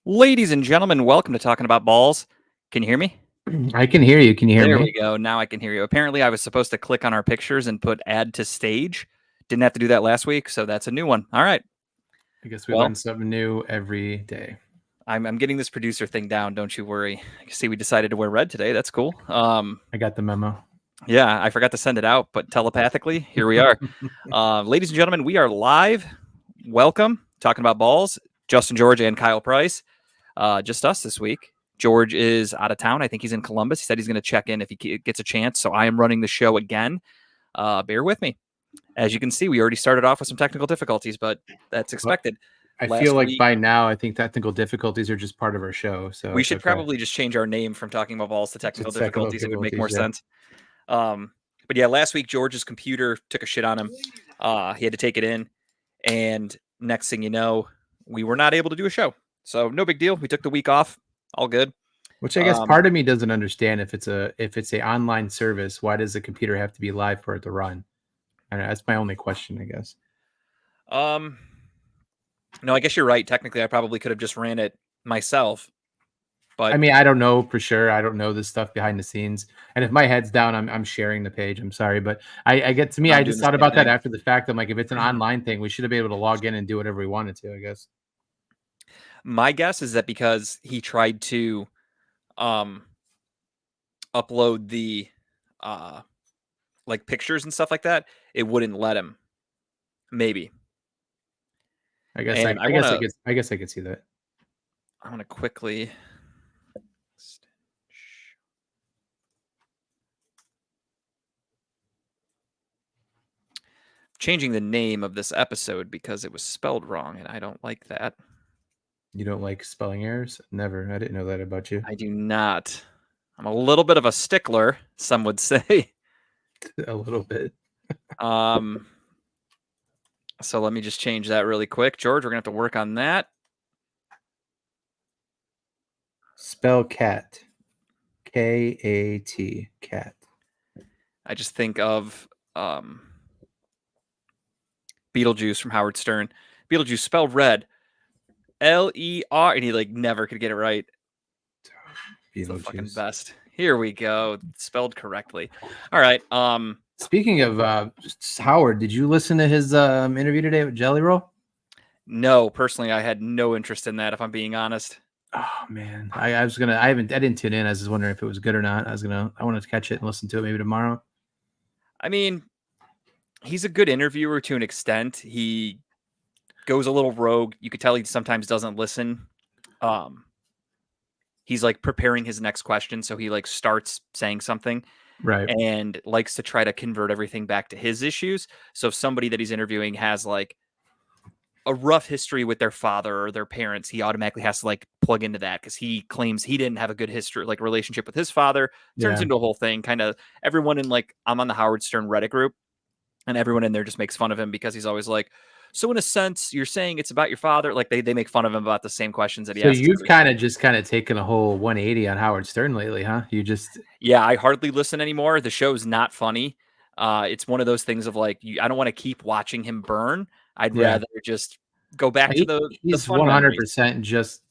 Ladies and gentlemen, welcome to Talking About Balls. Can you hear me? I can hear you. Can you hear There me? we go. Now I can hear you. Apparently, I was supposed to click on our pictures and put add to stage. Didn't have to do that last week, so that's a new one. All right. I guess we Well, learn something new every day. I'm getting this producer thing down. Don't you worry. I can see we decided to wear red today. That's cool. I got the memo. Yeah, I forgot to send it out, but telepathically, here we are. Ladies and gentlemen, we are live. Welcome. Talking About Balls. Justin George and Kyle Price. Just us this week. George is out of town. I think he's in Columbus. He said he's going to check in if he gets a chance. So I am running the show again. Bear with me. As you can see, we already started off with some technical difficulties, but that's expected. I Last feel like week- by now, I think technical difficulties are just part of our show. So we it's should okay. probably just change our name from Talking About Balls to Technical Technical Difficulties. It would make more difficulties, sense. But yeah, last week George's computer took a shit on him. He had to take it in, and next thing you know, we were not able to do a show. So no big deal. We took the week off. All good. Which I guess part of me doesn't understand if it's a online service. Why does the computer have to be live for it to run? I don't know, that's my only question, I guess. No, I guess you're right. Technically, I probably could have just ran it myself. But I mean, I don't know for sure. I don't know this stuff behind the scenes. And if my head's down, I'm sharing the page. I'm sorry, but I get to me. I'm I doing just the thought same about that thing. after the fact. I'm like, if it's an online thing, we should have been able to log in and do whatever we wanted to, I guess. My guess is that because he tried to upload the like pictures and stuff like that, it wouldn't let him. Maybe. I guess And I guess I could see that. I want to quickly changing the name of this episode because it was spelled wrong, and I don't like that. You don't like spelling errors? Never. I didn't know that about you. I do not. I'm a little bit of a stickler, some would say. A little bit. So let me just change that really quick. George, we're going to have to work on that. Spell cat. K-A-T. Cat. I just think of Beetlejuice from Howard Stern. Beetlejuice spelled red. L-E-R. And he like never could get it right. It's the fucking best. Here we go. Spelled correctly. All right. Speaking of Howard, did you listen to his interview today with Jelly Roll? No, personally, I had no interest in that, if I'm being honest. Oh man, I didn't tune in. I was just wondering if it was good or not. I wanted to catch it and listen to it maybe tomorrow. I mean, he's a good interviewer to an extent. He goes a little rogue. You could tell he sometimes doesn't listen. He's like preparing his next question, so he like starts saying something. Right. And likes to try to convert everything back to his issues. So if somebody that he's interviewing has like a rough history with their father or their parents, he automatically has to like plug into that because he claims he didn't have a good history, like relationship with his father. Turns into a whole thing. Kind of everyone in like, I'm on the Howard Stern Reddit group, and everyone in there just makes fun of him because he's always like, so in a sense, you're saying it's about your father. Like they make fun of him about the same questions that he asks. So you've kind of taken a whole 180 on Howard Stern lately, huh? Yeah, I hardly listen anymore. The show's not funny. It's one of those things of like, I don't want to keep watching him burn. I'd rather just go back to the He's fun 100% just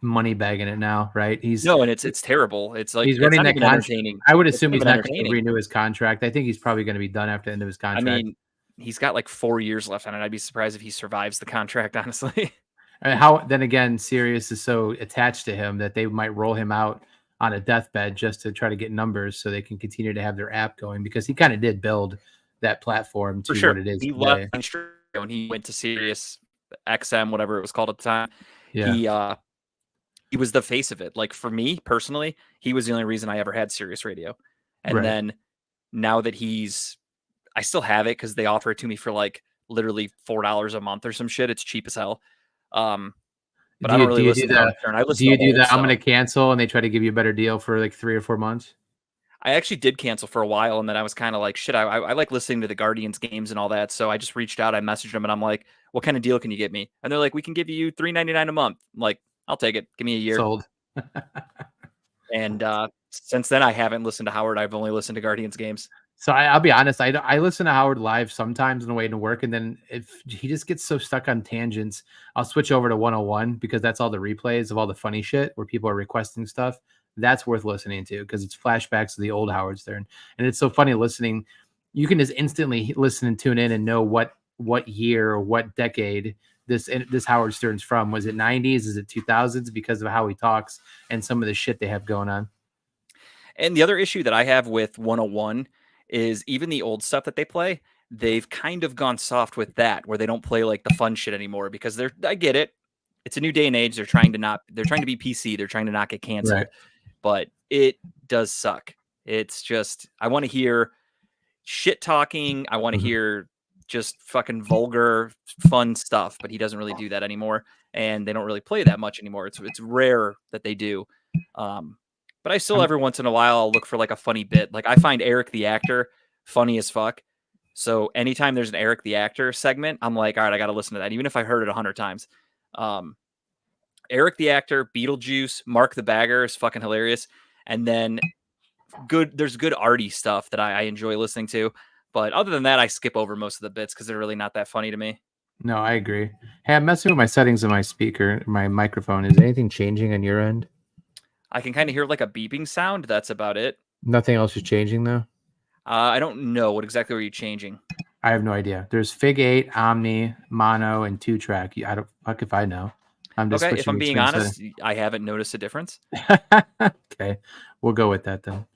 money bagging it now, right? And it's terrible. It's like he's running that contract. I would assume he's not going to renew his contract. I think he's probably going to be done after the end of his contract. I mean, he's got like 4 years left on it. I'd be surprised if he survives the contract, honestly. And then again, Sirius is so attached to him that they might roll him out on a deathbed just to try to get numbers so they can continue to have their app going, because he kind of did build that platform to what it is. He left when he went to Sirius XM, whatever it was called at the time. Yeah. He was the face of it. Like for me personally, he was the only reason I ever had Sirius Radio. And then now that I still have it because they offer it to me for like literally $4 a month or some shit. It's cheap as hell. But I don't really listen to that. Do you do that? I'm going to cancel, and they try to give you a better deal for like 3 or 4 months. I actually did cancel for a while, and then I was kind of like, shit, I like listening to the Guardians games and all that. So I just reached out, I messaged them, and I'm like, what kind of deal can you get me? And they're like, we can give you $3.99 a month. I'm like, I'll take it. Give me a year. Sold. And since then, I haven't listened to Howard. I've only listened to Guardians games. So I'll be honest. I listen to Howard live sometimes on the way to work, and then if he just gets so stuck on tangents, I'll switch over to 101 because that's all the replays of all the funny shit where people are requesting stuff. That's worth listening to because it's flashbacks to the old Howard Stern, and it's so funny listening. You can just instantly listen and tune in and know what year or what decade this Howard Stern's from. Was it 90s? Is it 2000s? Because of how he talks and some of the shit they have going on. And the other issue that I have with 101 is even the old stuff that they play, they've kind of gone soft with that, where they don't play like the fun shit anymore because I get it. It's a new day and age. They're trying to be PC. They're trying to not get canceled, Right. but it does suck. It's just, I want to hear shit talking. I want to hear just fucking vulgar, fun stuff, but he doesn't really do that anymore. And they don't really play that much anymore. It's rare that they do. But I still, every once in a while, I'll look for like a funny bit. Like I find Eric the actor funny as fuck. So anytime there's an Eric the actor segment, I'm like, all right, I got to listen to that, even if I heard it 100 times. Eric the actor, Beetlejuice, Mark the Bagger is fucking hilarious. And then there's good arty stuff that I enjoy listening to. But other than that, I skip over most of the bits because they're really not that funny to me. No, I agree. Hey, I'm messing with my settings on my speaker, my microphone. Is anything changing on your end? I can kind of hear like a beeping sound. That's about it. Nothing else is changing though? I don't know what exactly were you changing. I have no idea. There's Fig 8, Omni, Mono, and 2-track. I don't fuck if I know. I'm just okay. If I'm being honest, I haven't noticed a difference. Okay, we'll go with that then.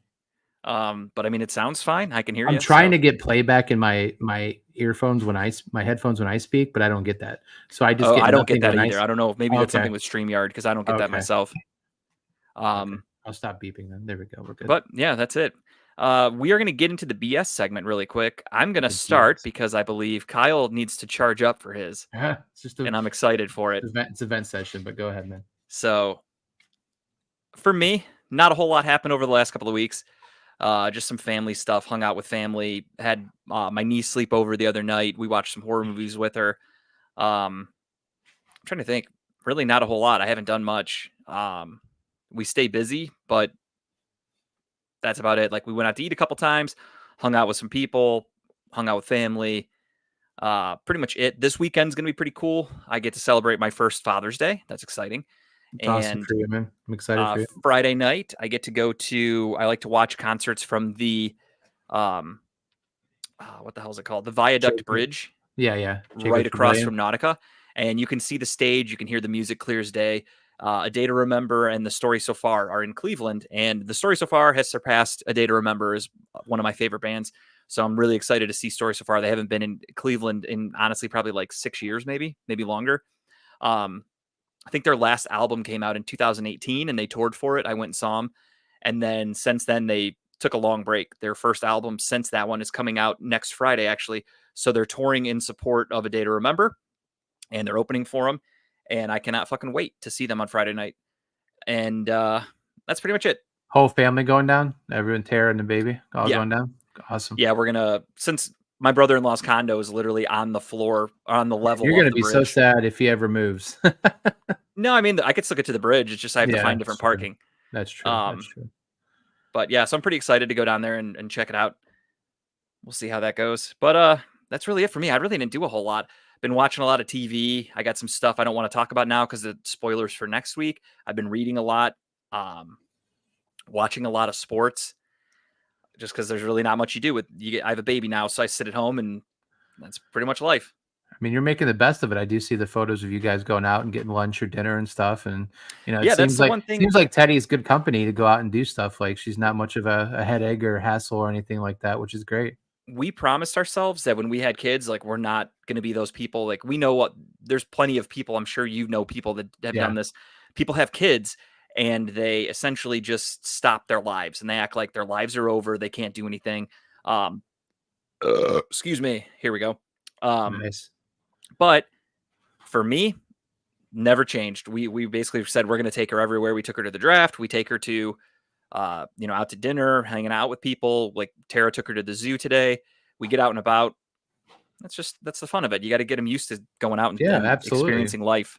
But I mean, it sounds fine. I can hear you. I'm trying to get playback in my earphones my headphones when I speak, but I don't get that. So I just I don't get that either. I don't know if maybe that's something with StreamYard because I don't get that myself. I'll stop beeping then. There we go. We're good. But yeah, that's it. We are going to get into the BS segment really quick. I'm going to start because I believe Kyle needs to charge up for his. And I'm excited for it. It's event session, but go ahead, man. So for me, not a whole lot happened over the last couple of weeks. Just some family stuff, hung out with family, had my niece sleep over the other night. We watched some horror movies with her. I'm trying to think, really not a whole lot. I haven't done much. We stay busy, but that's about it. Like we went out to eat a couple times, hung out with some people, hung out with family. Pretty much it. This weekend's going to be pretty cool. I get to celebrate my first Father's Day. That's exciting. It's awesome for you, man. I'm excited for you. Friday night, I get to go I like to watch concerts from the, what the hell is it called? The Viaduct Bridge. Yeah. Right across from Nautica. And you can see the stage. You can hear the music clear as day. A Day to Remember and The Story So Far are in Cleveland. And The Story So Far has surpassed A Day to Remember as one of my favorite bands. So I'm really excited to see Story So Far. They haven't been in Cleveland in honestly probably like 6 years, maybe longer. I think their last album came out in 2018 and they toured for it. I went and saw them. And then since then, they took a long break. Their first album since that one is coming out next Friday, actually. So they're touring in support of A Day to Remember and they're opening for them. And I cannot fucking wait to see them on Friday night. And that's pretty much it. Whole family going down? Everyone, Tara and the baby, all going down? Awesome. Yeah, we're going to, since my brother-in-law's condo is literally on the floor, on the level. You're going to be so sad if he ever moves. No, I mean, I could still get to the bridge. It's just I have to find different parking. That's true. That's true. But yeah, so I'm pretty excited to go down there and check it out. We'll see how that goes. But that's really it for me. I really didn't do a whole lot. Been watching a lot of TV. I got some stuff I don't want to talk about now because the spoilers for next week. I've been reading a lot, watching a lot of sports, just because there's really not much you do I have a baby now, so I sit at home and that's pretty much life. I mean, you're making the best of it. I do see the photos of you guys going out and getting lunch or dinner and stuff. And, it seems like Teddy's good company to go out and do stuff. Like she's not much of a headache or hassle or anything like that, which is great. We promised ourselves that when we had kids, like we're not going to be those people. Like we know there's plenty of people. I'm sure people that have done this. People have kids and they essentially just stop their lives and they act like their lives are over. They can't do anything. Excuse me. Here we go. Nice. But for me, never changed. We basically said we're going to take her everywhere. We took her to the draft. We take her to, out to dinner, hanging out with people. Like Tara took her to the zoo today. We get out and about. That's the fun of it. You got to get them used to going out and experiencing life.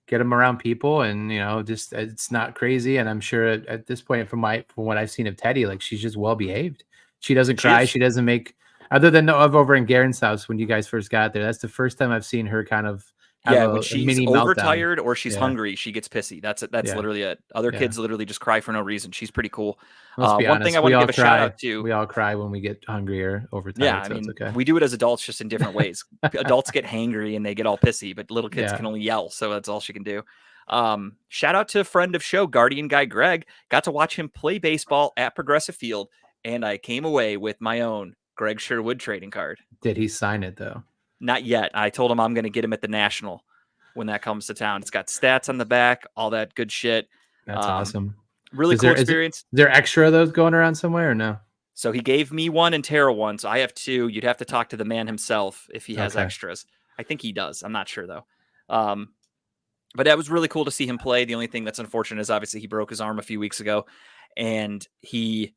Get them around people, and just it's not crazy. And I'm sure at this point, from what I've seen of Teddy, like she's just well behaved. She doesn't She cry. is. She doesn't make, other than over in Garen's house when you guys first got there. That's the first time I've seen her kind of have Yeah, a when she's mini meltdown. overtired or she's Yeah, hungry, she gets pissy. That's it. That's yeah, literally it. Other yeah. kids literally just cry for no reason. She's pretty cool. Let's be One thing I honest. want We to all give a shout cry. out to. We all cry when we get hungry or Yeah, overtired. I So it's mean, okay. we do it as adults just in different ways. Adults get hangry and they get all pissy, but little kids Yeah. can only yell, so that's all she can do. Shout out to a friend of show, Guardian Guy Greg. Got to watch him play baseball at Progressive Field, and I came away with my own Greg Sherwood trading card. Did he sign it though? Not yet. I told him I'm going to get him at the National when that comes to town. It's got stats on the back, all that good shit. That's awesome. Really cool experience. Is there extra of those going around somewhere or no? So he gave me one and Tara one. So I have two. You'd have to talk to the man himself if he has extras. I think he does. I'm not sure though. But that was really cool to see him play. The only thing that's unfortunate is obviously he broke his arm a few weeks ago, and he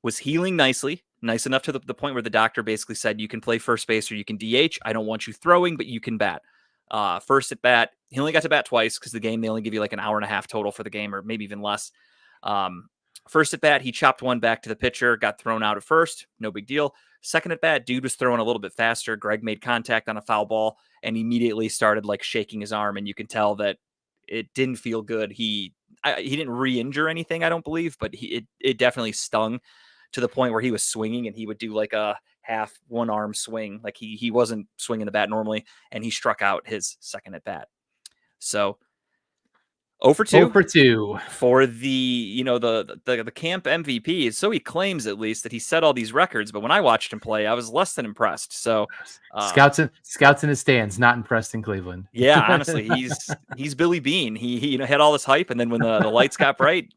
was healing nicely, nice enough to the point where the doctor basically said, you can play first base or you can DH. I don't want you throwing, but you can bat. First at bat, he only got to bat twice because the game, they only give you like an hour and a half total for the game, or maybe even less. First at bat, he chopped one back to the pitcher, got thrown out at first. No big deal. Second at bat, dude was throwing a little bit faster. Greg made contact on a foul ball and immediately started like shaking his arm. And you can tell that it didn't feel good. He didn't re-injure anything, I don't believe, but it definitely stung to the point where he was swinging and he would do like a half one arm swing. Like he wasn't swinging the bat normally, and he struck out his second at bat. So 0 for 2. 0 for 2 for the camp MVP. So he claims at least that he set all these records, but when I watched him play, I was less than impressed. So scouts in his stands, not impressed in Cleveland. Yeah, honestly, he's Billy Bean. He had all this hype, and then when the lights got bright,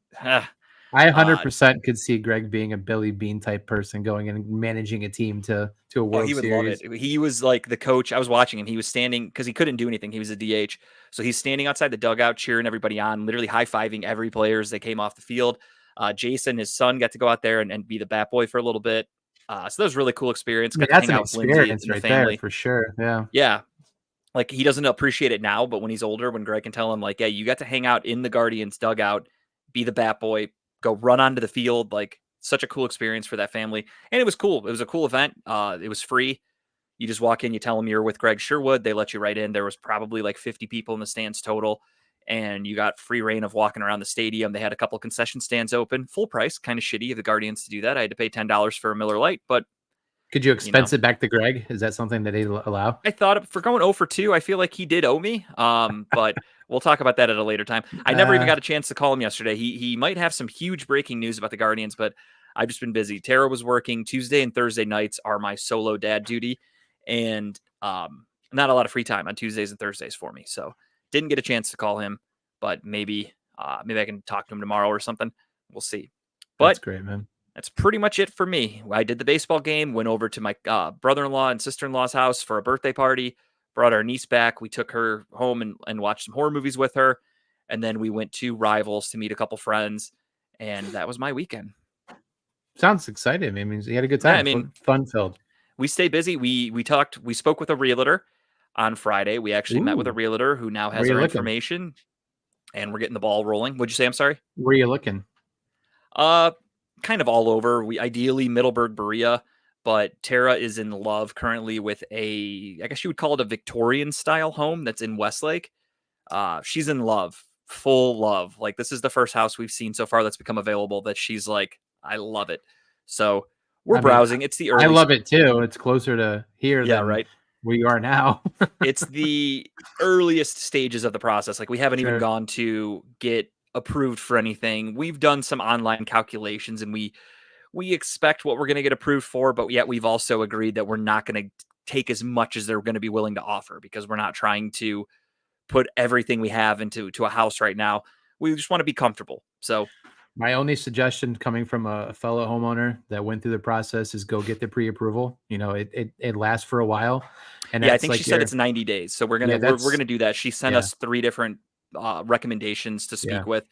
I 100% could see Greg being a Billy Bean type person going and managing a team to a World he would Series. love it. He was like the coach. I was watching him. He was standing because he couldn't do anything. He was a DH. So he's standing outside the dugout, cheering everybody on, literally high-fiving every player as they came off the field. Jason, his son, got to go out there and be the bat boy for a little bit. So that was a really cool experience. I mean, that's an experience right there for sure. Yeah. Yeah. Like he doesn't appreciate it now, but when he's older, when Greg can tell him like, yeah, you got to hang out in the Guardians dugout, be the bat boy, go run onto the field. Like such a cool experience for that family. And it was cool. It was a cool event. It was free. You just walk in, you tell them you're with Greg Sherwood. They let you right in. There was probably like 50 people in the stands total, and you got free reign of walking around the stadium. They had a couple concession stands open, full price, kind of shitty of the Guardians to do that. I had to pay $10 for a Miller Lite, but could you expense it back to Greg? Is that something that they allow? I thought for going 0 for 2, I feel like he did owe me. But we'll talk about that at a later time. I never even got a chance to call him yesterday. He might have some huge breaking news about the Guardians, but I've just been busy. Tara was working. Tuesday and Thursday nights are my solo dad duty, and not a lot of free time on Tuesdays and Thursdays for me. So didn't get a chance to call him, but maybe I can talk to him tomorrow or something. We'll see. But that's great, man. That's pretty much it for me. I did the baseball game, went over to my brother-in-law and sister-in-law's house for a birthday party, brought our niece back. We took her home and watched some horror movies with her. And then we went to Rivals to meet a couple friends. And that was my weekend. Sounds exciting. I mean, you had a good time. Yeah, fun-filled. We stayed busy. We spoke with a realtor on Friday. We actually met with a realtor who now has our information. And we're getting the ball rolling. What'd you say? I'm sorry? Where are you looking? Kind of all over. We ideally Middleburg, Berea, but Tara is in love currently with I guess you would call it a Victorian style home that's in Westlake. She's in love, full love. Like this is the first house we've seen so far that's become available that she's like, I love it. So we're browsing. It's the early. I love it too. It's closer to here than right where you are now. It's the earliest stages of the process. Like we haven't even gone to get approved for anything. We've done some online calculations and we expect what we're going to get approved for, but yet we've also agreed that we're not going to take as much as they're going to be willing to offer because we're not trying to put everything we have into a house right now. We just want to be comfortable. So my only suggestion coming from a fellow homeowner that went through the process is go get the pre-approval. You know, it lasts for a while. And yeah, I think she said it's 90 days. So we're going to, we're going to do that. She sent us 3 different recommendations to speak with.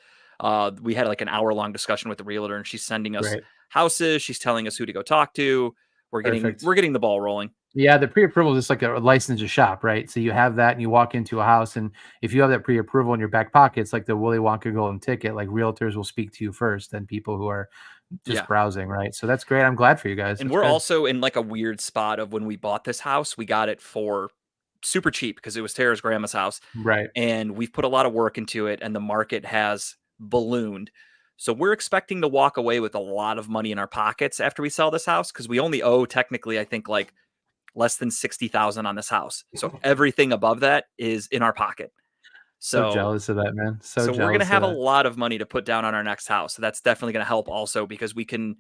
We had like an hour-long discussion with the realtor, and she's sending us houses. She's telling us who to go talk to. Perfect. we're getting the ball rolling. Yeah, the pre-approval is just like a license to shop, right? So you have that and you walk into a house, and if you have that pre-approval in your back pocket, it's like the Willy Wonka golden ticket. Like realtors will speak to you first than people who are just Yeah. browsing, right? So that's great. I'm glad for you guys. And That's we're good. also in like a weird spot of when we bought this house, we got it for super cheap because it was Tara's grandma's house. Right. And we've put a lot of work into it, and the market has ballooned. So we're expecting to walk away with a lot of money in our pockets after we sell this house because we only owe technically, I think, like less than 60,000 on this house. So everything above that is in our pocket. So So jealous of that, man. So we're gonna jealous of have a that. lot of money to put down on our next house. So that's definitely gonna help also because we can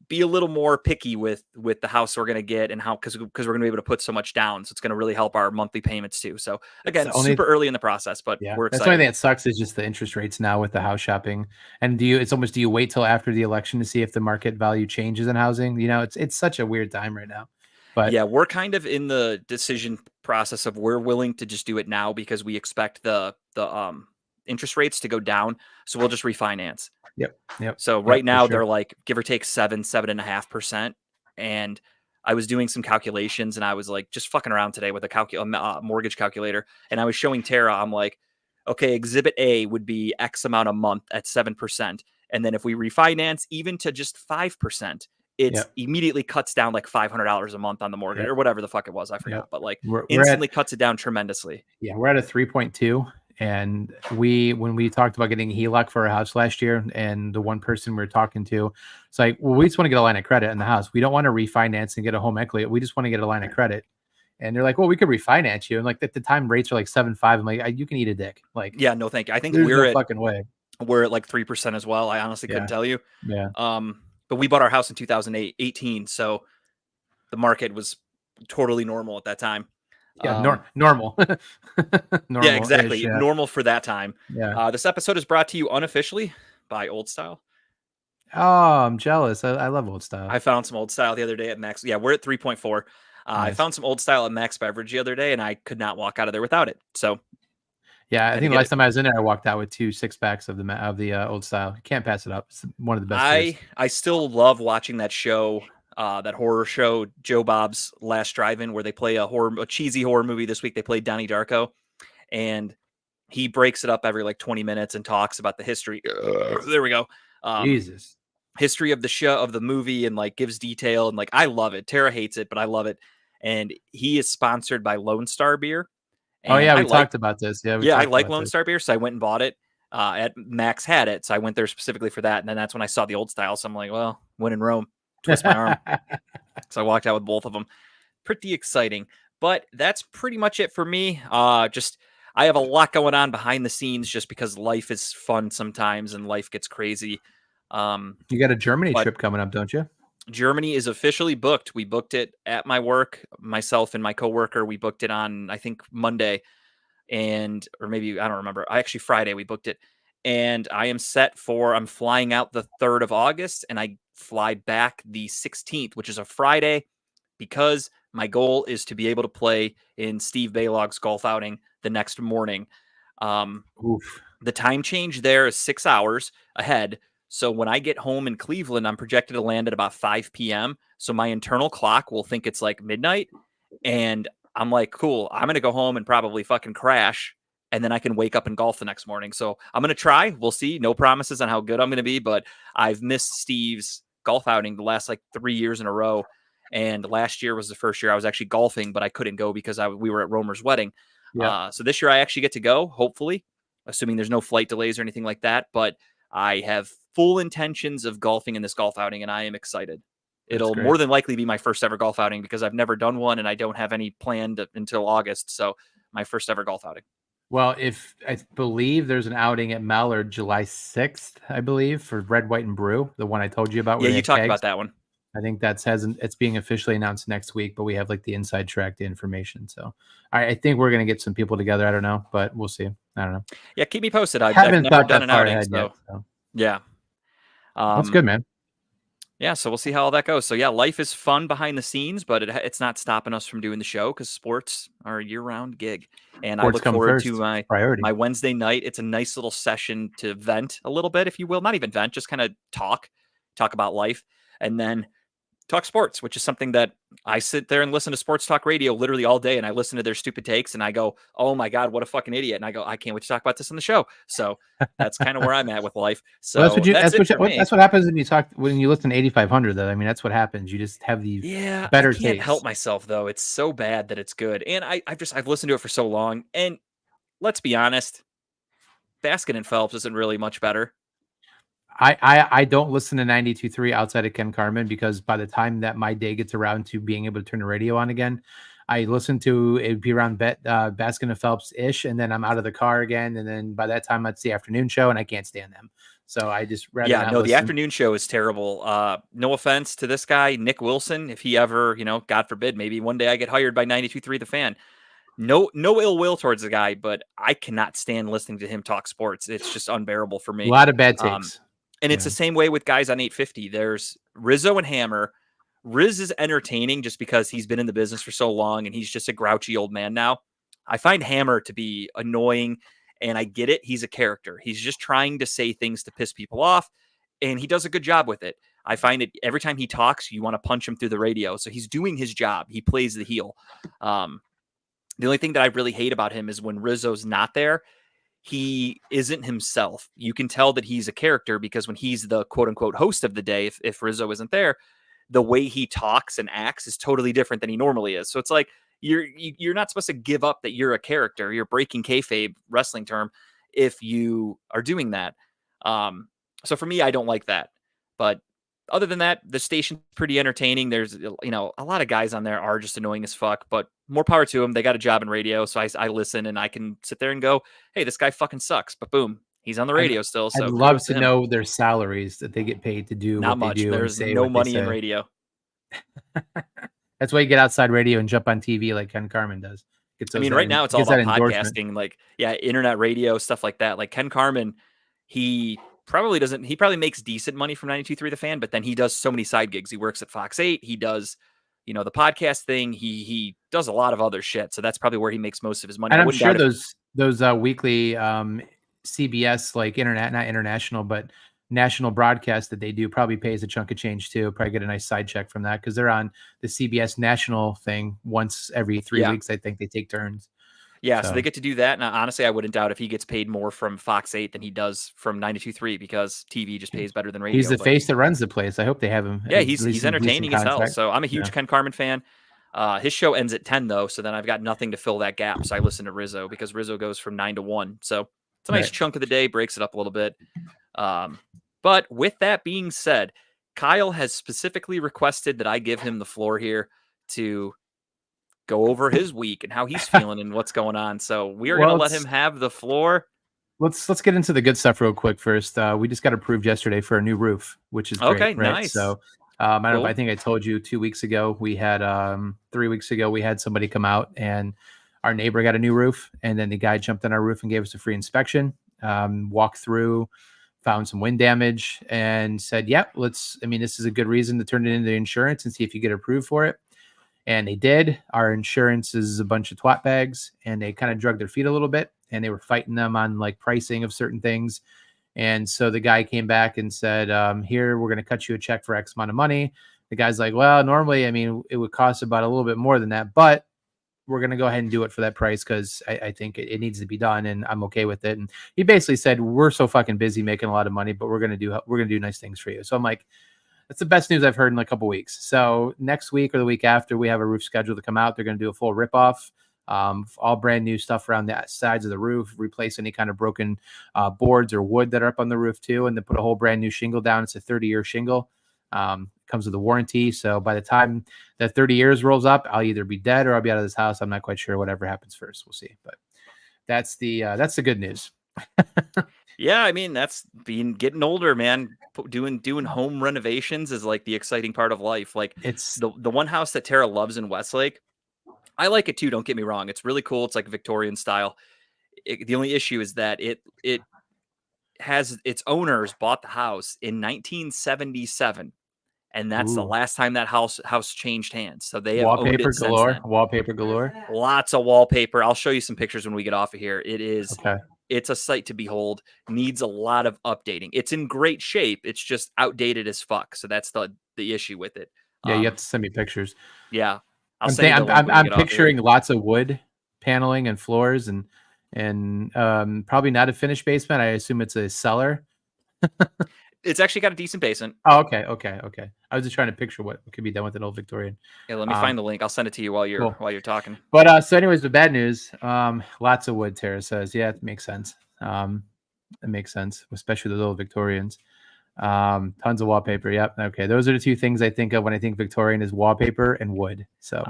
be a little more picky with the house we're gonna get and how because we're gonna be able to put so much down. So it's gonna really help our monthly payments too. So It's again, the only super early in the process, but Yeah, we're that's the only excited. thing that sucks is just the interest rates now with the house shopping. And do you wait till after the election to see if the market value changes in housing? You know, it's such a weird time right now. But Yeah, we're kind of in the decision process of we're willing to just do it now because we expect the interest rates to go down. So we'll just refinance. yep, yep, So yep, right for now sure. they're like give or take 7.5%. And I was doing some calculations and I was like just fucking around today with a mortgage calculator. And I was showing Tara, I'm like, okay, exhibit A would be X amount a month at 7%. And then if we refinance even to just 5%, it's Yep, immediately cuts down like $500 a month on the mortgage yep, or whatever the fuck it was. I yep. forgot, but like We're at instantly cuts it down tremendously. we're at a 3.2. And when we talked about getting a HELOC for our house last year, and the one person we were talking to, it's like, well, we just want to get a line of credit in the house. We don't want to refinance and get a home equity. We just want to get a line of credit. And they're like, well, we could refinance you. And like at the time, rates are like 7.5. I'm like, you can eat a dick. Like, Yeah, no, thank you. I think there's no fucking way. we're at like 3% as well. I honestly couldn't Yeah, tell you. yeah, But we bought our house in 2018, so the market was totally normal at that time. yeah. Normal, Yeah, normal-ish. exactly. Yeah, Normal for that time. yeah. This episode is brought to you unofficially by Old Style. Oh, I'm jealous. I love old style. I found some Old Style the other day at Max. Yeah, we're at 3.4. I Nice. found some Old Style at Max Beverage the other day, and I could not walk out of there without it. So Yeah, I had to think the get last it. time I was in there, I walked out with 2 6 packs of the old style. You can't pass it up. It's one of the best beers. I still love watching that show, that horror show, Joe Bob's Last Drive-In, where they play a cheesy horror movie. This week they played Donnie Darko, and he breaks it up every like 20 minutes and talks about the history. There we go. Jesus. History of the show, of the movie, and like gives detail. And like, I love it. Tara hates it, but I love it. And he is sponsored by Lone Star Beer. Oh And yeah, I we like, talked about this. Yeah, we yeah, I talked like about Lone this. Star Beer. So I went and bought it. At Max had it. So I went there specifically for that. And then that's when I saw the Old Style. So I'm like, well, when in Rome, twist my arm. So I walked out with both of them. Pretty exciting. But that's pretty much it for me. Just I have a lot going on behind the scenes just because life is fun sometimes and life gets crazy. You got a Germany But trip coming up, don't you? Germany is officially booked. We booked it at my work, myself and my coworker. We booked it on, I think, Monday, or maybe I don't remember. Actually, Friday we booked it, and I am set for. I'm flying out the 3rd of August, and I fly back the 16th, which is a Friday, because my goal is to be able to play in Steve Baylog's golf outing the next morning. Oof. The time change there is 6 hours ahead. So when I get home in Cleveland, I'm projected to land at about 5 p.m. So my internal clock will think it's like midnight. And I'm like, cool, I'm going to go home and probably fucking crash. And then I can wake up and golf the next morning. So I'm going to try. We'll see. No promises on how good I'm going to be. But I've missed Steve's golf outing the last like 3 years in a row. And last year was the first year I was actually golfing, but I couldn't go because we were at Romer's wedding. Yeah. So this year I actually get to go, hopefully, assuming there's no flight delays or anything like that. But I have full intentions of golfing in this golf outing, and I am excited. It'll more than likely be my first ever golf outing because I've never done one, and I don't have any planned until August. So my first ever golf outing. Well, if I believe there's an outing at Mallard July 6th, I believe, for Red, White, and Brew, the one I told you about. Yeah, you talked about that one. I think it's being officially announced next week, but we have like the inside track, the information. So I think we're gonna get some people together. I don't know, but we'll see. I don't know. Yeah, keep me posted. I've I've never thought done that an far outing, ahead so yet. So. yeah. That's good, man. Yeah, so we'll see how all that goes. So yeah, life is fun behind the scenes, but it's not stopping us from doing the show because sports are a year-round gig. And Sports I look come forward first. to Priority. my Wednesday night. It's a nice little session to vent a little bit, if you will. Not even vent, just kind of talk about life. And then Talk Sports, which is something that I sit there and listen to sports talk radio literally all day, and I listen to their stupid takes, and I go, "Oh my god, what a fucking idiot!" And I go, "I can't wait to talk about this on the show." So that's kind of where I'm at with life. Well, So that's it for me. that's what happens when you listen to 8500 though. I mean, that's what happens. You just have the Yeah, I better can't help taste. myself though. It's so bad that it's good, and I've listened to it for so long. And let's be honest, Baskin and Phelps isn't really much better. I don't listen to 92.3 outside of Ken Carman because by the time that my day gets around to being able to turn the radio on again, I listen to it'd be around Baskin and Phelps ish, and then I'm out of the car again, and then by that time it's the afternoon show, and I can't stand them. So I just rather Yeah, not no, the listen. afternoon show is terrible. No offense to this guy, Nick Wilson, if he ever, God forbid, maybe one day I get hired by 92.3 The Fan. No ill will towards the guy, but I cannot stand listening to him talk sports. It's just unbearable for A me. lot of bad Um, takes. and it's the same way with guys on 850. There's Rizzo and Hammer. Riz is entertaining just because he's been in the business for so long and he's just a grouchy old man now. I find Hammer to be annoying, and I get it. He's a character. He's just trying to say things to piss people off, and he does a good job with it. I find it every time he talks, you want to punch him through the radio. So he's doing his job. He plays the heel. The only thing that I really hate about him is when Rizzo's not there, he isn't himself. You can tell that he's a character because when he's the quote unquote host of the day, if Rizzo isn't there, the way he talks and acts is totally different than he normally is. So it's like you're not supposed to give up that you're a character. You're breaking kayfabe, wrestling term, if you are doing that. So for me, I don't like that. But other than that, the station's pretty entertaining. There's a lot of guys on there are just annoying as fuck, but more power to them. They got a job in radio, so I listen and I can sit there and go, "Hey, this guy fucking sucks." But boom, he's on the radio still. I'd So love kudos to to him. know their salaries that they get paid to do Not what they much. do and There's say no what they money in say. radio. That's why you get outside radio and jump on TV like Ken Carman does. I mean, right now it's all Gets that about endorsement. podcasting, like internet radio, stuff like that. Like Ken Carman, he probably doesn't. He probably makes decent money from 92.3 The Fan, but then he does so many side gigs. He works at Fox 8. He does, the podcast thing. He does a lot of other shit. So that's probably where he makes most of his money. And I I'm wouldn't sure doubt it. those weekly CBS like not international but national broadcast that they do probably pays a chunk of change too. Probably get a nice side check from that because they're on the CBS national thing once every 3 weeks. I think they take turns. Yeah, so they get to do that. And honestly, I wouldn't doubt if he gets paid more from Fox 8 than he does from 92.3 because TV just pays better than radio. He's the face that runs the place. I hope they have him. Yeah, he's entertaining as hell. So I'm a huge Ken Carman fan. His show ends at 10 though, so then I've got nothing to fill that gap. So I listen to Rizzo because Rizzo goes from 9 to 1. So it's a nice chunk of the day, breaks it up a little bit. But with that being said, Kyle has specifically requested that I give him the floor here to go over his week and how he's feeling and what's going on. So we are going to let him have the floor. Let's get into the good stuff real quick first. We just got approved yesterday for a new roof, which is great. Okay, right? nice. So I don't know. I think I told you 2 weeks ago. We had 3 weeks ago. We had somebody come out, and our neighbor got a new roof, and then the guy jumped on our roof and gave us a free inspection. Walked through, found some wind damage, and said, "Yep, this is a good reason to turn it into insurance and see if you get approved for it." And they did. Our insurance is a bunch of twat bags, and they kind of drug their feet a little bit, and they were fighting them on like pricing of certain things. And so the guy came back and said, "Here, we're going to cut you a check for X amount of money." The guy's like, "Well, normally, it would cost about a little bit more than that, but we're going to go ahead and do it for that price because I think it needs to be done, and I'm okay with it." And he basically said, "We're so fucking busy making a lot of money, but we're going to do nice things for you." So I'm like, that's the best news I've heard in a couple weeks. So next week or the week after, we have a roof scheduled to come out. They're going to do a full rip-off, all brand new stuff around the sides of the roof, replace any kind of broken boards or wood that are up on the roof too, and then put a whole brand new shingle down. It's a 30-year shingle. Comes with a warranty. So by the time that 30 years rolls up, I'll either be dead or I'll be out of this house. I'm not quite sure. Whatever happens first, we'll see. But that's the good news. Yeah, that's getting older, man. Doing home renovations is like the exciting part of life. Like it's the one house that Tara loves in Westlake. I like it too. Don't get me wrong. It's really cool. It's like Victorian style. The only issue is that it has its owners bought the house in 1977, and that's the last time that house changed hands. So they have wallpaper owned it galore. Since then. Wallpaper galore. Lots of wallpaper. I'll show you some pictures when we get off of here. It is. Okay. It's a sight to behold. Needs a lot of updating. It's in great shape. It's just outdated as fuck. So that's the issue with it. Yeah, you have to send me pictures. Yeah, I'll I'm send you th- the link when we I'm get off here. picturing lots of wood paneling and floors and probably not a finished basement. I assume it's a cellar. It's actually got a decent basement. Oh, okay. I was just trying to picture what could be done with an old Victorian. Yeah, let me find the link. I'll send it to you while you're Cool. talking. But so anyways, the bad news, lots of wood, Tara says. Yeah, it makes sense. It makes sense, especially those old Victorians. Tons of wallpaper. Yep. Okay. Those are the two things I think of when I think Victorian is wallpaper and wood. So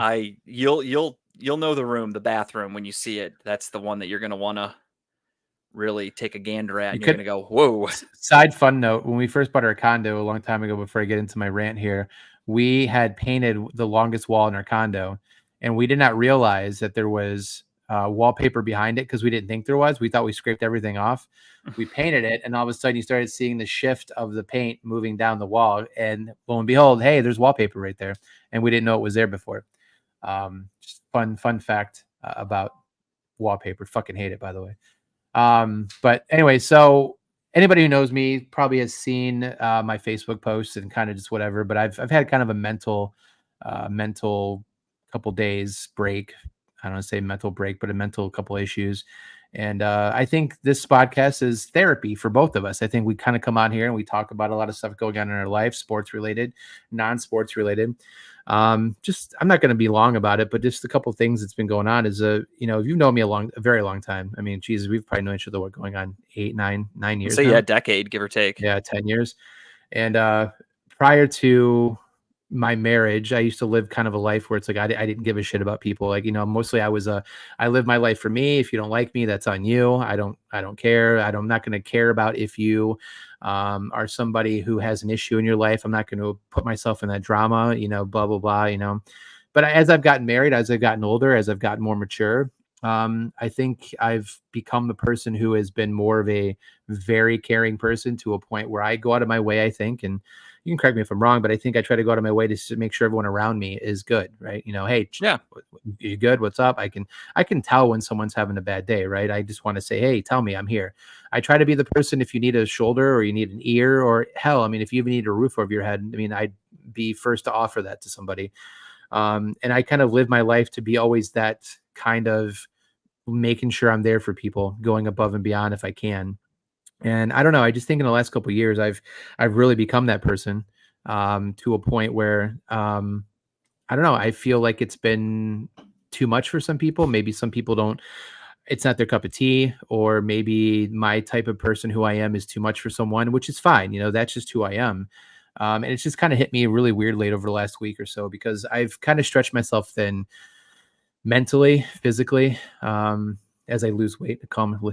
you'll know the room, the bathroom, when you see it. That's the one that you're gonna want to really take a gander at, and you're gonna go, whoa. Side fun note: when we first bought our condo a long time ago, before I get into my rant here, we had painted the longest wall in our condo, and we did not realize that there was wallpaper behind it because we didn't think there was. We thought we scraped everything off. We painted it, and all of a sudden, you started seeing the shift of the paint moving down the wall, and lo and behold, hey, there's wallpaper right there, and we didn't know it was there before. Just fun fact about wallpaper. Fucking hate it, by the way. But anyway, so anybody who knows me probably has seen my Facebook posts and kind of just whatever, but I've had kind of a mental couple days break. I don't want to say mental break, but a mental couple issues. And I think this podcast is therapy for both of us. I think we kind of come on here and we talk about a lot of stuff going on in our life, sports related, non-sports related. Just I'm not going to be long about it, but just a couple of things that's been going on is if you've known me a very long time. I mean, Jesus, we've probably known each other going on 9 years. So yeah, decade, give or take. Yeah, 10 years. And prior to my marriage, I used to live kind of a life where it's like I didn't give a shit about people. Like, mostly I lived my life for me. If you don't like me, that's on you. I don't care. I'm not going to care about if you are somebody who has an issue in your life. I'm not going to put myself in that drama, blah, blah, blah, But as I've gotten married, as I've gotten older, as I've gotten more mature, I think I've become the person who has been more of a very caring person to a point where I go out of my way, I think, and you can correct me if I'm wrong, but I think I try to go out of my way to make sure everyone around me is good, right? Hey, yeah, you good? What's up? I can tell when someone's having a bad day, right? I just want to say, hey, tell me, I'm here. I try to be the person if you need a shoulder or you need an ear or hell, I mean, if you even need a roof over your head, I mean, I'd be first to offer that to somebody. And I kind of live my life to be always that kind of making sure I'm there for people, going above and beyond if I can. And I don't know. I just think in the last couple of years, I've really become that person to a point where I don't know. I feel like it's been too much for some people. Maybe some people don't. It's not their cup of tea, or maybe my type of person who I am is too much for someone, which is fine. That's just who I am. And it's just kind of hit me really weirdly over the last week or so because I've kind of stretched myself thin mentally, physically, as I lose weight,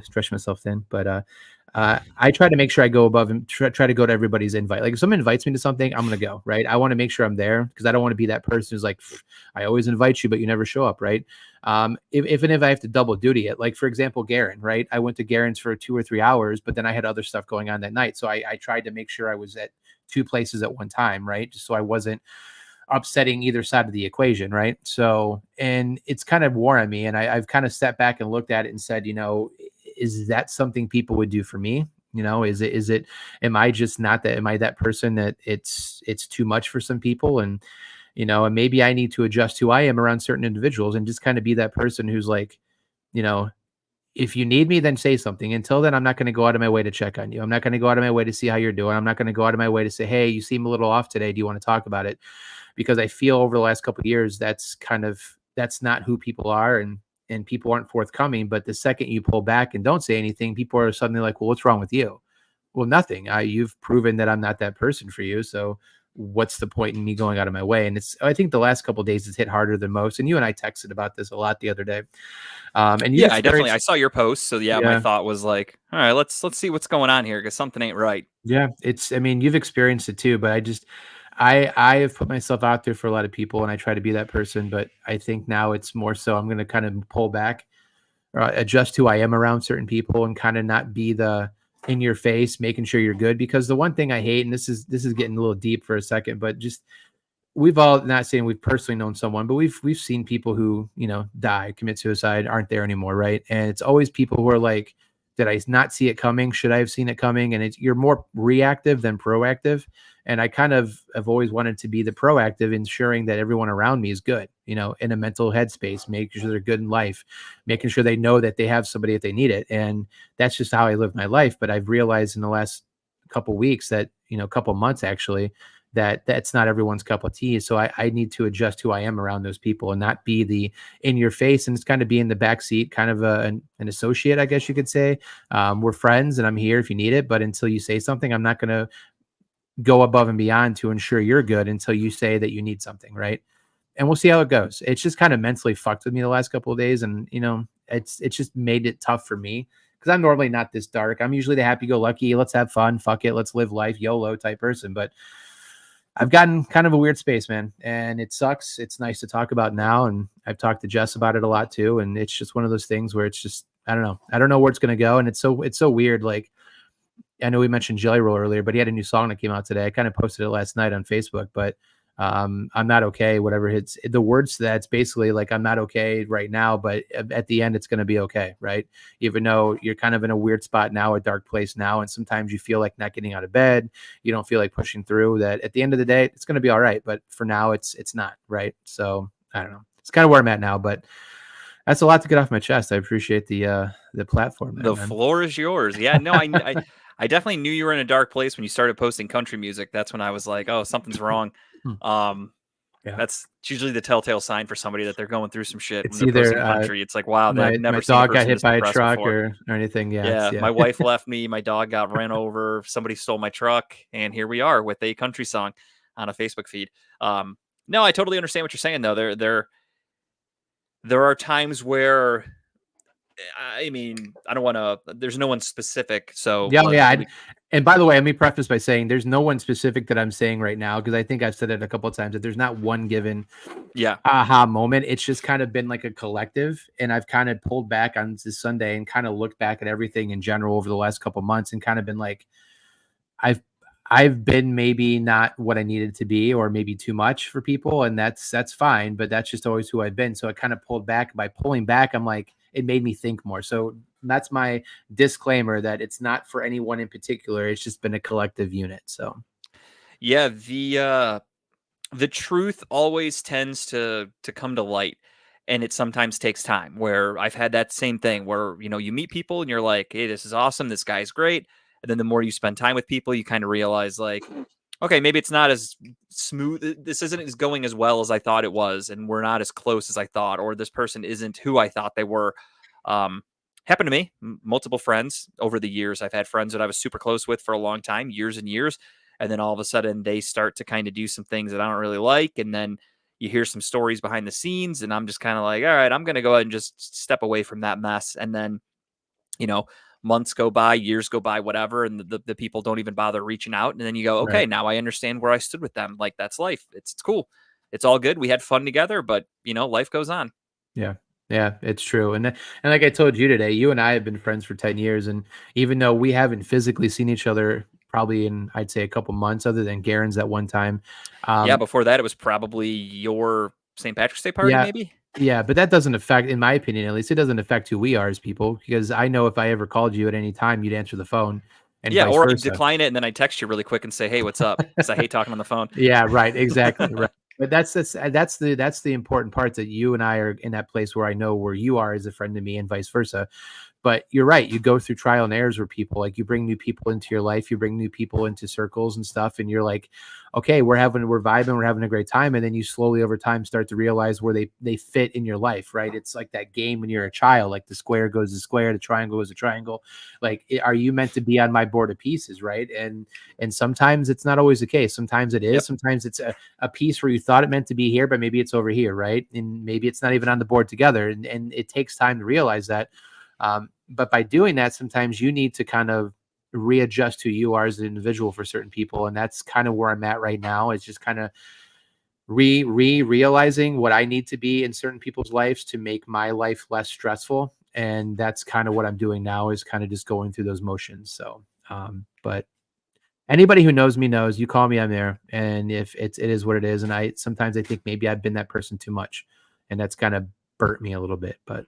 stretch myself thin. But I try to make sure I go above and try to go to everybody's invite. Like if someone invites me to something, I'm going to go, right? I want to make sure I'm there because I don't want to be that person who's like, I always invite you, but you never show up, right? If I have to double duty it, like for example, Garen, right? I went to Garen's for 2 or 3 hours, but then I had other stuff going on that night. So I tried to make sure I was at 2 places at one time, right? Just so I wasn't upsetting either side of the equation, right? So, and it's kind of wore on me. And I've kind of stepped back and looked at it and said, is that something people would do for me? Am I just not that, am I that person that it's too much for some people? And, and maybe I need to adjust who I am around certain individuals and just kind of be that person who's like, if you need me, then say something. Until then, I'm not going to go out of my way to check on you. I'm not going to go out of my way to see how you're doing. I'm not going to go out of my way to say, hey, you seem a little off today. Do you want to talk about it? Because I feel over the last couple of years, that's not who people are. And people aren't forthcoming. But the second you pull back and don't say anything, people are suddenly like, well, what's wrong with you? Well, nothing. You've proven that I'm not that person for you. So what's the point in me going out of my way? And I think the last couple of days it's hit harder than most. And you and I texted about this a lot the other day. And yeah, I saw your post. So yeah, my thought was like, all right, let's see what's going on here because something ain't right. Yeah, you've experienced it too, but I have put myself out there for a lot of people and I try to be that person, but I think now it's more so I'm going to kind of pull back, adjust who I am around certain people and kind of not be the in your face, making sure you're good. Because the one thing I hate, and this is getting a little deep for a second, but just we've all, not saying we've personally known someone, but we've seen people who, die, commit suicide, aren't there anymore. Right. And it's always people who are like, Did I not see it coming? Should I have seen it coming? And you're more reactive than proactive. And I kind of have always wanted to be the proactive, ensuring that everyone around me is good, in a mental headspace, making sure they're good in life, making sure they know that they have somebody if they need it. And that's just how I live my life. But I've realized in the last couple weeks that, couple months actually, that that's not everyone's cup of tea. So I need to adjust who I am around those people and not be the in your face, and it's kind of be in the back seat, kind of an associate, I guess you could say. We're friends and I'm here if you need it, but until you say something, I'm not going to go above and beyond to ensure you're good until you say that you need something. Right. And we'll see how it goes. It's just kind of mentally fucked with me the last couple of days. And, it's just made it tough for me because I'm normally not this dark. I'm usually the happy go lucky. Let's have fun. Fuck it. Let's live life. YOLO type person. But I've gotten kind of a weird space, man, and it sucks. It's nice to talk about now. And I've talked to Jess about it a lot too. And it's just one of those things where it's just, I don't know. I don't know where it's going to go. And it's so weird. Like, I know we mentioned Jelly Roll earlier, but he had a new song that came out today. I kind of posted it last night on Facebook, but I'm not okay. Whatever hits the words to that's basically like, I'm not okay right now, but at the end, it's going to be okay. Right. Even though you're kind of in a weird spot now, a dark place now. And sometimes you feel like not getting out of bed. You don't feel like pushing through that. At the end of the day, it's going to be all right. But for now, it's not right. So I don't know. It's kind of where I'm at now, but that's a lot to get off my chest. I appreciate the platform. The floor is yours. Yeah, no, I definitely knew you were in a dark place when you started posting country music. That's when I was like, oh, something's wrong. Yeah. That's usually the telltale sign for somebody that they're going through some shit. It's when they're either posting country. It's like, wow, my I've never my seen a dog got person hit this by a depressed truck before. or anything. Yeah, my wife left me. My dog got ran over. Somebody stole my truck, and here we are with a country song on a Facebook feed. No, I totally understand what you're saying, though. There are times where, I mean, I don't want to. There's no one specific. So yeah. And by the way, let me preface by saying there's no one specific that I'm saying right now, because I think I've said it a couple of times that there's not one given aha moment. It's just kind of been like a collective, and I've kind of pulled back on this Sunday and kind of looked back at everything in general over the last couple of months and kind of been like, I've been maybe not what I needed to be, or maybe too much for people, and that's fine, but that's just always who I've been. So I kind of pulled back. By pulling back, I'm like, it made me think more. So that's my disclaimer, that it's not for anyone in particular. It's just been a collective unit. So yeah, the truth always tends to come to light, and it sometimes takes time. Where I've had that same thing where, you meet people and you're like, hey, this is awesome, this guy's great. And then the more you spend time with people, you kind of realize like, okay, maybe it's not as smooth. This isn't as going as well as I thought it was. And we're not as close as I thought, or this person isn't who I thought they were. Happened to me, multiple friends over the years. I've had friends that I was super close with for a long time, years and years. And then all of a sudden they start to kind of do some things that I don't really like. And then you hear some stories behind the scenes, and I'm just kind of like, all right, I'm going to go ahead and just step away from that mess. And then, months go by, years go by, whatever, and the people don't even bother reaching out. And then you go, okay, right. Now I understand where I stood with them. Like, that's life. It's cool. It's all good. We had fun together, but life goes on. Yeah. Yeah, it's true. And like I told you today, you and I have been friends for 10 years. And even though we haven't physically seen each other probably in, I'd say, a couple months, other than Garen's at one time. Before that, it was probably your St. Patrick's Day party, maybe? Yeah, but that doesn't affect, in my opinion, at least, it doesn't affect who we are as people, because I know if I ever called you at any time, you'd answer the phone. And vice or versa. I'd decline it, and then I text you really quick and say, hey, what's up? Because I hate talking on the phone. Yeah, right. Exactly. Right. But that's the important part, that you and I are in that place where I know where you are as a friend to me, and vice versa. But you're right. You go through trial and errors where people, like, you bring new people into your life, you bring new people into circles and stuff. And you're like, okay, we're vibing, we're having a great time. And then you slowly over time start to realize where they fit in your life, right? It's like that game when you're a child, like the square goes to square, the triangle goes to triangle. Like, are you meant to be on my board of pieces, right? And sometimes it's not always the case. Sometimes it is. Yep. Sometimes it's a piece where you thought it meant to be here, but maybe it's over here, right? And maybe it's not even on the board together. And it takes time to realize that. But by doing that, sometimes you need to kind of readjust who you are as an individual for certain people. And that's kind of where I'm at right now. It's just kind of realizing what I need to be in certain people's lives to make my life less stressful. And that's kind of what I'm doing now, is kind of just going through those motions. So, but anybody who knows me knows, you call me, I'm there. And if it is what it is. And sometimes I think maybe I've been that person too much, and that's kind of burnt me a little bit, but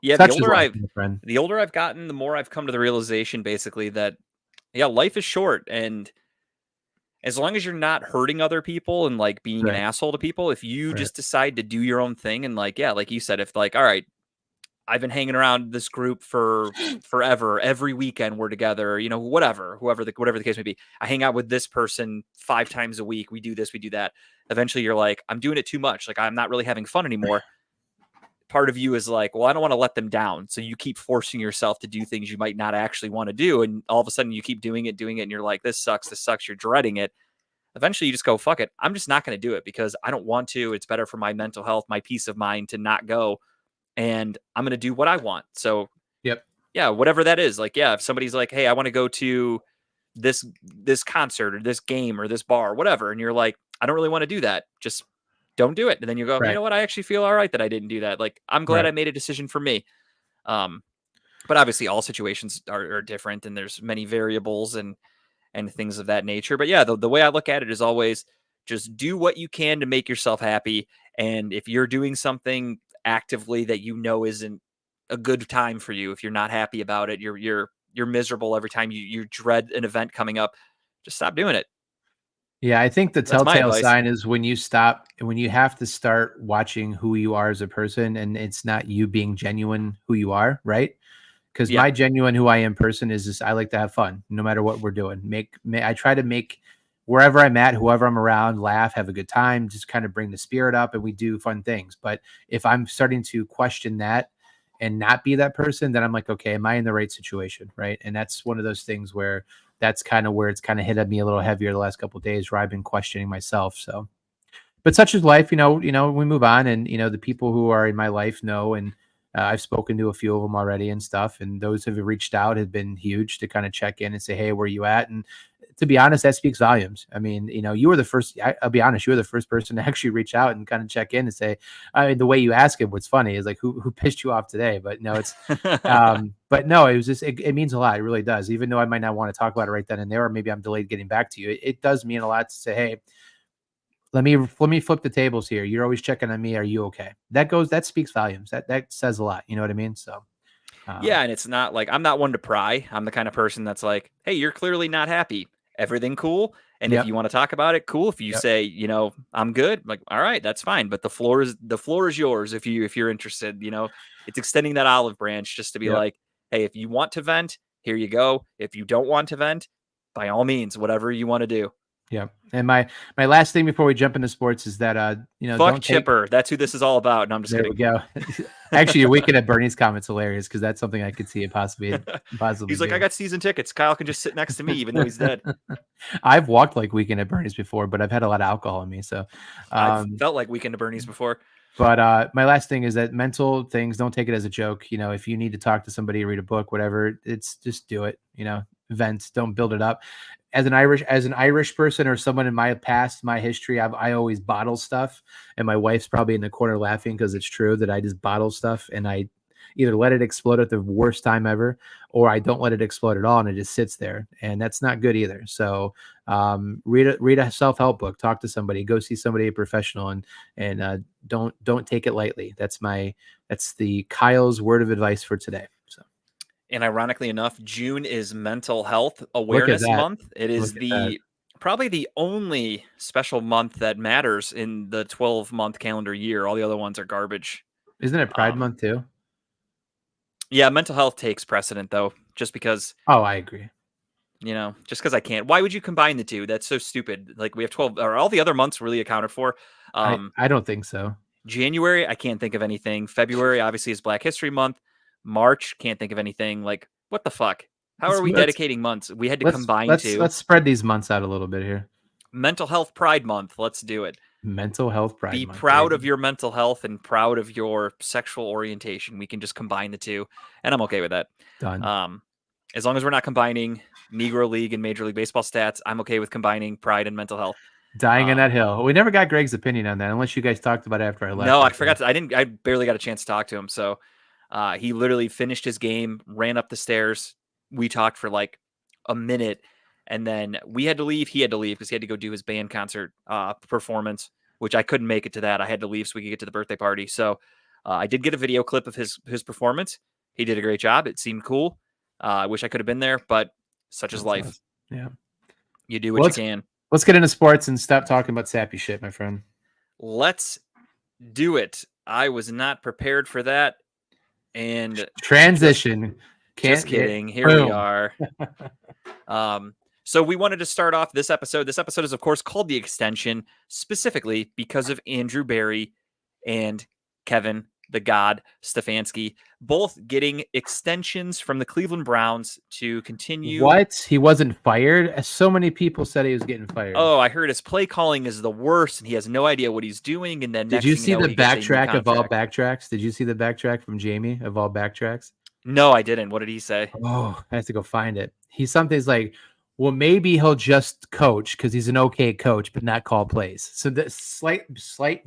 Yeah, Such is life, my friend. the older I've gotten, the more I've come to the realization basically that yeah, life is short, and as long as you're not hurting other people and like being an Right. asshole to people, if you Right. just decide to do your own thing and like yeah, like you said, if like all right, I've been hanging around this group for forever. Every weekend we're together, you know, whatever the case may be. I hang out with this person 5 times a week. We do this, we do that. Eventually you're like, I'm doing it too much. Like I'm not really having fun anymore. Part of you is like, well, I don't want to let them down. So you keep forcing yourself to do things you might not actually want to do. And all of a sudden you keep doing it. And you're like, this sucks. You're dreading it. Eventually you just go, fuck it. I'm just not going to do it because I don't want to. It's better for my mental health, my peace of mind to not go. And I'm going to do what I want. So Yep. yeah, whatever that is. Like, yeah, if somebody's like, hey, I want to go to this concert or this game or this bar, or whatever, and you're like, I don't really want to do that. Just don't do it. And then you go, you Right. know what? I actually feel all right that I didn't do that. Like, I'm glad Right. I made a decision for me. Um, but obviously all situations are different and there's many variables and things of that nature. But yeah, the way I look at it is always just do what you can to make yourself happy. And if you're doing something actively that you know isn't a good time for you, if you're not happy about it, you're miserable every time you dread an event coming up, just stop doing it. Yeah, I think the That's my telltale advice. sign is when you have to start watching who you are as a person, and it's not you being genuine who you are, right? Because Yeah. my genuine who I am person is just I like to have fun no matter what we're doing. I try to make wherever I'm at, whoever I'm around, laugh, have a good time, just kind of bring the spirit up, and we do fun things. But if I'm starting to question that and not be that person, then I'm like, okay, am I in the right situation, right? And that's one of those things where that's kind of where it's kind of hit at me a little heavier the last couple of days, where I've been questioning myself. So, but such is life, we move on, and the people who are in my life know, and I've spoken to a few of them already and stuff, and those who have reached out have been huge to kind of check in and say, hey, where you at? And to be honest, that speaks volumes. I mean, you were the first, I'll be honest, you were the first person to actually reach out and kind of check in and say, I mean, the way you ask it, what's funny is like, who pissed you off today? But no, but no, it was just, it means a lot. It really does. Even though I might not want to talk about it right then and there, or maybe I'm delayed getting back to you. It does mean a lot to say, hey, let me flip the tables here. You're always checking on me. Are you okay? That speaks volumes. That says a lot. You know what I mean? So, Yeah, and it's not like I'm not one to pry. I'm the kind of person that's like, hey, you're clearly not happy. Everything cool? And if yep, you want to talk about it, cool. If you yep, say, I'm good, like, all right, that's fine. But the floor is yours if you're interested. It's extending that olive branch just to be yep. like, hey, if you want to vent, here you go. If you don't want to vent, by all means, whatever you want to do. Yeah. And my last thing before we jump into sports is that Fuck don't take Chipper. That's who this is all about. No, I'm just there we kidding. go. Actually, your weekend at Bernie's comment's hilarious because that's something I could see it possibly He's like, I do. got season tickets. Kyle can just sit next to me, even though he's dead. I've walked like weekend at Bernie's before, but I've had a lot of alcohol in me. So I've um felt like Weekend at Bernie's before. but my last thing is that mental things, don't take it as a joke. If you need to talk to somebody, read a book, whatever, it's just do it. Vent, don't build it up. As an Irish person or someone in my past, my history, I always bottle stuff, and my wife's probably in the corner laughing because it's true that I just bottle stuff, and I either let it explode at the worst time ever, or I don't let it explode at all, and it just sits there, and that's not good either. So read a self-help book, talk to somebody, go see somebody, a professional, and don't take it lightly. That's the Kyle's word of advice for today. So And ironically enough, June is Mental Health look at Awareness that. Month. It is Look at that. the probably the only special month that matters in the 12-month calendar year. All the other ones are garbage. Isn't it Pride Um, Month too? yeah, mental health takes precedent though, just because, Oh, I agree. just because I can't. Why would you combine the two? That's so stupid. Like we have 12, or all the other months really accounted for. I Um, I don't think so. January, I can't think of anything. February, obviously, is Black History Month. March, can't think of anything. Like, what the fuck? How Let's are we let's dedicating months? We had to let's combine let's two. let's spread these months out a little bit here. Mental Health Pride Month. Let's do it. Mental Health Pride Be Month. There proud you of go. your mental health and proud of your sexual orientation. We can just combine the two, and I'm okay with that. Done. Um, as long as we're not combining Negro League and Major League Baseball stats, I'm okay with combining pride and mental health. Dying on Um, that hill. We never got Greg's opinion on that, unless you guys talked about it after I left. no, I I think. forgot. I didn't. I barely got a chance to talk to him. So he literally finished his game, ran up the stairs. We talked for like a minute, and then we had to leave. He had to leave because he had to go do his band concert performance, which I couldn't make it to that. I had to leave so we could get to the birthday party. So I did get a video clip of his performance. He did a great job. It seemed cool. I wish I could have been there, but such is life. Yeah. You do what you can. Let's get into sports and stop talking about sappy shit, my friend. Let's do it. I was not prepared for that. And transition. Just kidding. Here we are. So we wanted to start off this episode. This episode is, of course, called The Extension, specifically because of Andrew Berry and Kevin the God Stefanski, both getting extensions from the Cleveland Browns to continue. What? He wasn't fired? So many people said he was getting fired. Oh, I heard his play calling is the worst, and he has no idea what he's doing. And then did you see the backtrack of all backtracks? Did you see the backtrack from Jamie of all backtracks? No, I didn't. What did he say? Oh, I have to go find it. Something's like, well, maybe he'll just coach because he's an okay coach, but not call plays. So the slight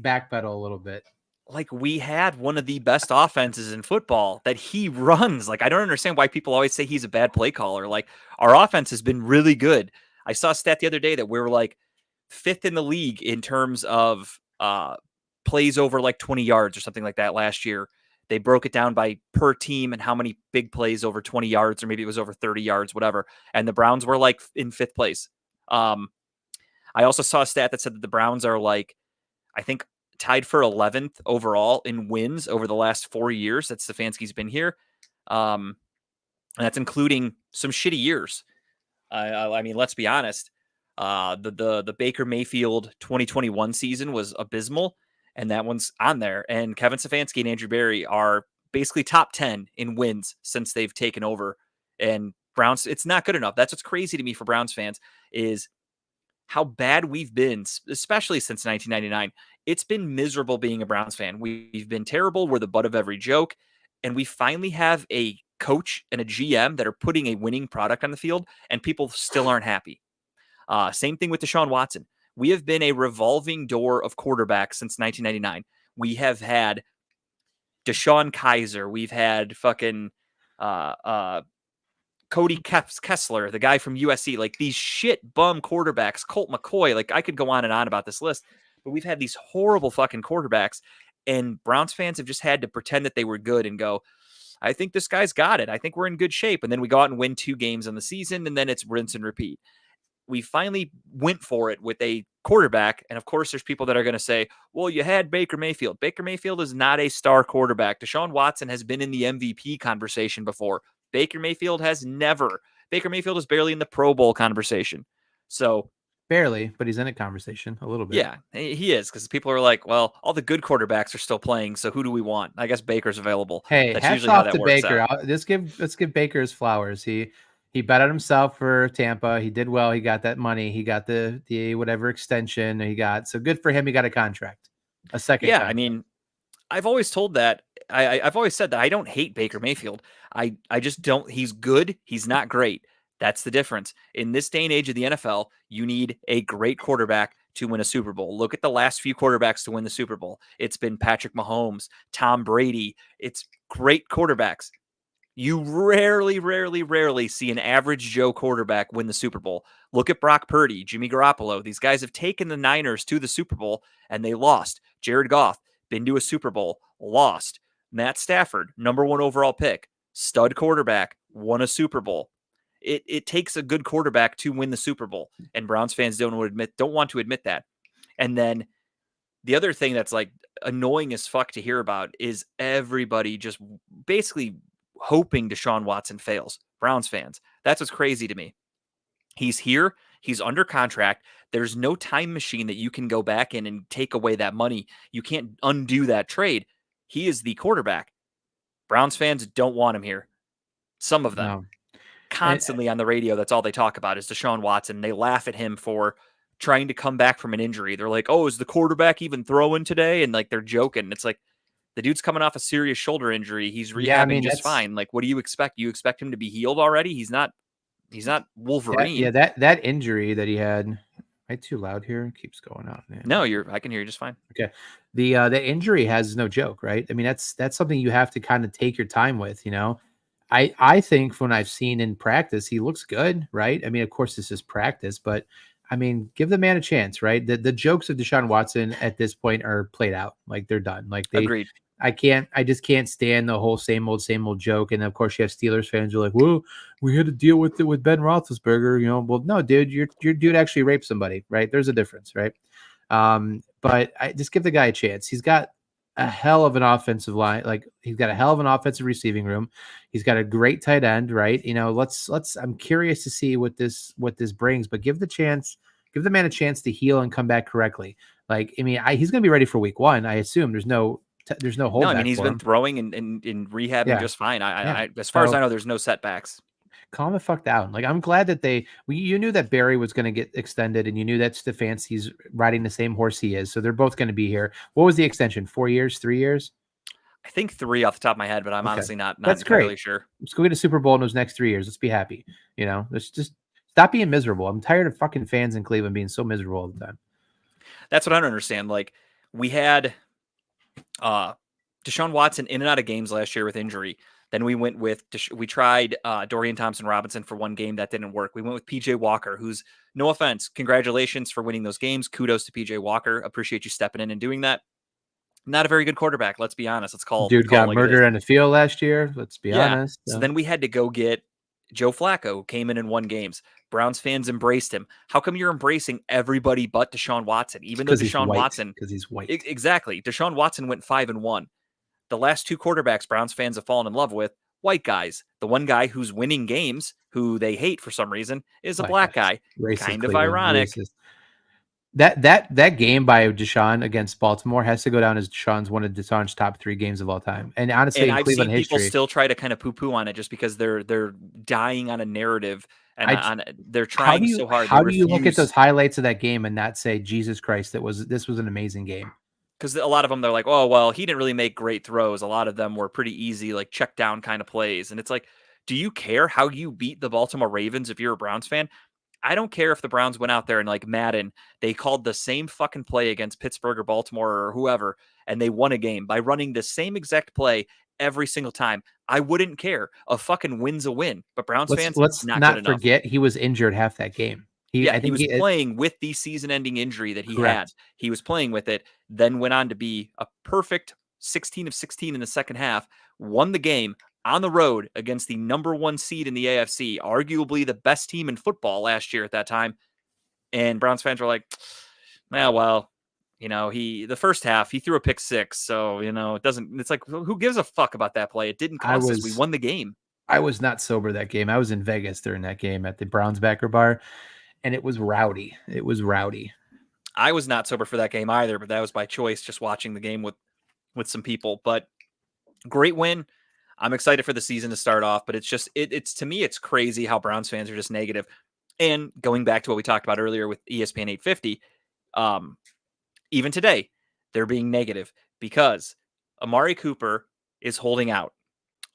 backpedal a little bit. Like, we had one of the best offenses in football that he runs. Like, I don't understand why people always say he's a bad play caller. Like, our offense has been really good. I saw a stat the other day that we were like 5th in the league in terms of plays over like 20 yards or something like that last year. They broke it down by per team and how many big plays over 20 yards, or maybe it was over 30 yards, whatever. And the Browns were like in 5th place. I also saw a stat that said that the Browns are like, I think, tied for 11th overall in wins over the last 4 years that Stefanski's been here. And that's including some shitty years. I mean, let's be honest. The Baker Mayfield 2021 season was abysmal, and that one's on there. And Kevin Stefanski and Andrew Berry are basically top 10 in wins since they've taken over. And Browns, it's not good enough. That's what's crazy to me for Browns fans is how bad we've been, especially since 1999. It's been miserable being a Browns fan. We've been terrible. We're the butt of every joke. And we finally have a coach and a GM that are putting a winning product on the field, and people still aren't happy. Same thing with Deshaun Watson. We have been a revolving door of quarterbacks since 1999. We have had Deshaun Kaiser. We've had fucking Cody Kessler, the guy from USC, like these shit bum quarterbacks, Colt McCoy. Like, I could go on and on about this list, but we've had these horrible fucking quarterbacks, and Browns fans have just had to pretend that they were good and go, I think this guy's got it. I think we're in good shape. And then we go out and win 2 games in the season, and then it's rinse and repeat. We finally went for it with a quarterback. And of course, there's people that are going to say, well, you had Baker Mayfield. Baker Mayfield is not a star quarterback. Deshaun Watson has been in the MVP conversation before. Baker Mayfield has never. Baker Mayfield is barely in the Pro Bowl conversation. So barely, but he's in a conversation a little bit. Yeah, he is, because people are like, well, all the good quarterbacks are still playing, so who do we want? I guess Baker's available. Hey, that's hats usually off how that to works Baker. out. Let's give Baker his flowers. He bet on himself for Tampa. He did well. He got that money. He got the whatever extension he got. So good for him. He got a contract, a second. Yeah, contract. I mean, I've always told that. I've always said that I don't hate Baker Mayfield. I just don't. He's good. He's not great. That's the difference. In this day and age of the NFL, you need a great quarterback to win a Super Bowl. Look at the last few quarterbacks to win the Super Bowl. It's been Patrick Mahomes, Tom Brady. It's great quarterbacks. You rarely see an average Joe quarterback win the Super Bowl. Look at Brock Purdy, Jimmy Garoppolo. These guys have taken the Niners to the Super Bowl, and they lost. Jared Goff, been to a Super Bowl, lost. Matt Stafford, number 1 overall pick, stud quarterback, won a Super Bowl. It takes a good quarterback to win the Super Bowl, and Browns fans don't want to admit that. And then the other thing that's like annoying as fuck to hear about is everybody just basically hoping Deshaun Watson fails. Browns fans. That's what's crazy to me. He's here. He's under contract. There's no time machine that you can go back in and take away that money. You can't undo that trade. He is the quarterback. Browns fans don't want him here. Some of them. No. Constantly on the radio, that's all they talk about is Deshaun Watson. They laugh at him for trying to come back from an injury. They're like, oh, is the quarterback even throwing today? And like, they're joking. It's like, the dude's coming off a serious shoulder injury. He's rehabbing just fine. Like, what do you expect? You expect him to be healed already? He's not Wolverine. Yeah, that injury that he had. Am I too loud here? It keeps going out. Man. No, I can hear you just fine. Okay. The injury has no joke, right? I mean, that's something you have to kind of take your time with, you know. I think when I've seen in practice, he looks good, right? I mean, of course, this is practice, but I mean, give the man a chance, right? The jokes of Deshaun Watson at this point are played out, like they're done. Like Agreed. I just can't stand the whole same old joke. And of course, you have Steelers fans who are like, "Well, we had to deal with it with Ben Roethlisberger." Well, no, dude, your dude actually raped somebody, right? There's a difference, right? But I just give the guy a chance. He's got a hell of an offensive line. Like he's got a hell of an offensive receiving room. He's got a great tight end, right? Let's. I'm curious to see what this brings, but give the man a chance to heal and come back correctly. Like, I mean, he's going to be ready for week 1. I assume there's no No, I mean holdback he's for been him. throwing and rehabbing Yeah, just fine. yeah. I as far as So I know, there's no setbacks. calm the fuck down. Like, I'm glad that you knew that Barry was going to get extended, and you knew that Stefanski's riding the same horse he is. So they're both going to be here. What was the extension? 4 years, 3 years? I think 3 off the top of my head, but I'm Okay, honestly not that's entirely great. sure. Let's go get a Super Bowl in those next 3 years. Let's be happy. Let's just stop being miserable. I'm tired of fucking fans in Cleveland being so miserable all the time. That's what I don't understand. Like we had Deshaun Watson in and out of games last year with injury. Then we went with we tried Dorian Thompson-Robinson for one game that didn't work. We went with PJ Walker, who's, no offense, congratulations for winning those games. Kudos to PJ Walker. Appreciate you stepping in and doing that. Not a very good quarterback. Let's be honest. Dude got like murdered on the field last year. Let's be yeah. honest. So then we had to go get Joe Flacco, who came in and won games. Browns fans embraced him. How come you're embracing everybody but Deshaun Watson? Even though Deshaun Watson, because he's white. Exactly. Deshaun Watson went 5-1. The last 2 quarterbacks Browns fans have fallen in love with, white guys. The one guy who's winning games, who they hate for some reason, is a black guy. Racist, kind of Cleveland, ironic. Racist. That game by Deshaun against Baltimore has to go down as one of Deshaun's top 3 games of all time. And honestly, in I've Cleveland seen people history, still try to kind of poo-poo on it just because they're dying on a narrative and they're trying so hard. How do you look at those highlights of that game and not say, Jesus Christ, this was an amazing game? Because a lot of them, they're like, oh, well, he didn't really make great throws. A lot of them were pretty easy, like check down kind of plays. And it's like, do you care how you beat the Baltimore Ravens if you're a Browns fan? I don't care if the Browns went out there and like Madden, they called the same fucking play against Pittsburgh or Baltimore or whoever, and they won a game by running the same exact play every single time. I wouldn't care. A fucking win's a win. But Browns fans, let's not forget he was injured half that game. He was playing with the season-ending injury that he had. He was playing with it, then went on to be a perfect 16 of 16 in the second half, won the game on the road against the number 1 seed in the AFC, arguably the best team in football last year at that time. And Browns fans were like, well, the first half, he threw a pick 6. So, it's like, who gives a fuck about that play? It didn't cost us. We won the game. I was not sober that game. I was in Vegas during that game at the Browns backer bar. And it was rowdy. I was not sober for that game either, but that was by choice, just watching the game with some people. But great win. I'm excited for the season to start off, but it's just, it's to me, it's crazy how Browns fans are just negative. And going back to what we talked about earlier with ESPN 850, even today, they're being negative because Amari Cooper is holding out.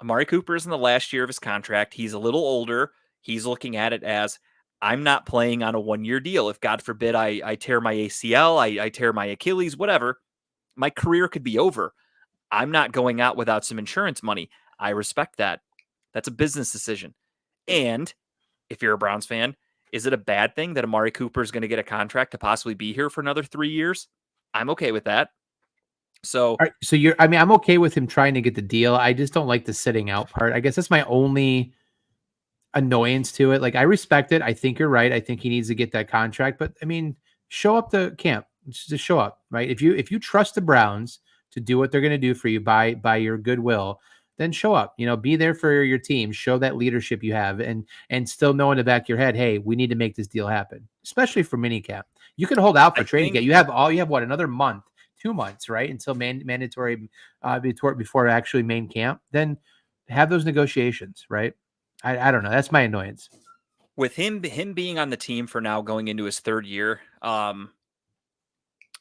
Amari Cooper is in the last year of his contract. He's a little older. He's looking at it as, I'm not playing on a 1-year deal. If God forbid I tear my ACL, I tear my Achilles, whatever, my career could be over. I'm not going out without some insurance money. I respect that. That's a business decision. And if you're a Browns fan, is it a bad thing that Amari Cooper is going to get a contract to possibly be here for another 3 years? I'm okay with that. So, I'm okay with him trying to get the deal. I just don't like the sitting out part. I guess that's my only annoyance to it. Like, I respect it. I think you're right. I think he needs to get that contract, but I mean, show up to camp. Just show up, right? If you trust the Browns to do what they're going to do for you by your goodwill, then show up. Be there for your team. Show that leadership you have, and still know in the back of your head, hey, we need to make this deal happen. Especially for minicamp, you can hold out for training camp. You have what, another month, 2 months, right, until mandatory before actually main camp. Then have those negotiations, right? I don't know. That's my annoyance. With him being on the team for now, going into his 3rd year, I'm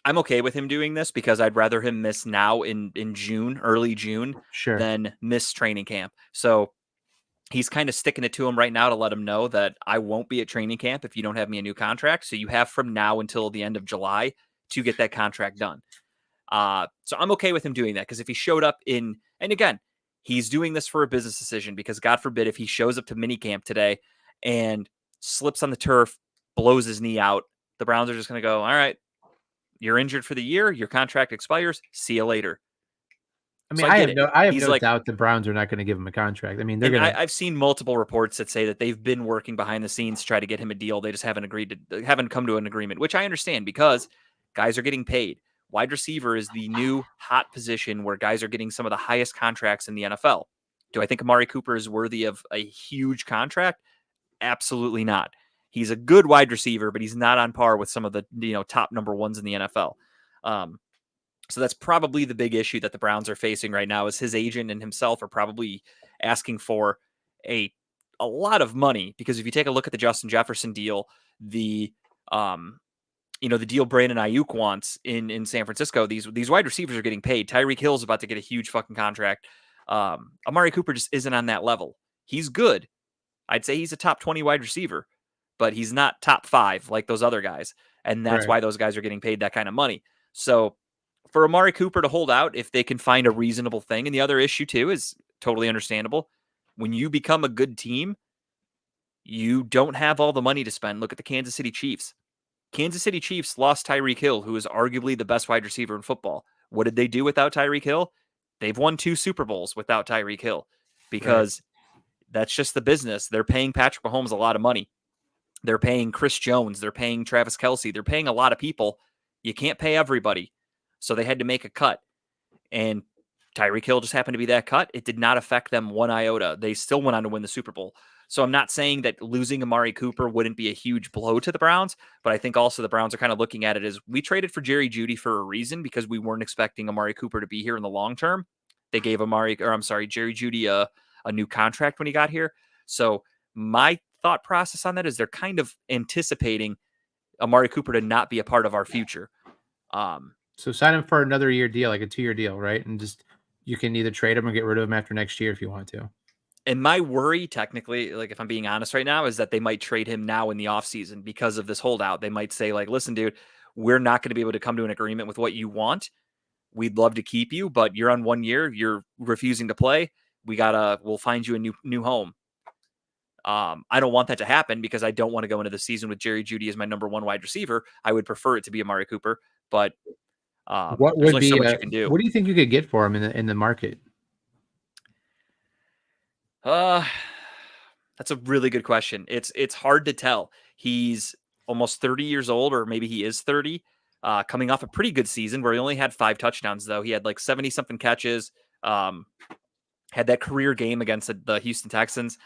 okay with him doing this because I'd rather him miss now in June, early June, than miss training camp. So he's kind of sticking it to him right now to let him know that I won't be at training camp if you don't have me a new contract. So you have from now until the end of July to get that contract done. So I'm okay with him doing that because if he showed up and again, he's doing this for a business decision because God forbid if he shows up to minicamp today and slips on the turf, blows his knee out, the Browns are just going to go, all right, you're injured for the year. Your contract expires. See you later. I mean, So I get it. I have He's no like, doubt the Browns are not going to give him a contract. I mean, they're and going to. I've seen multiple reports that say that they've been working behind the scenes to try to get him a deal. They just haven't come to an agreement, which I understand because guys are getting paid. Wide receiver is the new hot position where guys are getting some of the highest contracts in the NFL. Do I think Amari Cooper is worthy of a huge contract? Absolutely not. He's a good wide receiver, but he's not on par with some of the top number ones in the NFL. So that's probably the big issue that the Browns are facing right now is his agent and himself are probably asking for a lot of money because if you take a look at the Justin Jefferson deal, the the deal Brandon Ayuk wants in San Francisco, these wide receivers are getting paid. Tyreek Hill is about to get a huge fucking contract. Amari Cooper just isn't on that level. He's good. I'd say he's a top 20 wide receiver, but he's not top 5 like those other guys. And that's Right. why those guys are getting paid that kind of money. So for Amari Cooper to hold out, if they can find a reasonable thing, and the other issue too is totally understandable. When you become a good team, you don't have all the money to spend. Look at the Kansas City Chiefs. Kansas City Chiefs lost Tyreek Hill, who is arguably the best wide receiver in football. What did they do without Tyreek Hill? They've won 2 Super Bowls without Tyreek Hill because that's just the business. They're paying Patrick Mahomes a lot of money. They're paying Chris Jones. They're paying Travis Kelce. They're paying a lot of people. You can't pay everybody. So they had to make a cut. And Tyreek Hill just happened to be that cut. It did not affect them one iota. They still went on to win the Super Bowl. So I'm not saying that losing Amari Cooper wouldn't be a huge blow to the Browns, but I think also the Browns are kind of looking at it as we traded for Jerry Jeudy for a reason because we weren't expecting Amari Cooper to be here in the long term. They gave Jerry Jeudy a new contract when he got here. So my thought process on that is they're kind of anticipating Amari Cooper to not be a part of our future. So sign him for another year deal, like a 2-year deal, right? And just you can either trade him or get rid of him after next year if you want to. And my worry, technically, like if I'm being honest right now, is that they might trade him now in the offseason because of this holdout. They might say, like, listen, dude, we're not going to be able to come to an agreement with what you want. We'd love to keep you, but you're on 1 year. You're refusing to play. We'll find you a new home. I don't want that to happen because I don't want to go into the season with Jerry Jeudy as my number 1 wide receiver. I would prefer it to be Amari Cooper, but What there's would only so be much you can do. what do you think you could get for him in the market? That's a really good question. It's hard to tell. He's almost 30 years old, or maybe he is 30, coming off a pretty good season where he only had 5 touchdowns, though. He had like 70 something catches, had that career game against the Houston Texans.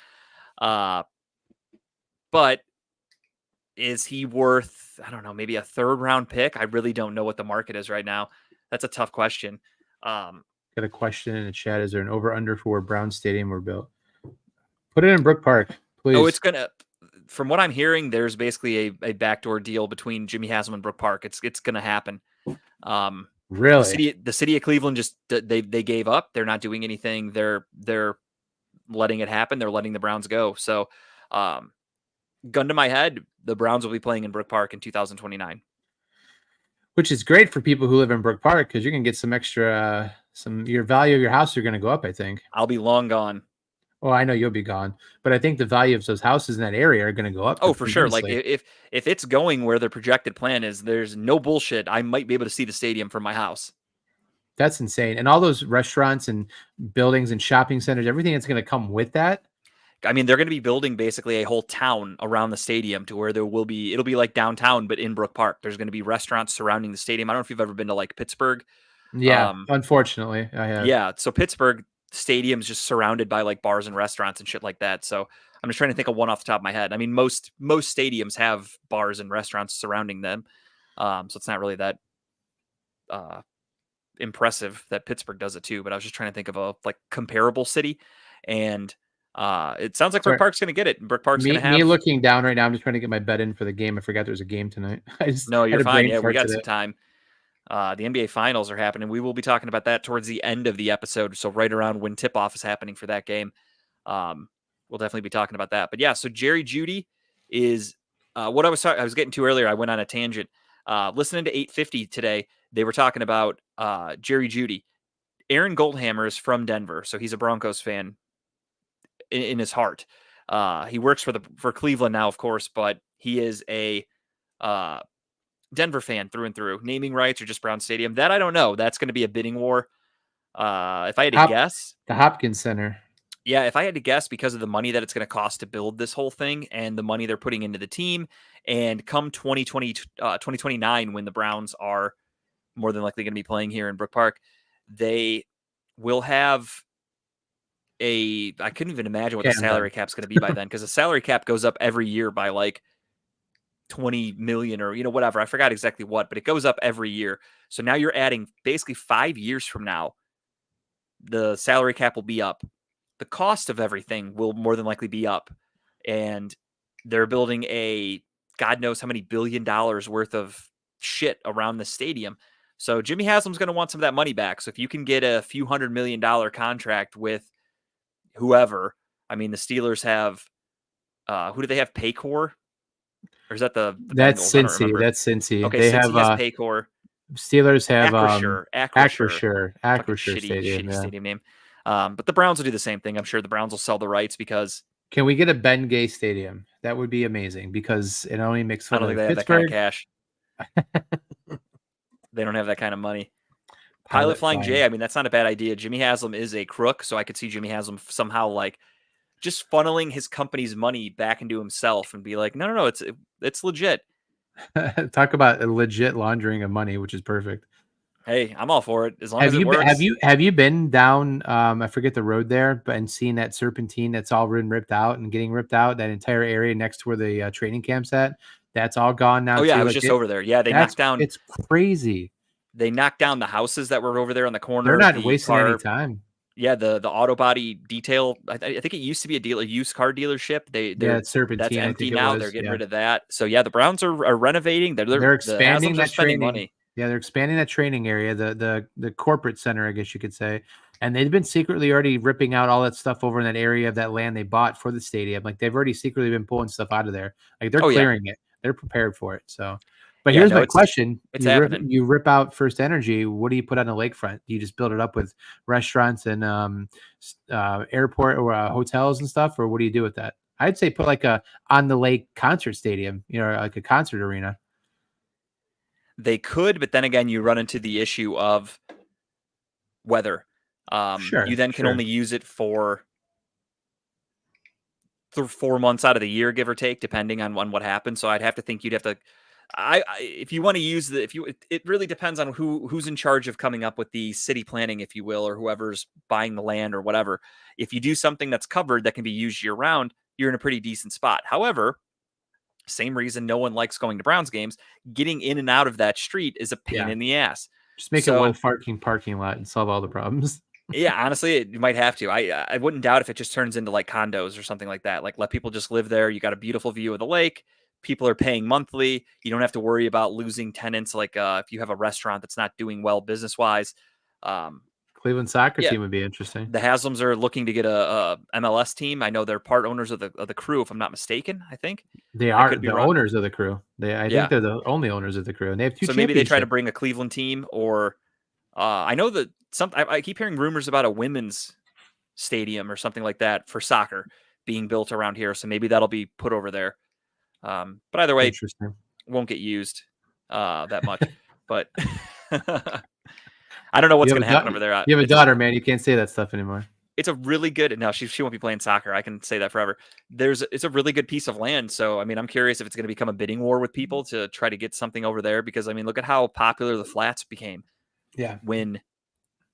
But is he worth, I don't know, maybe a 3rd round pick? I really don't know what the market is right now. That's a tough question. Got a question in the chat. Is there an over-under for where Brown Stadium were built? Put it in Brook Park, please. Oh, it's gonna. From what I'm hearing, there's basically a backdoor deal between Jimmy Haslam and Brook Park. It's gonna happen. Really? The city of Cleveland just they gave up. They're not doing anything. They're letting it happen. They're letting the Browns go. So, gun to my head, the Browns will be playing in Brook Park in 2029. Which is great for people who live in Brook Park because you can get some extra, your value of your house are going to go up, I think. I'll be long gone. Well, I know you'll be gone, but I think the value of those houses in that area are going to go up. Oh, for sure. Like if it's going where the projected plan is, there's no bullshit. I might be able to see the stadium from my house. That's insane. And all those restaurants and buildings and shopping centers, everything that's going to come with that. I mean, they're going to be building basically a whole town around the stadium to where it'll be like downtown, but in Brook Park. There's going to be restaurants surrounding the stadium. I don't know if you've ever been to like Pittsburgh. Yeah, unfortunately, I have. Yeah, so Pittsburgh stadium's just surrounded by like bars and restaurants and shit like that. So I'm just trying to think of one off the top of my head. I mean, most stadiums have bars and restaurants surrounding them, so it's not really that impressive that Pittsburgh does it too. But I was just trying to think of a like comparable city, and it sounds like Brook Park's going to get it. And Brook Park's going to have me looking down right now. I'm just trying to get my bet in for the game. I forgot there was a game tonight. No, you're fine. Yeah, we got some time. The NBA Finals are happening. We will be talking about that towards the end of the episode. So right around when tip-off is happening for that game, we'll definitely be talking about that. But yeah, so Jerry Jeudy is what I was getting to earlier. I went on a tangent. Listening to 850 today, they were talking about Jerry Jeudy. Aaron Goldhammer is from Denver, so he's a Broncos fan in his heart. He works for Cleveland now, of course, but he is a Denver fan through and through. Naming rights or just Brown Stadium, that I don't know. That's going to be a bidding war. If I had to Hop- guess, The Hopkins Center. yeah, if I had to guess, because of the money that it's going to cost to build this whole thing and the money they're putting into the team, and come 2029, when the Browns are more than likely going to be playing here in Brook Park, they will have I couldn't even imagine what the salary cap's going to be by then, because the salary cap goes up every year by like 20 million or whatever. I forgot exactly what, but it goes up every year. So now you're adding basically 5 years from now, the salary cap will be up. The cost of everything will more than likely be up. And they're building a God knows how many $1 billion worth of shit around the stadium. So Jimmy Haslam's going to want some of that money back. So if you can get a few $100 million contract with whoever, I mean, the Steelers have, who do they have? Paycor? Or is that the That's Bengals? I don't Cincy. remember. That's Cincy. Okay, they Cincy have has Paycor. Steelers have Acrisure. Acrisure Shitty Stadium. stadium name. But the Browns will do the same thing. I'm sure the Browns will sell the rights because Can we get a Ben Gay Stadium? That would be amazing because it only makes I fun don't think of they have that kind of Pittsburgh. cash. They don't have that kind of money. Pilot Flying J, I mean, that's not a bad idea. Jimmy Haslam is a crook, so I could see Jimmy Haslam somehow like just funneling his company's money back into himself and be like, no, it's legit. Talk about a legit laundering of money, which is perfect. Hey, I'm all for it as long as it works. Have you been down? I forget the road there, but and seen that serpentine that's all ripped out and getting ripped out. That entire area next to where the training camp's at, that's all gone now. Oh yeah, too. I was just over there. Yeah, they knocked down. It's crazy. They knocked down the houses that were over there on the corner. They're not wasting any time. Yeah, the auto body detail. I think it used to be a used car dealership. It's serpentine. That's empty now. They're getting yeah. rid of that. So yeah, the Browns are renovating. They're expanding that training. Money. Yeah, they're expanding that training area, the corporate center, I guess you could say. And they've been secretly already ripping out all that stuff over in that area of that land they bought for the stadium. Like they've already secretly been pulling stuff out of there. Like they're clearing it. They're prepared for it. So, but here's my question: you rip out First Energy. What do you put on the lakefront? Do you just build it up with restaurants and airport or hotels and stuff, or what do you do with that? I'd say put like a on the lake concert stadium, like a concert arena. They could, but then again, you run into the issue of weather. You then can only use it for 4 months out of the year, give or take, depending on what happens. So I'd have to think you'd have to. If you want to use it really depends on who's in charge of coming up with the city planning, if you will, or whoever's buying the land or whatever. If you do something that's covered that can be used year round, you're in a pretty decent spot. However, same reason no one likes going to Browns games. Getting in and out of that street is a pain in the ass. Just make it one parking lot and solve all the problems. Yeah, honestly, you might have to. I wouldn't doubt if it just turns into like condos or something like that. Like let people just live there. You got a beautiful view of the lake. People are paying monthly. You don't have to worry about losing tenants. Like if you have a restaurant that's not doing well business wise. Cleveland soccer team would be interesting. The Haslams are looking to get a MLS team. I know they're part owners of the Crew, if I'm not mistaken. I think they are the owners of the Crew. I think they're the only owners of the Crew, and they have 2. So maybe they try to bring a Cleveland team, or I know that I keep hearing rumors about a women's stadium or something like that for soccer being built around here. So maybe that'll be put over there. But either way, won't get used that much. But I don't know what's going to happen over there. You have a daughter, man. You can't say that stuff anymore. It's a really good. No, she won't be playing soccer. I can say that forever. It's a really good piece of land. So I mean, I'm curious if it's going to become a bidding war with people to try to get something over there. Because I mean, look at how popular the flats became. Yeah. When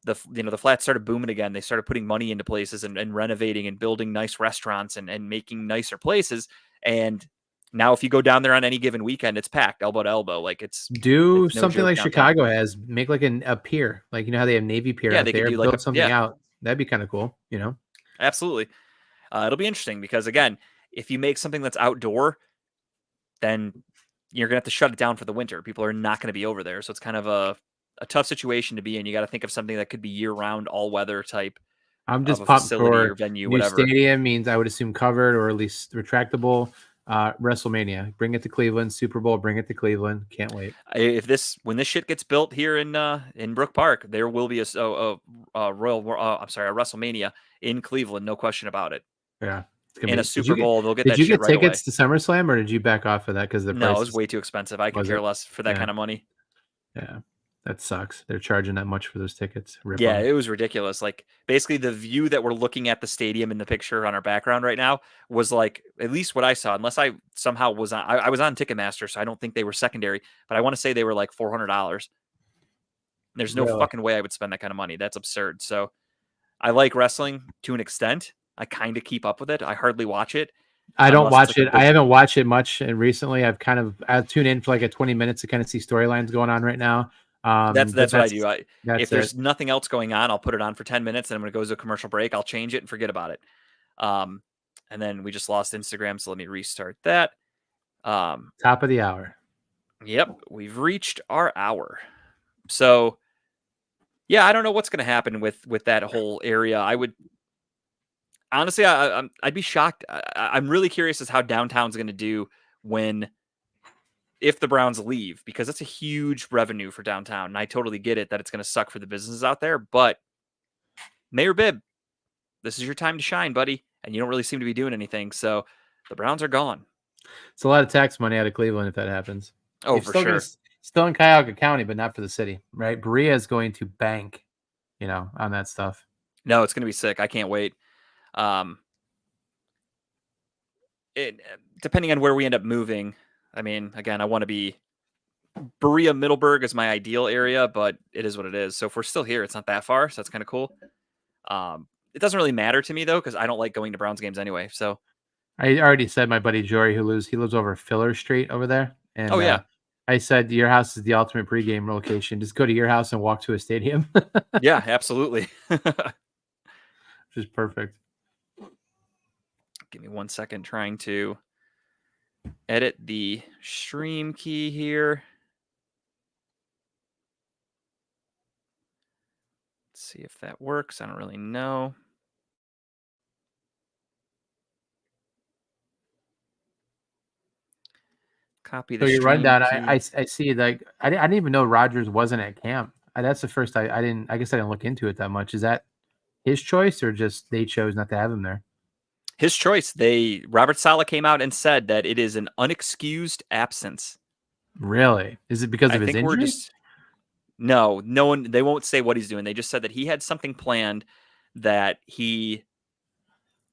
the flats started booming again, they started putting money into places and renovating and building nice restaurants and making nicer places. And now if you go down there on any given weekend, it's packed elbow to elbow. Like it's something like Chicago has. Make like a pier, like how they have Navy Pier. Yeah, out they there. could do like build something out. That'd be kind of cool. Absolutely. It'll be interesting because again, if you make something that's outdoor, then you're gonna have to shut it down for the winter. People are not going to be over there, so it's kind of a tough situation to be in. You got to think of something that could be year round, all weather type. I'm just pumped for venue, new whatever. Stadium means I would assume covered or at least retractable. WrestleMania, bring it to Cleveland. Super Bowl, bring it to Cleveland. Can't wait. When this shit gets built here in Brook Park, there will be a WrestleMania in Cleveland, no question about it. Yeah, in a Super Bowl, they'll get that. Did you get right tickets to SummerSlam, or did you back off of that because the price? No, it was way too expensive. I could care less for that kind of money. Yeah, That sucks. They're charging that much for those tickets. Rip Yeah, 'em. it was ridiculous. Like basically the view that we're looking at the stadium in the picture on our background right now was like at least what I saw, unless I somehow was on I was on Ticketmaster, so I don't think they were secondary, but I want to say they were like $400. There's no Really? fucking way I would spend that kind of money. That's absurd. So I like wrestling to an extent. I kind of keep up with it. I hardly watch it I don't unless it's watch like a it. I big. haven't watched it much recently. I tune in for like a 20 minutes to kind of see storylines going on right now. That's But what I do. If that's it. there's nothing else going on, I'll put it on for 10 minutes, and when it goes to a commercial break, I'll change it and forget about it. And then we just lost Instagram, so let me restart that. Top of the hour. Yep, we've reached our hour. So, yeah, I don't know what's going to happen with that whole area. I would honestly, I'd be shocked. I'm really curious as how downtown's going to do if the Browns leave, because that's a huge revenue for downtown. And I totally get it that it's going to suck for the businesses out there. But Mayor Bibb, this is your time to shine, buddy. And you don't really seem to be doing anything. So the Browns are gone. It's a lot of tax money out of Cleveland if that happens. Oh, You're for still sure. still in Cuyahoga County, but not for the city, right? Berea is going to bank, on that stuff. No, it's going to be sick. I can't wait. Depending on where we end up moving, I mean, again, I want to be Berea, Middleburg is my ideal area, but it is what it is. So if we're still here, it's not that far. So that's kind of cool. It doesn't really matter to me though, because I don't like going to Browns games anyway. So I already said my buddy Jory, he lives over Filler Street over there. And oh yeah, I said your house is the ultimate pregame location. Just go to your house and walk to a stadium. yeah, absolutely. Which is perfect. Give me 1 second trying to edit the stream key here. Let's see if that works. I don't really know. Copy the So your stream rundown, key. I see like I didn't even know Rogers wasn't at camp. That's the first I guess I didn't look into it that much. Is that his choice or just they chose not to have him there? His choice. Robert Saleh came out and said that it is an unexcused absence. Really? Is it because of his think injury? we're just no one. They won't say what he's doing. They just said that he had something planned that he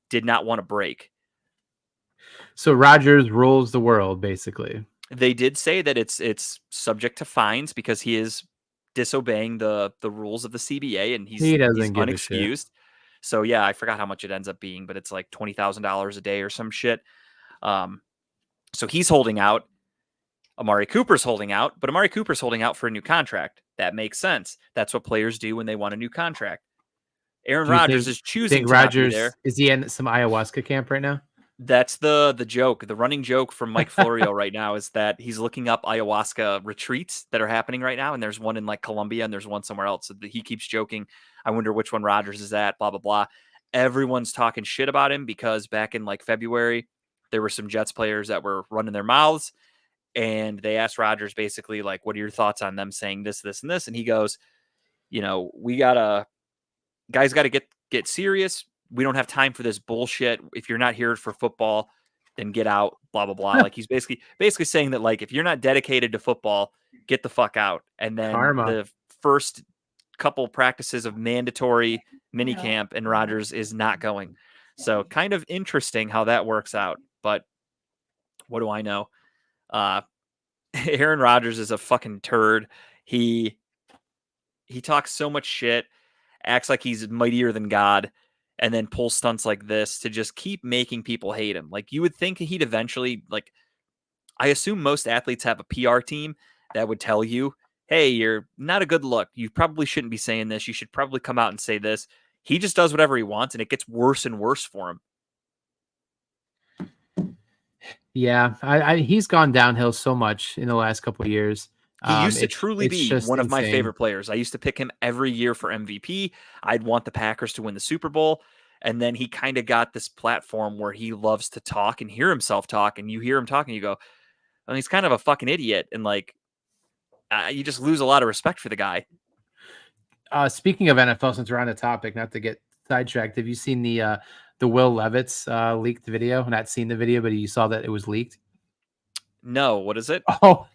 did not want to break. So Rogers rules the world, basically. They did say that it's subject to fines because he is disobeying the rules of the CBA and He doesn't give a shit. unexcused. So yeah, I forgot how much it ends up being, but it's like $20,000 a day or some shit. So he's holding out. Amari Cooper's holding out, but Amari Cooper's holding out for a new contract. That makes sense. That's what players do when they want a new contract. Aaron Rodgers is choosing to not be there. Is he in some ayahuasca camp right now? That's the joke. The running joke from Mike Florio right now is that he's looking up ayahuasca retreats that are happening right now. And there's one in like Colombia and there's one somewhere else. So he keeps joking. I wonder which one Rodgers is at, blah, blah, blah. Everyone's talking shit about him because back in like February, there were some Jets players that were running their mouths. And they asked Rodgers basically like, what are your thoughts on them saying this, this, and this? And he goes, guys got to get serious. We don't have time for this bullshit. If you're not here for football, then get out, blah, blah, blah. Like he's basically saying that like, if you're not dedicated to football, get the fuck out. And then the first couple practices of mandatory minicamp and Rodgers is not going. So kind of interesting how that works out. But what do I know? Aaron Rodgers is a fucking turd. He talks so much shit, acts like he's mightier than God, and then pull stunts like this to just keep making people hate him. Like you would think he'd eventually, like, I assume most athletes have a PR team that would tell you, hey, you're not a good look. You probably shouldn't be saying this. You should probably come out and say this. He just does whatever he wants, and it gets worse and worse for him. Yeah, he's gone downhill so much in the last couple of years. He used to truly be one of my insane. favorite players. I used to pick him every year for MVP. I'd want the Packers to win the Super Bowl. And then he kind of got this platform where he loves to talk and hear himself talk. And you hear him talking, you go, oh, he's kind of a fucking idiot. And like, you just lose a lot of respect for the guy. Speaking of NFL, since we're on the topic, not to get sidetracked, have you seen the Will Levis leaked video? Not seen the video, but you saw that it was leaked. No, what is it? Oh,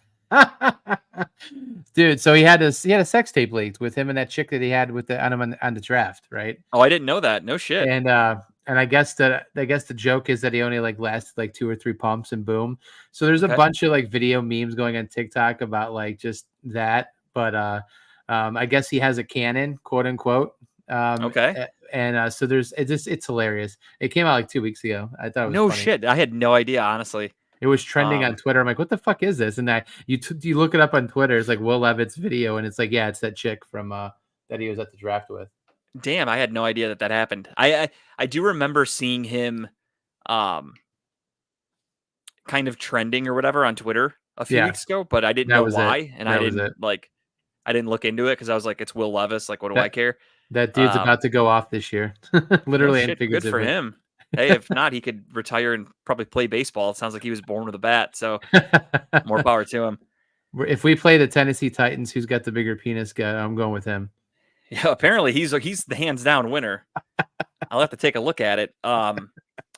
Dude, so he had a sex tape leaked with him and that chick that he had with the on him on the draft, right? Oh, I didn't know that. No shit. And I guess the joke is that he only like lasted like 2 or 3 pumps and boom. So there's a Okay. bunch of like video memes going on TikTok about like just that. But I guess he has a cannon, quote unquote. Okay. So it's hilarious. It came out like 2 weeks ago. I thought it was No funny. shit. I had no idea, honestly. It was trending on Um, Twitter. I'm like, what the fuck is this? And you look it up on Twitter. It's like Will Levitt's video, and it's like, yeah, it's that chick from that he was at the draft with. Damn, I had no idea that happened. I do remember seeing him, um, kind of trending or whatever on Twitter a few Yeah, weeks ago, but I didn't that know was it. why, and That was it. I didn't look into it because I was like, it's Will Levis. Like, what do I That care? that dude's Um, about to go off this year, no literally and shit. Good for figuratively. him. Hey, if not, he could retire and probably play baseball. It sounds like he was born with a bat, so more power to him. If we play the Tennessee Titans, who's got the bigger penis guy? I'm going with him. Yeah, apparently he's the hands down winner. I'll have to take a look at it.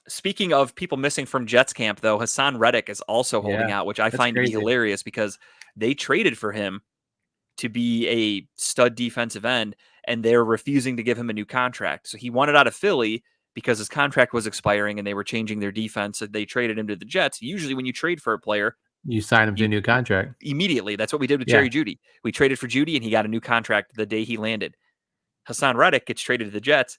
Speaking of people missing from Jets camp, though, Hassan Reddick is also holding Yeah, out, which I that's find to be crazy. hilarious because they traded for him to be a stud defensive end, and they're refusing to give him a new contract. So he wanted out of Philly because his contract was expiring and they were changing their defense. So they traded him to the Jets. Usually, when you trade for a player, You sign him to you a new contract. immediately. That's what we did with Yeah, Jerry Jeudy. We traded for Jeudy, and he got a new contract the day he landed. Hassan Reddick gets traded to the Jets.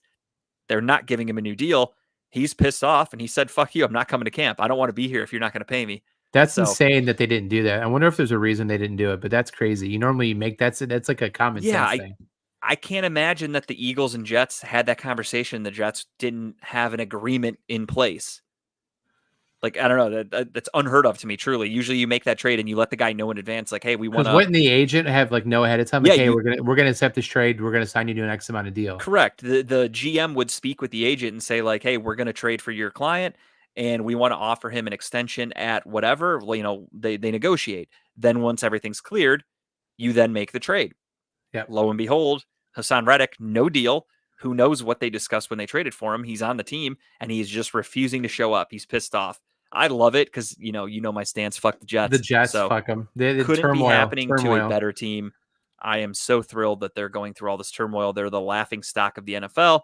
They're not giving him a new deal. He's pissed off, and he said, "Fuck you! I'm not coming to camp. I don't want to be here if you're not going to pay me." that's So insane that they didn't do that. I wonder if there's a reason they didn't do it, but that's crazy. You normally make that's like a common yeah, sense I thing. I can't imagine that the Eagles and Jets had that conversation. The Jets didn't have an agreement in place. Like, I don't know, that's unheard of to me. Truly, usually you make that trade and you let the guy know in advance, like, "Hey, we want Because to." wouldn't the agent have like no ahead of time? Like, Yeah, hey, you we're gonna accept this trade. We're gonna sign you to an X amount of deal. correct. The GM would speak with the agent and say, like, "Hey, we're going to trade for your client, and we want to offer him an extension at whatever." Well, they negotiate. Then once everything's cleared, you then make the trade. Yeah, Lo and behold, Hassan Reddick, no deal. Who knows what they discussed when they traded for him? He's on the team and he's just refusing to show up. He's pissed off. I love it because you know my stance. Fuck the the Jets. Jets, So fuck them. The couldn't be turmoil, happening to a turmoil. better team. I am so thrilled that they're going through all this turmoil. They're the laughing stock of the NFL,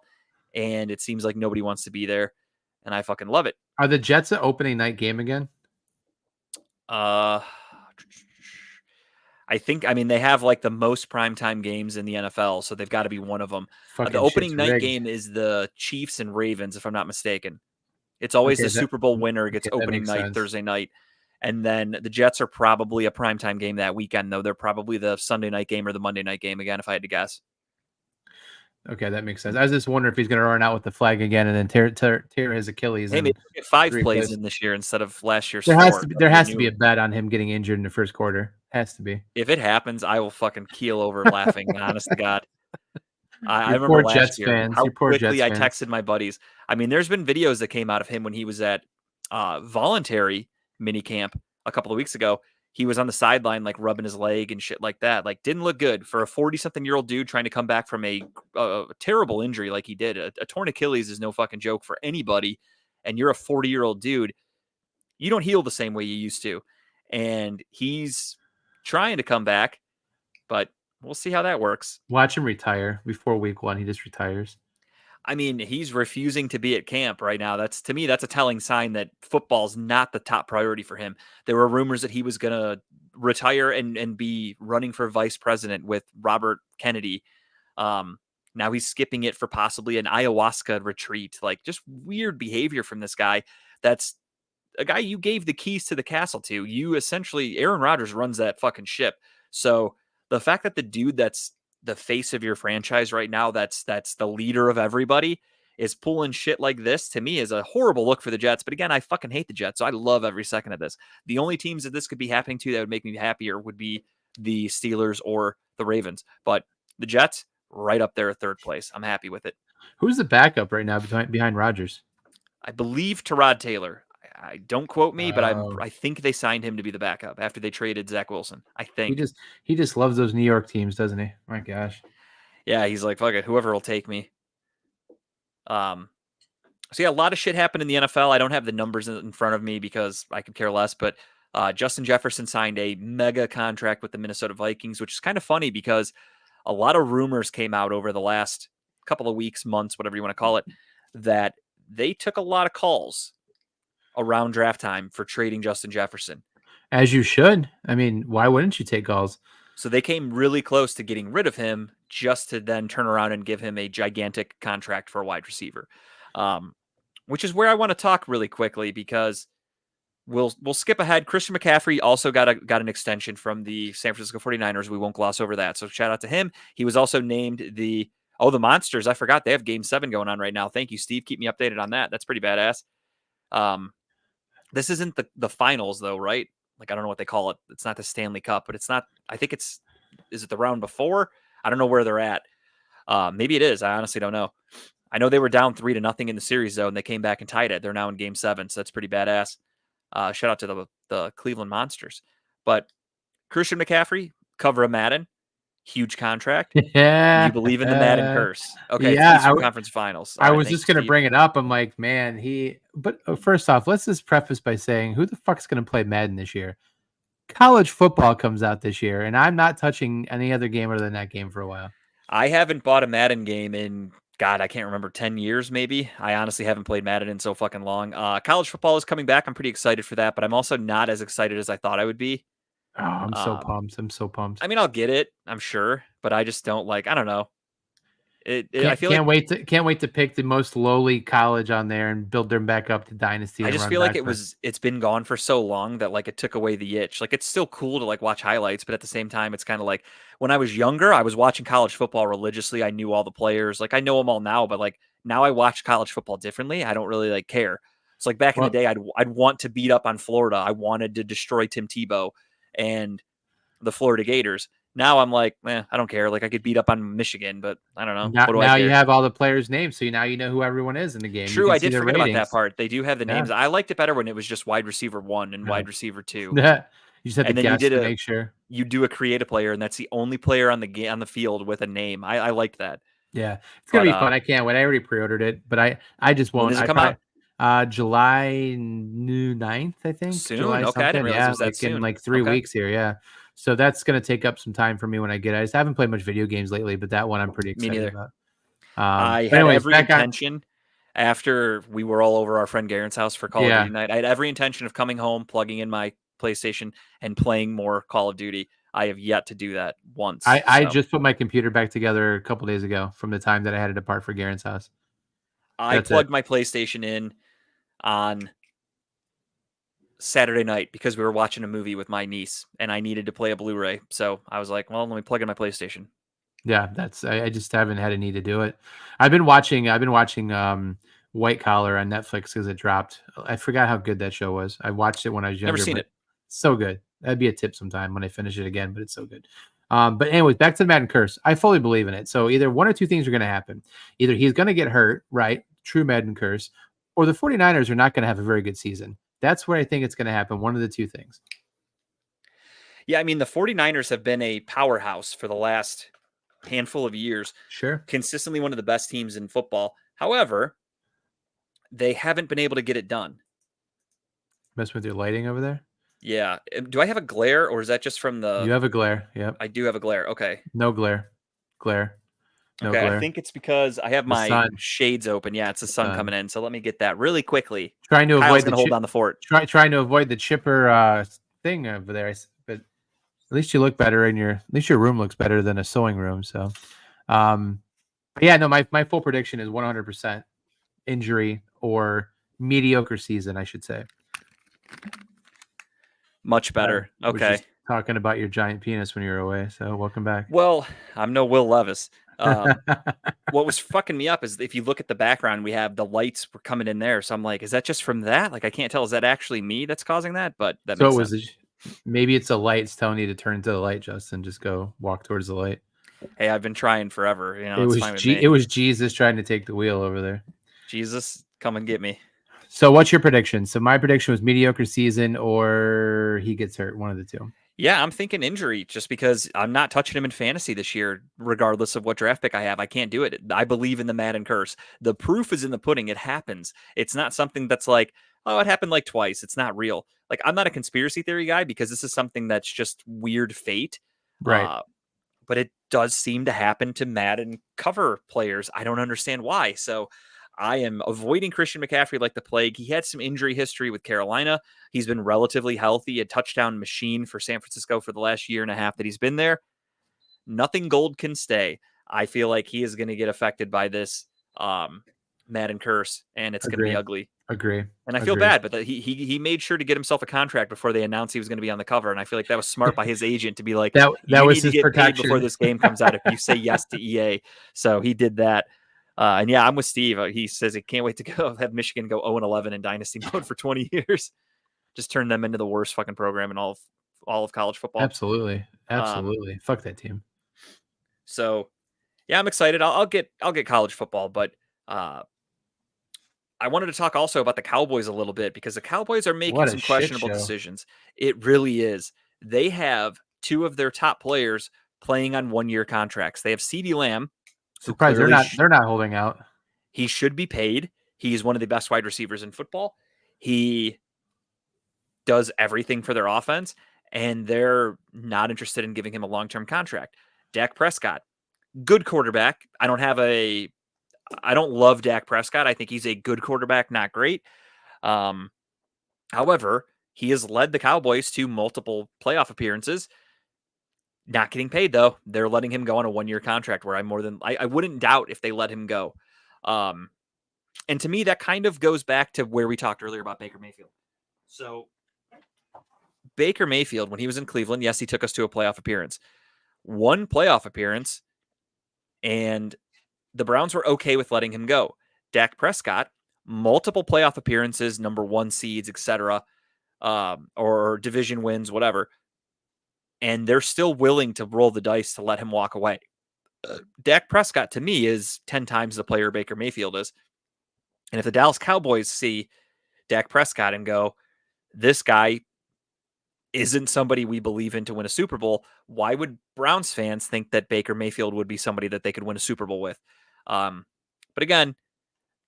and it seems like nobody wants to be there. And I fucking love it. Are the Jets an opening night game again? Uh, I mean, they have like the most primetime games in the NFL, so they've got to be one of them. The Fucking opening shit's night rigged. game is the Chiefs and Ravens, if I'm not mistaken. It's always Okay, the Super Bowl winner gets okay, that opening makes night sense. Thursday night. And then the Jets are probably a primetime game that weekend, though. They're probably the Sunday night game or the Monday night game again, if I had to guess. Okay, that makes sense. I was just wondering if he's going to run out with the flag again and then tear his Achilles Hey, maybe and we'll get 5 plays replace. in this year instead of last year's There 4. has to be That'll a new. bet on him getting injured in the first quarter. Has to be. If it happens, I will fucking keel over laughing. Honest to God. I Your remember poor last Jets year fans. how Your poor quickly Jets I fans. texted my buddies. I mean, there's been videos that came out of him when he was at voluntary mini camp a couple of weeks ago. He was on the sideline, like rubbing his leg and shit like that. Like, didn't look good for a 40-something-year-old dude trying to come back from a terrible injury like he did. A torn Achilles is no fucking joke for anybody. And you're a 40-year-old dude. You don't heal the same way you used to. And he's trying to come back, but we'll see how that works. Watch him retire before week 1. He just retires. I mean, he's refusing to be at camp right now. To me, that's a telling sign that football's not the top priority for him. There were rumors that he was going to retire and be running for vice president with Robert Kennedy. Now he's skipping it for possibly an ayahuasca retreat. Like, just weird behavior from this guy. That's a guy you gave the keys to the castle to. You essentially, Aaron Rodgers runs that fucking ship. So the fact that the dude that's the face of your franchise right now, that's the leader of everybody, is pulling shit like this, to me is a horrible look for the Jets. But again, I fucking hate the Jets, so I love every second of this. The only teams that this could be happening to that would make me happier would be the Steelers or the Ravens. But the Jets, right up there at third place. I'm happy with it. Who's the backup right now behind Rodgers? I believe Tyrod Taylor. I don't quote me, but Oh, I think they signed him to be the backup after they traded Zach Wilson. I he think. just loves those New York teams, doesn't he? My gosh. Yeah, he's like, fuck it, whoever will take me. So yeah, a lot of shit happened in the NFL. I don't have the numbers in front of me because I could care less, but Justin Jefferson signed a mega contract with the Minnesota Vikings, which is kind of funny because a lot of rumors came out over the last couple of weeks, months, whatever you want to call it, that they took a lot of calls around draft time for trading Justin Jefferson. As you should. I mean, why wouldn't you take calls? So they came really close to getting rid of him just to then turn around and give him a gigantic contract for a wide receiver, which is where I want to talk really quickly because we'll skip ahead. Christian McCaffrey also got an extension from the San Francisco 49ers. We won't gloss over that. So shout out to him. He was also named the Monsters. I forgot they have Game 7 going on right now. Thank you, Steve. Keep me updated on that. That's pretty badass. This isn't the finals though, right? Like, I don't know what they call it. It's not the Stanley Cup, but it's not, I think is it the round before? I don't know where they're at. Maybe it is. I honestly don't know. I know they were down 3-0 in the series though, and they came back and tied it. They're now in Game 7. So that's pretty badass. Shout out to the Cleveland Monsters. But Christian McCaffrey, cover of Madden, huge contract. Yeah. You believe in the Madden curse. Okay. Yeah, it's Eastern Conference Finals. I was just going to bring it up. I'm like, man, but first off, let's just preface by saying who the fuck's going to play Madden this year? College football comes out this year, and I'm not touching any other game other than that game for a while. I haven't bought a Madden game in, God, I can't remember, 10 years maybe. I honestly haven't played Madden in so fucking long. College football is coming back. I'm pretty excited for that, but I'm also not as excited as I thought I would be. Oh, I'm so pumped. I'm so pumped. I mean, I'll get it, I'm sure, but I just don't I don't know. I feel can't wait to pick the most lowly college on there and build them back up to dynasty. I just feel like it's been gone for so long that it took away the itch. It's still cool to watch highlights, but at the same time, it's kind of like when I was younger, I was watching college football religiously. I knew all the players. I know them all now, but now I watch college football differently. I don't really care. It's back in the day, I'd want to beat up on Florida. I wanted to destroy Tim Tebow and the Florida Gators. Now I'm I don't care. I could beat up on Michigan, but I don't know. Now you have all the players' names, so now you know who everyone is in the game. True, I did forget about that part. They do have the names. I liked it better when it was just wide receiver 1 and wide receiver 2. Yeah, you just had to guess to make sure. You do a create a player, and that's the only player on the field with a name. I liked that. Yeah, it's gonna be fun. I can't wait. I already pre-ordered it, but I just won't. When does it come out? July 9th, I think. Soon. July okay, I didn't realize it was that soon. In 3 weeks here. Yeah. So that's going to take up some time for me when I get it. I just haven't played much video games lately, but that one I'm pretty excited about. I had every intention after we were all over our friend Garen's house for Call of Duty night. I had every intention of coming home, plugging in my PlayStation, and playing more Call of Duty. I have yet to do that once. I just put my computer back together a couple days ago from the time that I had it apart for Garen's house. I plugged my PlayStation in on Saturday night because we were watching a movie with my niece and I needed to play a Blu-ray. So I was like, well, let me plug in my PlayStation. Yeah, I just haven't had a need to do it. I've been watching White Collar on Netflix because it dropped. I forgot how good that show was. I watched it when I was younger. Never seen it. So good. That'd be a tip sometime when I finish it again, but it's so good. But anyways, back to the Madden curse. I fully believe in it. So either one or two things are going to happen. Either he's going to get hurt, right? True Madden curse, or the 49ers are not going to have a very good season. That's where I think it's going to happen. One of the two things. Yeah, I mean, the 49ers have been a powerhouse for the last handful of years. Sure. Consistently one of the best teams in football. However, they haven't been able to get it done. Mess with your lighting over there? Yeah. Do I have a glare or is that just from the... You have a glare. Yep. I do have a glare. Okay. No glare. Glare. No okay, glare. I think it's because I have my shades open. Yeah, it's the sun coming in. So let me get that really quickly. Trying to avoid the hold down the fort. Trying to avoid the chipper thing over there. But at least you look better at least your room looks better than a sewing room. So, but yeah, no, my full prediction is 100% injury or mediocre season, I should say. Much better. Okay. Talking about your giant penis when you were away. So welcome back. Well, I'm no Will Levis. What was fucking me up is if you look at the background, we have the lights were coming in there. So I'm like, is that just from that? I can't tell. Is that actually me that's causing that? But that makes sense. Maybe it's a light. It's telling you to turn to the light, Justin. Just go walk towards the light. Hey, I've been trying forever. It was Jesus trying to take the wheel over there. Jesus, come and get me. So what's your prediction? So my prediction was mediocre season or he gets hurt. One of the two. Yeah, I'm thinking injury just because I'm not touching him in fantasy this year, regardless of what draft pick I have. I can't do it. I believe in the Madden curse. The proof is in the pudding. It happens. It's not something that's like, oh, it happened like twice. It's not real. Like, I'm not a conspiracy theory guy because this is something that's just weird fate. Right. Uh, but it does seem to happen to Madden cover players. I don't understand why. So I am avoiding Christian McCaffrey like the plague. He had some injury history with Carolina. He's been relatively healthy, a touchdown machine for San Francisco for the last year and a half that he's been there. Nothing gold can stay. I feel like he is going to get affected by this Madden curse, and it's going to be ugly. Agree. And I feel bad, but he made sure to get himself a contract before they announced he was going to be on the cover. And I feel like that was smart by his agent to be like, that you was need to his get protection paid before this game comes out if you say yes to EA. So he did that. And yeah, I'm with Steve. He says he can't wait to go have Michigan go 0-11 in dynasty mode for 20 years. Just turn them into the worst fucking program in all of college football. Absolutely. Fuck that team. So yeah, I'm excited. I'll get college football, but I wanted to talk also about the Cowboys a little bit because the Cowboys are making some questionable decisions. It really is. They have two of their top players playing on 1-year contracts. They have CeeDee Lamb. Surprised they're not holding out. He should be paid. He's one of the best wide receivers in football. He does everything for their offense, and they're not interested in giving him a long-term contract. Dak Prescott, good quarterback. I don't love Dak Prescott. I think he's a good quarterback, not great. However, he has led the Cowboys to multiple playoff appearances. Not getting paid, though. They're letting him go on a 1-year contract where I wouldn't doubt if they let him go. And to me, that kind of goes back to where we talked earlier about Baker Mayfield. So Baker Mayfield, when he was in Cleveland, yes, he took us to a playoff appearance. One playoff appearance, and the Browns were okay with letting him go. Dak Prescott, multiple playoff appearances, number 1 seeds, etc., or division wins, whatever. And they're still willing to roll the dice to let him walk away. Dak Prescott, to me, is 10 times the player Baker Mayfield is. And if the Dallas Cowboys see Dak Prescott and go, this guy isn't somebody we believe in to win a Super Bowl, why would Browns fans think that Baker Mayfield would be somebody that they could win a Super Bowl with? But again,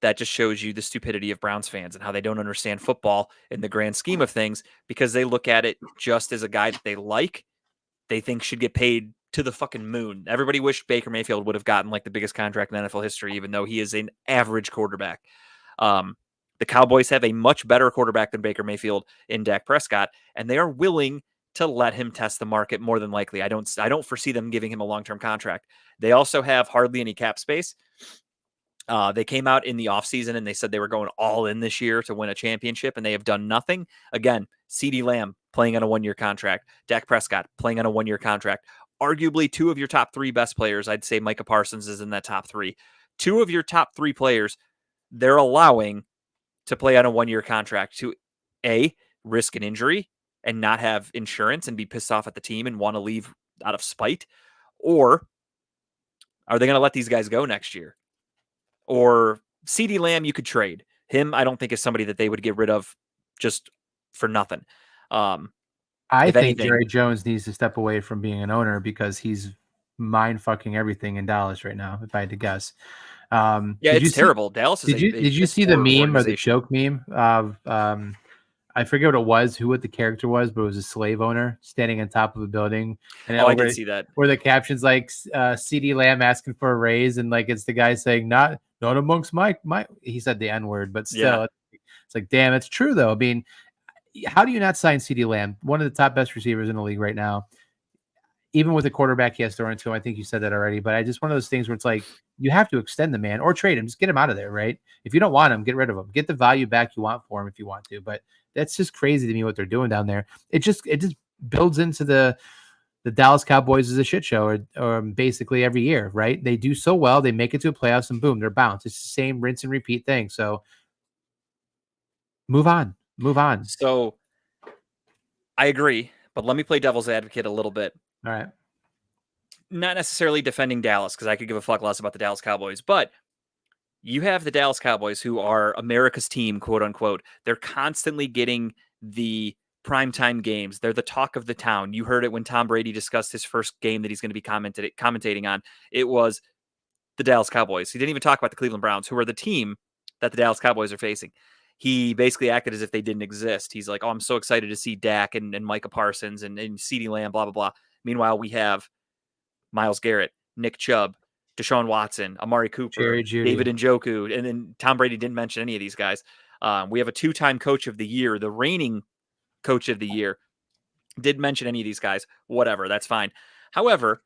that just shows you the stupidity of Browns fans and how they don't understand football in the grand scheme of things because they look at it just as a guy that they like, they think should get paid to the fucking moon. Everybody wished Baker Mayfield would have gotten like the biggest contract in NFL history, even though he is an average quarterback. The Cowboys have a much better quarterback than Baker Mayfield in Dak Prescott, and they are willing to let him test the market more than likely. I don't foresee them giving him a long-term contract. They also have hardly any cap space. They came out in the offseason and they said they were going all in this year to win a championship, and they have done nothing. Again, CeeDee Lamb playing on a 1-year contract, Dak Prescott playing on a 1-year contract. Arguably 2 of your top 3 best players. I'd say Micah Parsons is in that top 3. 2 of your top 3 players, they're allowing to play on a 1-year contract to risk an injury and not have insurance and be pissed off at the team and want to leave out of spite? Or are they going to let these guys go next year? Or CeeDee Lamb, you could trade. Him, I don't think is somebody that they would get rid of just for nothing. I think Jerry Jones needs to step away from being an owner because he's mind fucking everything in Dallas right now, if I had to guess. It's terrible. Dallas is did you see the meme or the joke meme of I forget what it was, what the character was, but it was a slave owner standing on top of a building. And I did see that. Where the caption's like CeeDee Lamb asking for a raise, and like it's the guy saying not amongst my he said the N-word, but still it's like, damn, it's true though. I mean, how do you not sign CeeDee Lamb, one of the top best receivers in the league right now? Even with the quarterback he has thrown into him, I think you said that already, but I just one of those things where it's like you have to extend the man or trade him, just get him out of there, right? If you don't want him, get rid of him, get the value back you want for him if you want to. But that's just crazy to me what they're doing down there. It just builds into the Dallas Cowboys as a shit show, or basically every year, right? They do so well, they make it to a playoffs, and boom, they're bounced. It's the same rinse and repeat thing. So move on. So I agree, but let me play devil's advocate a little bit. All right. Not necessarily defending Dallas, because I could give a fuck less about the Dallas Cowboys, but you have the Dallas Cowboys, who are America's team, quote unquote. They're constantly getting the primetime games. They're the talk of the town. You heard it when Tom Brady discussed his first game that he's going to be commentating on. It was the Dallas Cowboys. He didn't even talk about the Cleveland Browns, who are the team that the Dallas Cowboys are facing. He basically acted as if they didn't exist. He's like, oh, I'm so excited to see Dak and Micah Parsons and CeeDee Lamb, blah, blah, blah. Meanwhile, we have Myles Garrett, Nick Chubb, Deshaun Watson, Amari Cooper, David Njoku, and then Tom Brady didn't mention any of these guys. We have a 2-time coach of the year, the reigning coach of the year. Didn't mention any of these guys. Whatever, that's fine. However,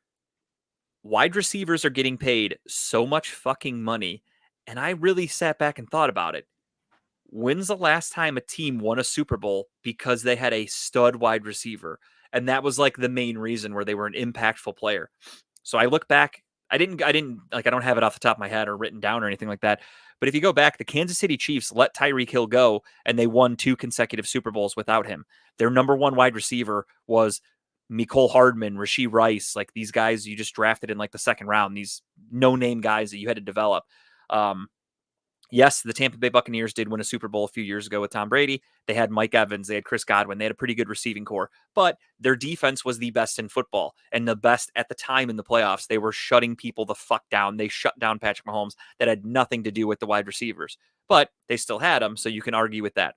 wide receivers are getting paid so much fucking money, and I really sat back and thought about it. When's the last time a team won a Super Bowl because they had a stud wide receiver? And that was like the main reason where they were an impactful player. So I look back, I don't have it off the top of my head or written down or anything like that. But if you go back, the Kansas City Chiefs let Tyreek Hill go and they won 2 consecutive Super Bowls without him. Their number 1 wide receiver was Mecole Hardman, Rashee Rice, like these guys you just drafted in like the 2nd round, these no-name guys that you had to develop. Yes, the Tampa Bay Buccaneers did win a Super Bowl a few years ago with Tom Brady. They had Mike Evans. They had Chris Godwin. They had a pretty good receiving core, but their defense was the best in football and the best at the time in the playoffs. They were shutting people the fuck down. They shut down Patrick Mahomes. That had nothing to do with the wide receivers, but they still had them, so you can argue with that.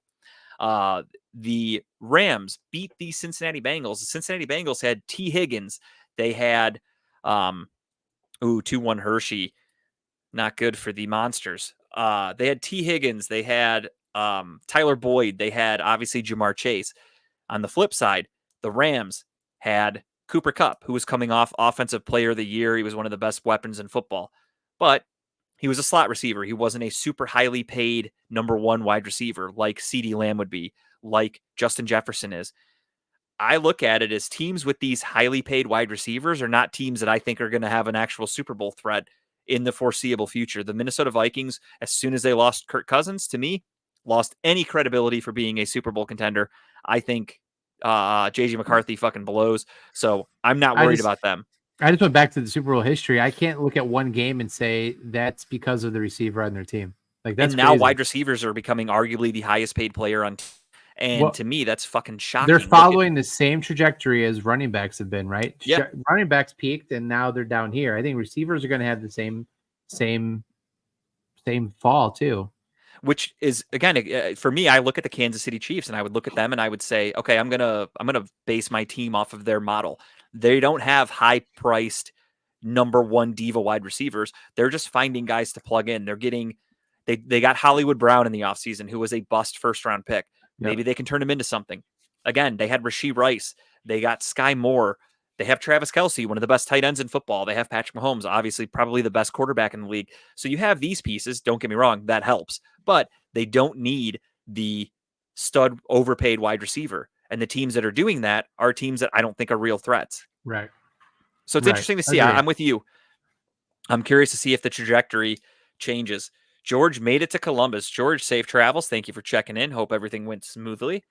The Rams beat the Cincinnati Bengals. The Cincinnati Bengals had T. Higgins. They had 2-1 Hershey. Not good for the Monsters. They had T. Higgins. They had Tyler Boyd. They had, obviously, Jamar Chase. On the flip side, the Rams had Cooper Kupp, who was coming off Offensive Player of the Year. He was one of the best weapons in football. But he was a slot receiver. He wasn't a super highly paid number 1 wide receiver like CeeDee Lamb would be, like Justin Jefferson is. I look at it as teams with these highly paid wide receivers are not teams that I think are going to have an actual Super Bowl threat in the foreseeable future. The Minnesota Vikings, as soon as they lost Kirk Cousins, to me, lost any credibility for being a Super Bowl contender. I think JJ McCarthy fucking blows. So I'm not worried about them. I just went back to the Super Bowl history. I can't look at one game and say that's because of the receiver on their team. Like that's now crazy. Wide receivers are becoming arguably the highest paid player on and to me, that's fucking shocking. They're following the same trajectory as running backs have been, right? Yeah. Running backs peaked, and now they're down here. I think receivers are going to have the same fall too. Which is, again, for me, I look at the Kansas City Chiefs, and I would look at them, and I would say, okay, I'm gonna base my team off of their model. They don't have high-priced number 1 diva wide receivers. They're just finding guys to plug in. They're getting they got Hollywood Brown in the offseason, who was a bust first-round pick. Maybe they can turn him into something. Again, they had Rashee Rice. They got Sky Moore. They have Travis Kelce, one of the best tight ends in football. They have Patrick Mahomes, obviously probably the best quarterback in the league. So you have these pieces. Don't get me wrong. That helps. But they don't need the stud overpaid wide receiver. And the teams that are doing that are teams that I don't think are real threats. Right. So it's interesting to see. I'm with you. I'm curious to see if the trajectory changes. George made it to Columbus. George, safe travels. Thank you for checking in. Hope everything went smoothly.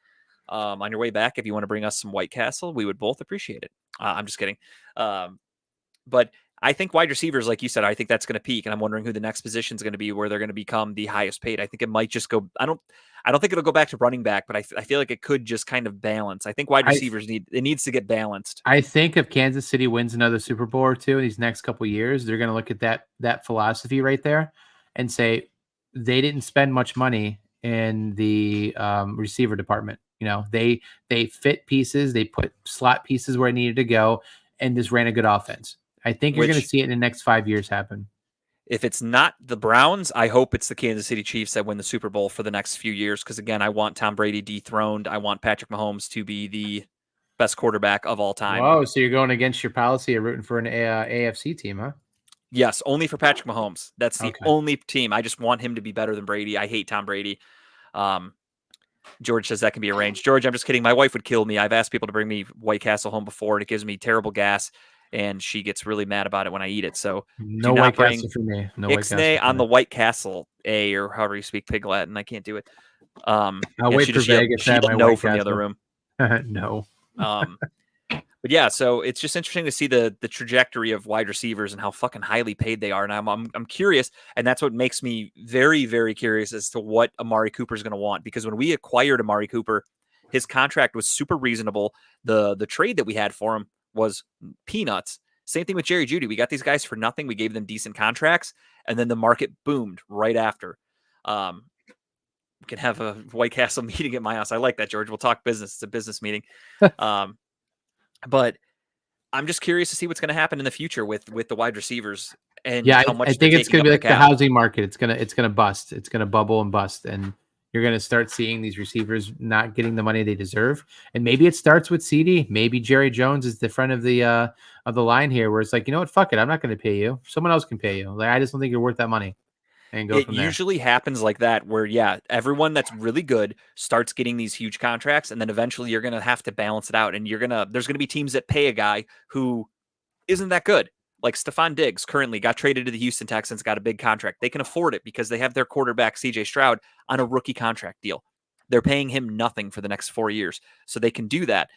On your way back, if you want to bring us some White Castle, we would both appreciate it. I'm just kidding. But I think wide receivers, like you said, I think that's going to peak, and I'm wondering who the next position is going to be where they're going to become the highest paid. I think it might just go. I don't think it'll go back to running back, but I feel like it could just kind of balance. I think wide receivers needs to get balanced. I think if Kansas City wins another Super Bowl or two in these next couple of years, they're going to look at that philosophy right there and say they didn't spend much money in the receiver department. You know, they fit pieces, they put slot pieces where it needed to go, and just ran a good offense. I think you're going to see it in the next 5 years happen. If it's not the Browns, I hope it's the Kansas City Chiefs that win the Super Bowl for the next few years. Because again, I want Tom Brady dethroned. I want Patrick Mahomes to be the best quarterback of all time. Whoa, so you're going against your policy of rooting for an AFC team, huh? Yes, only for Patrick Mahomes. That's the only team. I just want him to be better than Brady. I hate Tom Brady. George says that can be arranged. George, I'm just kidding. My wife would kill me. I've asked people to bring me White Castle home before, and it gives me terrible gas, and she gets really mad about it when I eat it. So no White Castle for me. No Ixnay on the White Castle, or however you speak Pig Latin. I can't do it. I'll wait for Vegas to have my no White from Castle. the other room. No. But yeah, so it's just interesting to see the trajectory of wide receivers and how fucking highly paid they are. And I'm curious, and that's what makes me very, very curious as to what Amari Cooper is going to want. Because when we acquired Amari Cooper, His contract was super reasonable. The trade that we had for him was peanuts. Same thing with Jerry Jeudy. We got these guys for nothing. We gave them decent contracts, and then the market boomed right after. We can have a White Castle meeting at my house. I like that, George. We'll talk business. It's a business meeting. But I'm just curious to see what's going to happen in the future with the wide receivers and how much I think it's going to be like the cap. housing market. It's going to bust. It's going to bubble and bust, and you're going to start seeing these receivers not getting the money they deserve. And maybe it starts with CD. Maybe Jerry Jones is the front of the line here, where it's like, you know what, fuck it, I'm not going to pay you. Someone else can pay you. Like, I just don't think you're worth that money. And go It from there. usually happens like that, where everyone that's really good starts getting these huge contracts, and then eventually you're going to have to balance it out, and there's going to be teams that pay a guy who isn't that good. Like Stephon Diggs currently got traded to the Houston Texans, got a big contract. They can afford it because they have their quarterback, CJ Stroud, on a rookie contract deal. They're paying him nothing for the next 4 years, so they can do that.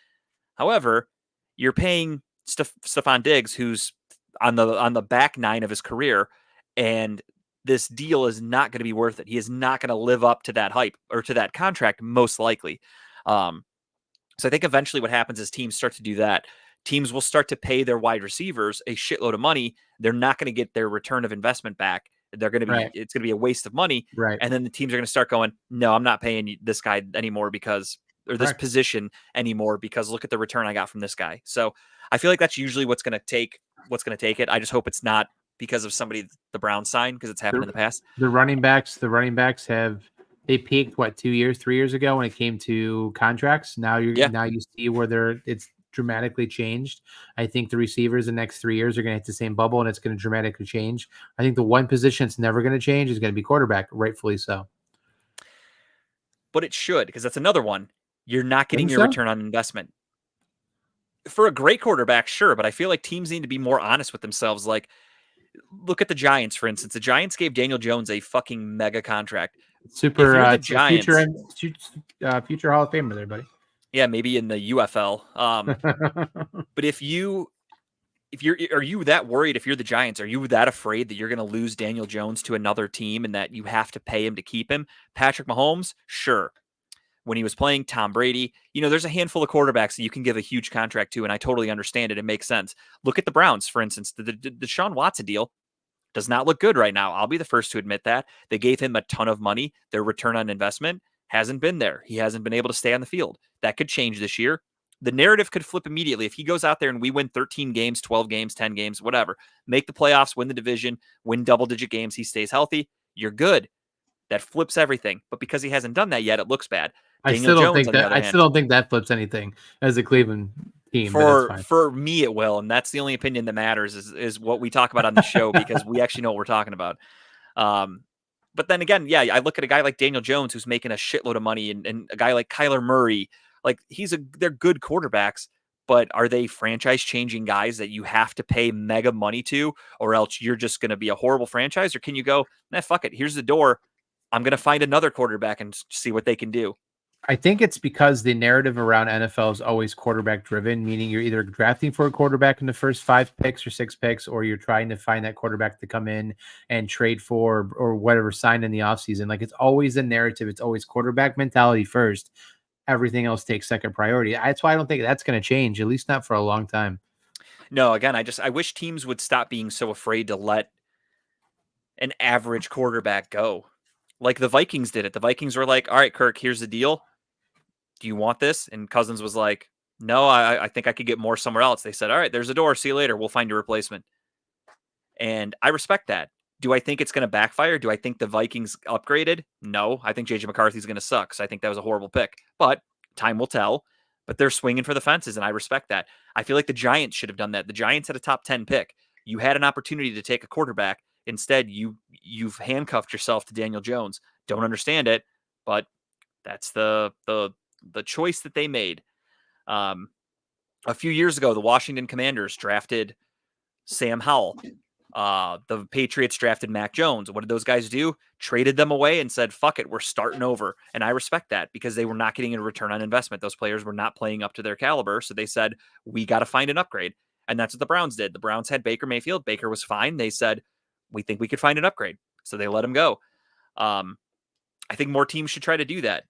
However, you're paying Stephon Diggs, who's on the back nine of his career, and this deal is not going to be worth it. He is not going to live up to that hype or to that contract, most likely. So I think eventually what happens is teams start to do that. Teams will start to pay their wide receivers a shitload of money. They're not going to get their return of investment back. They're going to be, It's going to be a waste of money. Right. And then the teams are going to start going, no, I'm not paying this guy anymore or this position anymore because look at the return I got from this guy. So I feel like that's usually what's going to take it. I just hope it's not because of somebody the Browns signed, because it's happened in the past. The running backs they peaked 3 years ago when it came to contracts. Now you see where it's dramatically changed. I think the receivers the next 3 years are going to hit the same bubble, and it's going to dramatically change. I think the one position that's never going to change is going to be quarterback, rightfully so. But it should, because that's another one. You're not getting your return on investment. For a great quarterback, sure, but I feel like teams need to be more honest with themselves. Like, look at the Giants, for instance. The Giants gave Daniel Jones a fucking mega contract. Future Hall of Famer there, buddy. Yeah, maybe in the UFL. But are you that worried if you're the Giants? Are you that afraid that you're going to lose Daniel Jones to another team and that you have to pay him to keep him? Patrick Mahomes, sure. When he was playing Tom Brady, there's a handful of quarterbacks that you can give a huge contract to, and I totally understand it. It makes sense. Look at the Browns, for instance. The Deshaun Watson deal does not look good right now. I'll be the first to admit that. They gave him a ton of money. Their return on investment hasn't been there. He hasn't been able to stay on the field. That could change this year. The narrative could flip immediately. If he goes out there and we win 13 games, 12 games, 10 games, whatever, make the playoffs, win the division, win double-digit games, he stays healthy, you're good. That flips everything. But because he hasn't done that yet, it looks bad. I still don't think that flips anything as a Cleveland team. For me, it will, and that's the only opinion that matters is what we talk about on the show because we actually know what we're talking about. But then again, I look at a guy like Daniel Jones who's making a shitload of money, and a guy like Kyler Murray, like they're good quarterbacks, but are they franchise-changing guys that you have to pay mega money to, or else you're just going to be a horrible franchise? Or can you go, fuck it, here's the door. I'm going to find another quarterback and see what they can do. I think it's because the narrative around NFL is always quarterback driven, meaning you're either drafting for a quarterback in the first 5 picks or 6 picks, or you're trying to find that quarterback to come in and trade for or whatever, sign in the offseason. Like, it's always a narrative. It's always quarterback mentality first. Everything else takes second priority. That's why I don't think that's going to change, at least not for a long time. No, again, I wish teams would stop being so afraid to let an average quarterback go. Like the Vikings did it. The Vikings were like, all right, Kirk, here's the deal. Do you want this? And Cousins was like, no, I think I could get more somewhere else. They said, all right, there's a door. See you later. We'll find your replacement. And I respect that. Do I think it's going to backfire? Do I think the Vikings upgraded? No, I think JJ McCarthy's going to suck. So I think that was a horrible pick, but time will tell. But they're swinging for the fences, and I respect that. I feel like the Giants should have done that. The Giants had a top 10 pick. You had an opportunity to take a quarterback. Instead, you've handcuffed yourself to Daniel Jones. Don't understand it, but that's the choice that they made. A few years ago, the Washington Commanders drafted Sam Howell. The Patriots drafted Mac Jones. What did those guys do? Traded them away and said, fuck it, we're starting over. And I respect that because they were not getting a return on investment. Those players were not playing up to their caliber. So they said, we got to find an upgrade. And that's what the Browns did. The Browns had Baker Mayfield. Baker was fine. They said, we think we could find an upgrade. So they let him go. I think more teams should try to do that.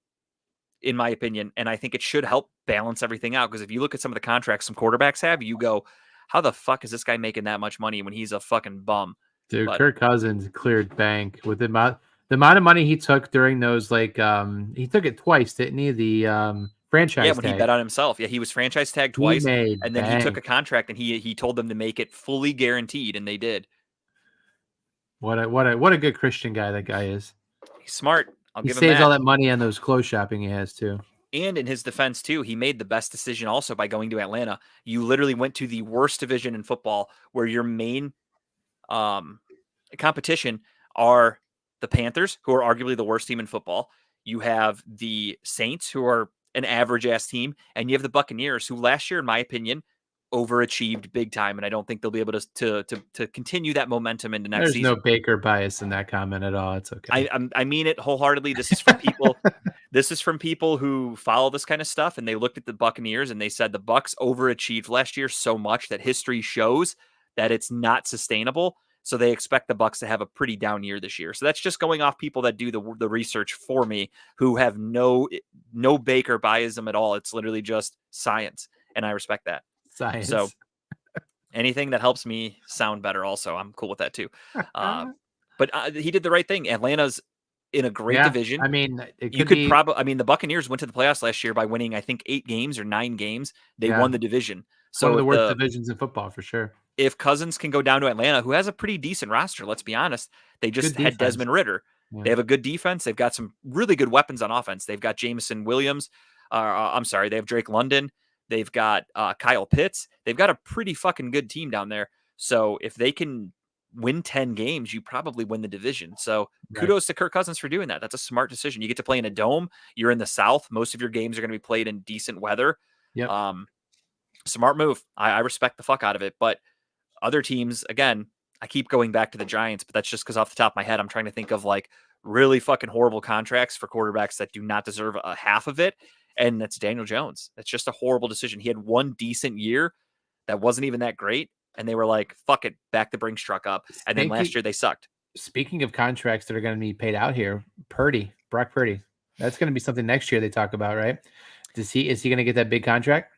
in my opinion, and I think it should help balance everything out. Because if you look at some of the contracts some quarterbacks have, you go, how the fuck is this guy making that much money when he's a fucking bum? Dude, But Kirk Cousins cleared bank with the amount of money he took during those, like, he took it twice, didn't he? The yeah, franchise when he tag. bet on himself, yeah, he was franchise tagged He twice, made and then he took a bank. contract and he told them to make it fully guaranteed, and they did. What a good Christian guy that guy is. He's smart. I'll He give him saves that. all that money on those clothes shopping he has too. And in his defense, too, he made the best decision also by going to Atlanta. You literally went to the worst division in football where your main competition are the Panthers, who are arguably the worst team in football. You have the Saints, who are an average-ass team. And you have the Buccaneers, who last year, in my opinion, overachieved big time. And I don't think they'll be able to continue that momentum into next There's season. no Baker bias in that comment at all. It's okay. I mean it wholeheartedly. This is from people. This is from people who follow this kind of stuff, and they looked at the Buccaneers and they said the Bucs overachieved last year so much that history shows that it's not sustainable. So they expect the Bucs to have a pretty down year this year. So that's just going off people that do the research for me, who have no Baker biasm at all. It's literally just science, and I respect that. Science. So anything that helps me sound better, also, I'm cool with that too. But he did the right thing. Atlanta's in a great division. I mean, you could probably. I mean, the Buccaneers went to the playoffs last year by winning, I think, 8 games or 9 games. They won the division. So one of the worst divisions in football for sure. If Cousins can go down to Atlanta, who has a pretty decent roster, let's be honest, they just had Desmond Ridder. Yeah. They have a good defense. They've got some really good weapons on offense. They've got Jameson Williams. I'm sorry, they have Drake London. They've got Kyle Pitts. They've got a pretty fucking good team down there. So if they can win 10 games, you probably win the division. So kudos to Kirk Cousins for doing that. That's a smart decision. You get to play in a dome. You're in the South. Most of your games are going to be played in decent weather. Yep. Smart move. I respect the fuck out of it. But other teams, again, I keep going back to the Giants, but that's just because off the top of my head, I'm trying to think of like really fucking horrible contracts for quarterbacks that do not deserve a half of it. And that's Daniel Jones. That's just a horrible decision. He had one decent year that wasn't even that great. And they were like, fuck it, back the Brinks truck up. And then last year they sucked. Speaking of contracts that are going to be paid out here, Brock Purdy, that's going to be something next year they talk about, right? Is he going to get that big contract?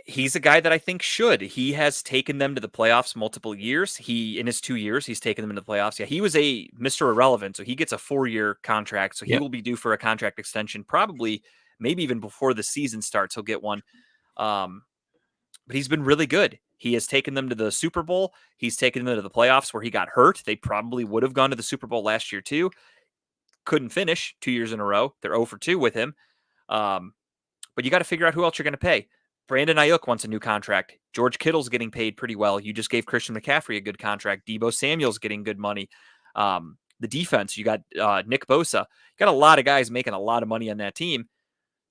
He's a guy that I think should. He has taken them to the playoffs multiple years. In his 2 years, he's taken them into the playoffs. Yeah, he was a Mr. Irrelevant, so he gets a 4-year contract. So he will be due for a contract extension, probably maybe even before the season starts. He'll get one. But he's been really good. He has taken them to the Super Bowl. He's taken them to the playoffs where he got hurt. They probably would have gone to the Super Bowl last year too. Couldn't finish 2 years in a row. They're 0 for 2 with him. But you got to figure out who else you're going to pay. Brandon Ayuk wants a new contract. George Kittle's getting paid pretty well. You just gave Christian McCaffrey a good contract. Deebo Samuel's getting good money. The defense, you got Nick Bosa. You got a lot of guys making a lot of money on that team.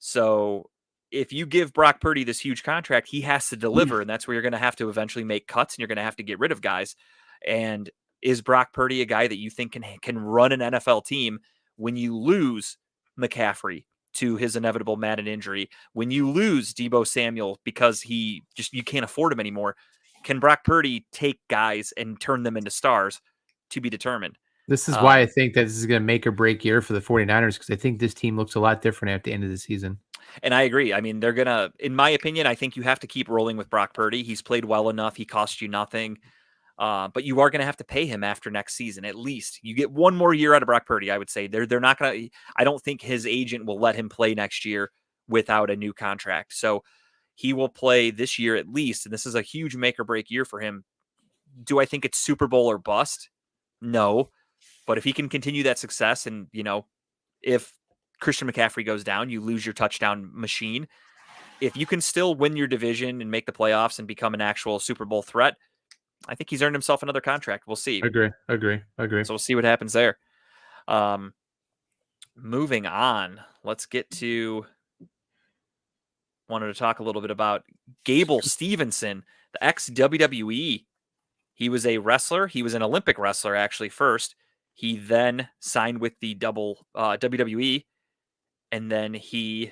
So if you give Brock Purdy this huge contract, he has to deliver, and that's where you're going to have to eventually make cuts, and you're going to have to get rid of guys. And is Brock Purdy a guy that you think can run an NFL team when you lose McCaffrey to his inevitable Madden injury, when you lose Deebo Samuel because you can't afford him anymore? Can Brock Purdy take guys and turn them into stars? To be determined. This is why I think that this is going to make or break year for the 49ers, because I think this team looks a lot different at the end of the season. And I agree. I mean, they're going to, in my opinion, I think you have to keep rolling with Brock Purdy. He's played well enough. He cost you nothing. But you are going to have to pay him after next season. At least you get one more year out of Brock Purdy. I would say they're not going to, I don't think his agent will let him play next year without a new contract. So he will play this year at least. And this is a huge make or break year for him. Do I think it's Super Bowl or bust? No. But if he can continue that success, and, if Christian McCaffrey goes down, you lose your touchdown machine. If you can still win your division and make the playoffs and become an actual Super Bowl threat, I think he's earned himself another contract. We'll see. Agree. So we'll see what happens there. Moving on, let's get to, wanted to talk a little bit about Gable Stevenson, the ex-WWE. He was a wrestler. He was an Olympic wrestler, actually, first. He then signed with the WWE, and then he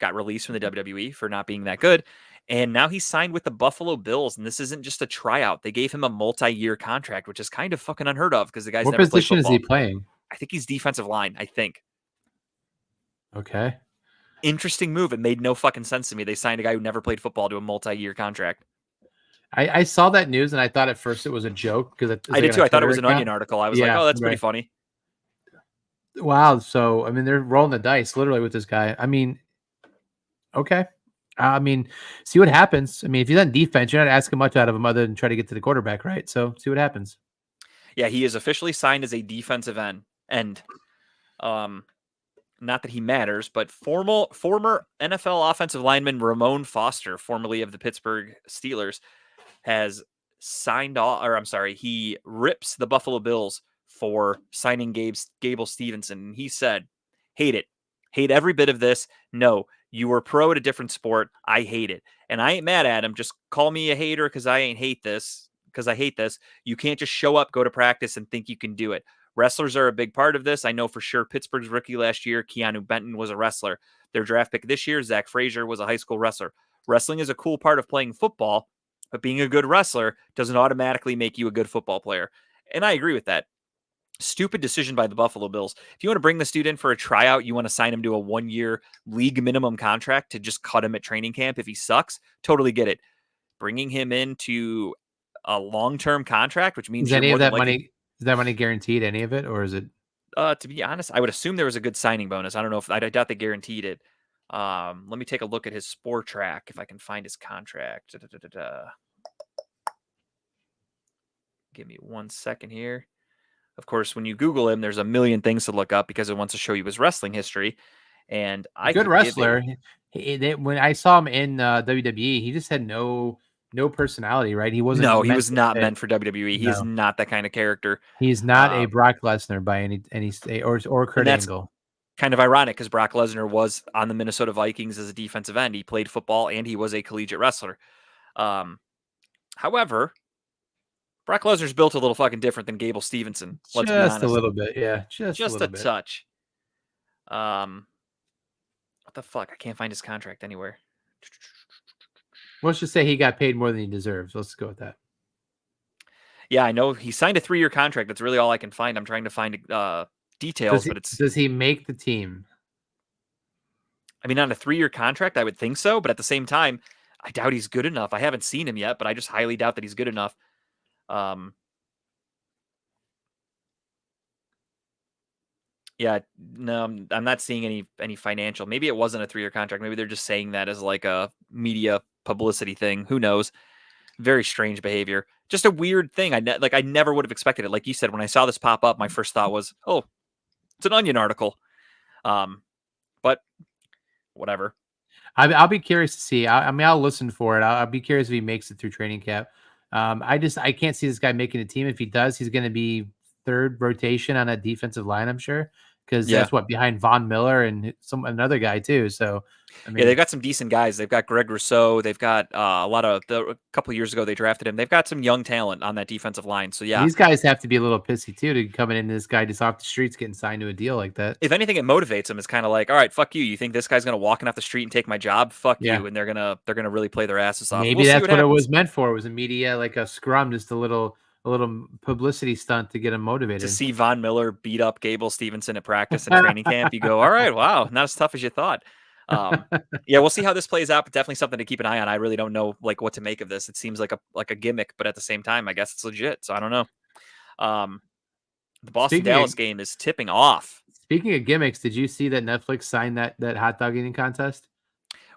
got released from the WWE for not being that good. And now he's signed with the Buffalo Bills, and this isn't just a tryout. They gave him a multi-year contract, which is kind of fucking unheard of because the guy's never played football. What position is he playing? I think he's defensive line, I think. Okay. Interesting move. It made no fucking sense to me. They signed a guy who never played football to a multi-year contract. I saw that news and I thought at first it was a joke because it's I like did on too. a I thought it Twitter was an Onion account. article. I was like, Yeah, oh, that's pretty right. funny. Wow. So I mean, they're rolling the dice literally with this guy. I mean, okay. I mean, see what happens. I mean, if he's on defense, you're not asking much out of him other than try to get to the quarterback, right? So see what happens. Yeah, he is officially signed as a defensive end. And not that he matters, but former NFL offensive lineman Ramon Foster, formerly of the Pittsburgh Steelers, has signed off, or I'm sorry, he rips the Buffalo Bills for signing Gable Stevenson. And he said, hate it. Hate every bit of this. No, you were pro at a different sport. I hate it. And I ain't mad at him. Just call me a hater because I ain't hate this. Because I hate this. You can't just show up, go to practice, and think you can do it. Wrestlers are a big part of this. I know for sure Pittsburgh's rookie last year, Keanu Benton, was a wrestler. Their draft pick this year, Zach Frazier, was a high school wrestler. Wrestling is a cool part of playing football, but being a good wrestler doesn't automatically make you a good football player. And I agree with that. Stupid decision by the Buffalo Bills. If you want to bring this dude in for a tryout, you want to sign him to a 1-year league minimum contract to just cut him at training camp if he sucks, totally get it. Bringing him into a long-term contract, which means Is you're any more of than that likely, money? Is that money guaranteed? Any of it, or is it? to be honest, I would assume there was a good signing bonus. I don't know if I doubt they guaranteed it. Let me take a look at his Spore Track if I can find his contract. Give me 1 second here. Of course, when you Google him, there's a million things to look up because it wants to show you his wrestling history. And I Good could give wrestler. When I saw him in WWE, he just had no personality, right? He wasn't. no, he Meant was to not fit. meant for WWE. He is No, not that kind of character. he's not a Uh, Brock Lesnar by any or and Kurt that's Angle. kind of ironic because Brock Lesnar was on the Minnesota Vikings as a defensive end. He played football and he was a collegiate wrestler. However, Brock Lesnar's built a little fucking different than Gable Stevenson. Let's be Just a honest. little bit, yeah, just a Just a little bit. touch. What the fuck? I can't find his contract anywhere. Let's just say he got paid more than he deserves. Let's go with that. Yeah, I know he signed a 3-year contract. That's really all I can find. I'm trying to find details, but it's. Does he make the team? I mean, on a 3-year contract, I would think so, but at the same time, I doubt he's good enough. I haven't seen him yet, but I just highly doubt that he's good enough. Yeah, no, I'm not seeing any financial. Maybe it wasn't a 3-year contract. Maybe they're just saying that as like a media publicity thing. Who knows? Very strange behavior. Just a weird thing. I never would have expected it. Like you said, when I saw this pop up, my first thought was, "Oh, it's an Onion article." But whatever. I'll be curious to see. I mean, I'll listen for it. I'll be curious if he makes it through training camp. I can't see this guy making a team. If he does, he's going to be third rotation on a defensive line, I'm sure, because Yeah. that's what behind Von Miller and another guy too. So, I mean, Yeah, they've got some decent guys. They've got Greg Rousseau. They've got a couple of years ago they drafted him. They've got some young talent on that defensive line. So yeah, these guys have to be a little pissy too to coming into this guy just off the streets getting signed to a deal like that. if anything, it motivates them. It's kind of like, all right, fuck you. You think this guy's gonna walk off the street and take my job? Fuck Yeah. you. And they're gonna really play their asses off. Maybe We'll see that's what it happens. was meant for. It was a media, like a scrum, just a little publicity stunt to get him To motivated. see Von Miller beat up Gable Stevenson at practice and training camp, you go, all right, wow, not as tough as you thought. Yeah, we'll see how this plays out, but definitely something to keep an eye on. I really don't know like what to make of this. It seems like a gimmick, but at the same time, I guess it's legit. So I don't know. The Boston Dallas game is tipping off. Speaking of gimmicks, did you see that Netflix signed that hot dog eating contest?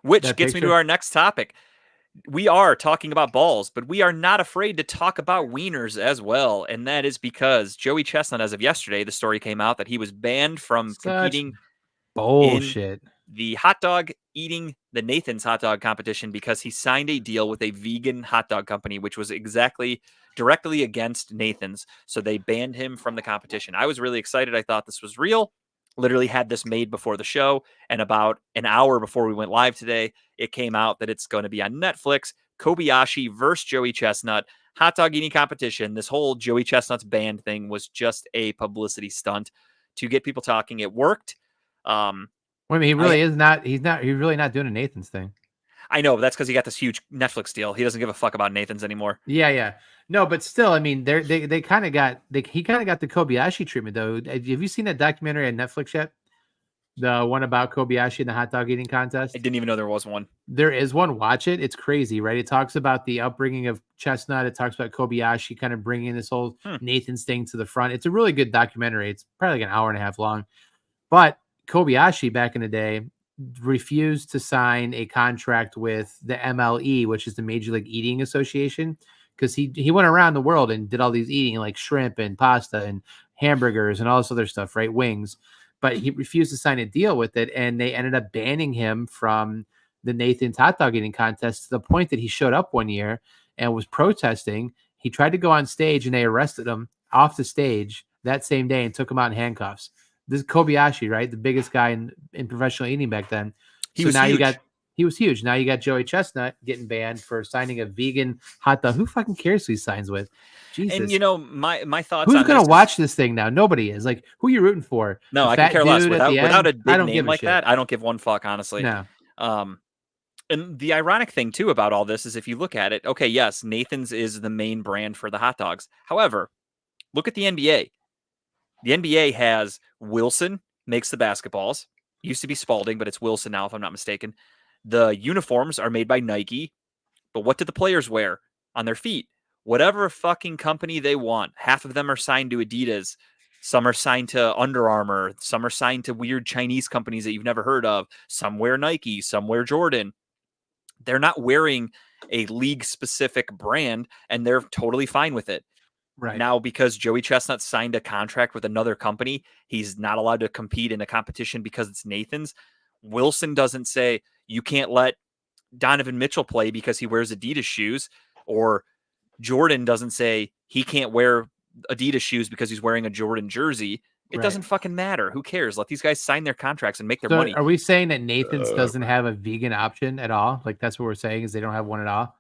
Which gets me to our next topic. We are talking about balls, but we are not afraid to talk about wieners as well. And that is because Joey Chestnut, as of yesterday, the story came out that he was banned from competing bullshit. the hot dog eating the Nathan's hot dog competition because he signed a deal with a vegan hot dog company, which was directly against Nathan's. So they banned him from the competition. I was really excited. I thought this was real. Literally had this made before the show. And about an hour before we went live today, it came out that it's going to be on Netflix. Kobayashi versus Joey Chestnut hot dog eating competition. This whole Joey Chestnut's banned thing was just a publicity stunt to get people talking. It worked. Wait a minute, he's really not doing a Nathan's thing. I know, but that's because he got this huge Netflix deal. He doesn't give a fuck about Nathan's anymore. Yeah. No, but still, I mean, he kind of got the Kobayashi treatment though. Have you seen that documentary on Netflix yet? The one about Kobayashi and the hot dog eating contest. I didn't even know there was one. There is one. Watch it. It's crazy, right? It talks about the upbringing of Chestnut. It talks about Kobayashi kind of bringing this whole Nathan's thing to the front. It's a really good documentary. It's probably like an hour and a half long. But Kobayashi back in the day refused to sign a contract with the MLE, which is the Major League Eating Association, because he went around the world and did all these eating like shrimp and pasta and hamburgers and all this other stuff, right? Wings. But he refused to sign a deal with it, and they ended up banning him from the Nathan's hot dog eating contest to the point that he showed up one year and was protesting. He tried to go on stage, and they arrested him off the stage that same day and took him out in handcuffs. This is Kobayashi, right? The biggest guy in professional eating back then. He was huge. He was huge. Now you got Joey Chestnut getting banned for signing a vegan hot dog. Who fucking cares who he signs with? Jesus. And my thoughts. Who's going to watch this thing now? Nobody is. Like, who are you rooting for? No, I can care less. Without a big name like that, I don't give one fuck, honestly. No. And the ironic thing too about all this is if you look at it, okay, yes, Nathan's is the main brand for the hot dogs. However, look at the NBA. The NBA has Wilson makes the basketballs. Used to be Spalding, but it's Wilson now, if I'm not mistaken. The uniforms are made by Nike, but what do the players wear on their feet? Whatever fucking company they want. Half of them are signed to Adidas. Some are signed to Under Armour. Some are signed to weird Chinese companies that you've never heard of. Some wear Nike. Some wear Jordan. They're not wearing a league-specific brand, and they're totally fine with it. Right. Now, because Joey Chestnut signed a contract with another company, he's not allowed to compete in a competition because it's Nathan's. Wilson doesn't say, you can't let Donovan Mitchell play because he wears Adidas shoes, or Jordan doesn't say he can't wear Adidas shoes because he's wearing a Jordan jersey. It doesn't fucking matter. Who cares? Let these guys sign their contracts and make their money. Are we saying that Nathan's doesn't have a vegan option at all? Like, that's what we're saying, is they don't have one at all?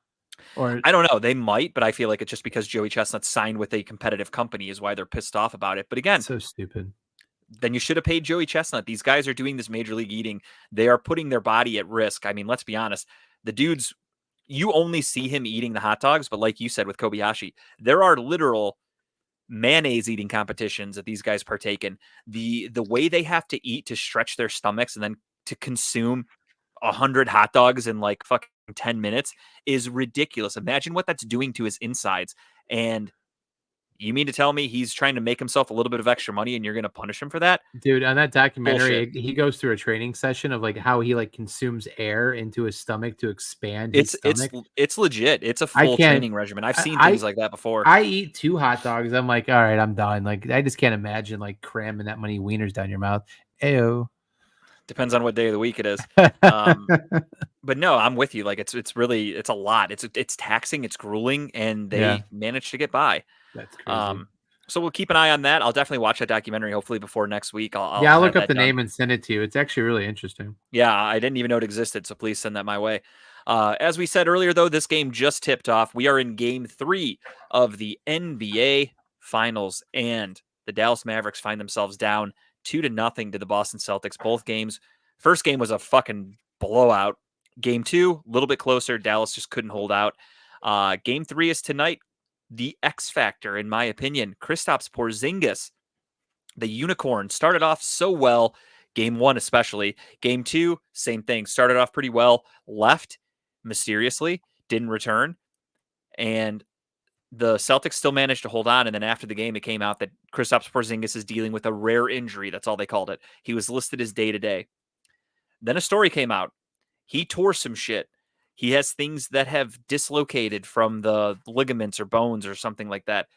Or I don't know. They might, but I feel like it's just because Joey Chestnut signed with a competitive company is why they're pissed off about it. But again, so stupid. Then you should have paid Joey Chestnut. These guys are doing this major league eating. They are putting their body at risk. I mean, let's be honest. The dude's, you only see him eating the hot dogs, but like you said with Kobayashi, there are literal mayonnaise eating competitions that these guys partake in. The way they have to eat to stretch their stomachs and then to consume 100 hot dogs in like fucking 10 minutes is ridiculous. Imagine what that's doing to his insides. And you mean to tell me he's trying to make himself a little bit of extra money and you're going to punish him for that? Dude, on that documentary, he goes through a training session of like how he like consumes air into his stomach to expand his stomach. It's legit. It's a full training regimen. I've seen things like that before. I eat 2 hot dogs. I'm like, all right, I'm done. Like, I just can't imagine like cramming that many wieners down your mouth. Ayo. Depends on what day of the week it is. But no, I'm with you. Like it's a lot. It's taxing, it's grueling, and they managed to get by. That's crazy. So we'll keep an eye on that. I'll definitely watch that documentary hopefully before next week. I'll look up the name and send it to you. It's actually really interesting. Yeah, I didn't even know it existed, so please send that my way. As we said earlier, though, this game just tipped off. We are in Game 3 of the NBA Finals, and the Dallas Mavericks find themselves down 2-0 to the Boston Celtics. Both games. First game was a fucking blowout. Game 2, a little bit closer. Dallas just couldn't hold out. Game 3 is tonight. The X factor, in my opinion, Kristaps Porzingis, the unicorn, started off so well. Game 1 especially. Game 2, same thing. Started off pretty well. Left mysteriously, didn't return. And the Celtics still managed to hold on. And then after the game, it came out that Kristaps Porzingis is dealing with a rare injury. That's all they called it. He was listed as day-to-day. Then a story came out. He tore some shit. He has things that have dislocated from the ligaments or bones or something like that.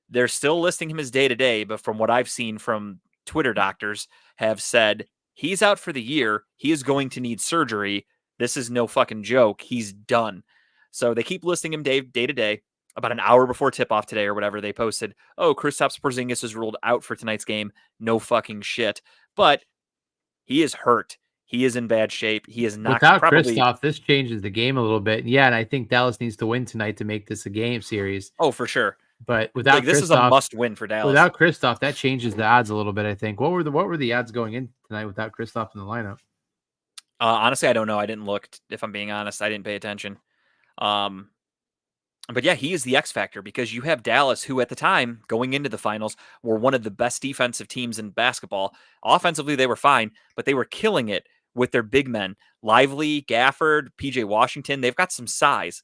They're still listing him as day-to-day, but from what I've seen from Twitter doctors have said he's out for the year. He is going to need surgery. This is no fucking joke. He's done. So they keep listing him day-to-day. About an hour before tip-off today or whatever, they posted, oh, Kristaps Porzingis is ruled out for tonight's game. No fucking shit. But he is hurt. He is in bad shape. He is not. Without Kristaps, this changes the game a little bit. Yeah, and I think Dallas needs to win tonight to make this a game series. Oh, for sure. But without this is a must-win for Dallas. Without Kristaps, that changes the odds a little bit. I think. What were the odds going in tonight without Kristaps in the lineup? Honestly, I don't know. I didn't look. If I'm being honest, I didn't pay attention. But yeah, he is the X factor because you have Dallas, who at the time going into the finals were one of the best defensive teams in basketball. Offensively, they were fine, but they were killing it with their big men. Lively, Gafford, PJ Washington, they've got some size.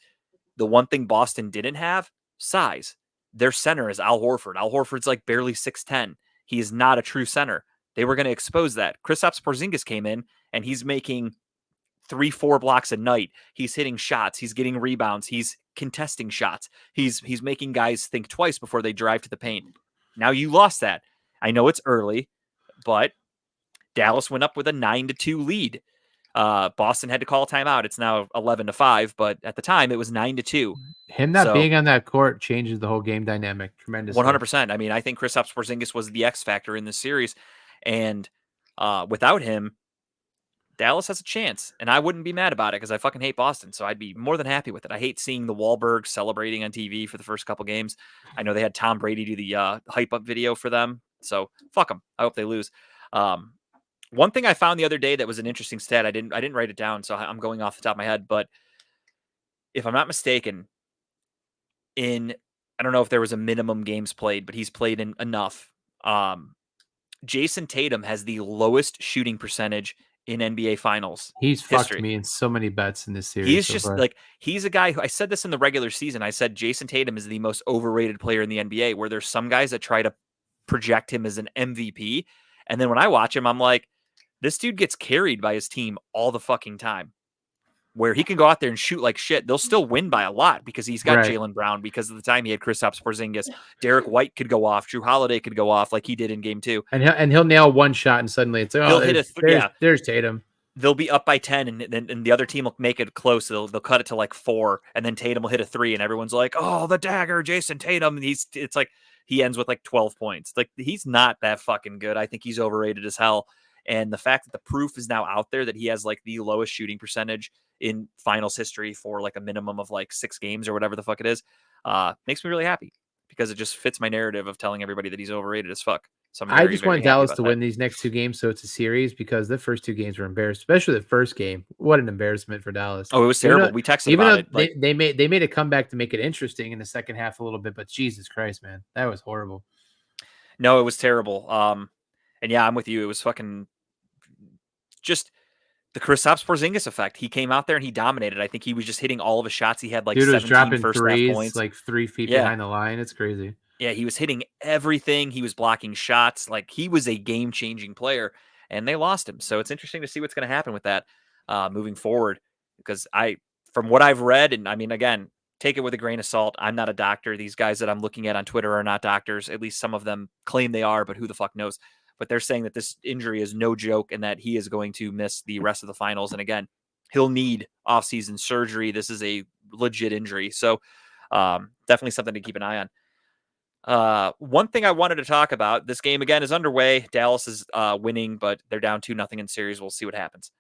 The one thing Boston didn't have, size. Their center is Al Horford. Al Horford's like barely 6'10". He is not a true center. They were going to expose that. Kristaps Porzingis came in, and he's making 3-4 blocks a night. He's hitting shots. He's getting rebounds. He's contesting shots. He's making guys think twice before they drive to the paint. Now you lost that. I know it's early, but Dallas went up with a 9-2 lead. Boston had to call a timeout. It's now 11-5, but at the time it was 9-2. Him not being on that court changes the whole game dynamic tremendously. 100%. I mean, I think Kristaps Porzingis was the X factor in this series, and without him, Dallas has a chance, and I wouldn't be mad about it because I fucking hate Boston, so I'd be more than happy with it. I hate seeing the Wahlberg celebrating on TV for the first couple games. I know they had Tom Brady do the hype up video for them, so fuck them. I hope they lose. One thing I found the other day that was an interesting stat. I didn't write it down, so I'm going off the top of my head. But if I'm not mistaken, I don't know if there was a minimum games played, but he's played in enough. Jason Tatum has the lowest shooting percentage in NBA Finals. He's fucked me in so many bets in this series. He's just like, he's a guy who, I said this in the regular season. I said Jason Tatum is the most overrated player in the NBA, where there's some guys that try to project him as an MVP. And then when I watch him, I'm like, this dude gets carried by his team all the fucking time, where he can go out there and shoot like shit. They'll still win by a lot because he's got Jaylen Brown, because of the time he had Kristaps Porzingis. Derek White could go off. Drew Holiday could go off like he did in game 2. And he'll nail one shot and suddenly it's, he'll hit there's Tatum. They'll be up by 10 and the other team will make it close. They'll cut it to like 4, and then Tatum will hit a 3 and everyone's like, oh, the dagger, Jason Tatum. And it's like he ends with like 12 points. Like, he's not that fucking good. I think he's overrated as hell. And the fact that the proof is now out there that he has like the lowest shooting percentage in finals history for like a minimum of like 6 games or whatever the fuck it is, makes me really happy, because it just fits my narrative of telling everybody that he's overrated as fuck. So I just want Dallas to win these next 2 games, so it's a series, because the first 2 games were embarrassed, especially the first game. What an embarrassment for Dallas. Oh, it was terrible. We texted about it. Like, they made a comeback to make it interesting in the second half a little bit, but Jesus Christ, man, that was horrible. No, it was terrible. And yeah, I'm with you. It was fucking just the Kristaps Porzingis effect. He came out there and he dominated. I think he was just hitting all of his shots. He had like 17 first half points, like 3 feet behind the line. It's crazy. Yeah, he was hitting everything. He was blocking shots. Like, he was a game-changing player, and they lost him. So it's interesting to see what's going to happen with that moving forward, because from what I've read, and I mean, again, take it with a grain of salt. I'm not a doctor. These guys that I'm looking at on Twitter are not doctors. At least some of them claim they are, but who the fuck knows? But they're saying that this injury is no joke and that he is going to miss the rest of the finals. And again, he'll need offseason surgery. This is a legit injury. So definitely something to keep an eye on. One thing I wanted to talk about, this game again is underway. Dallas is winning, but they're down 2-0 in series. We'll see what happens.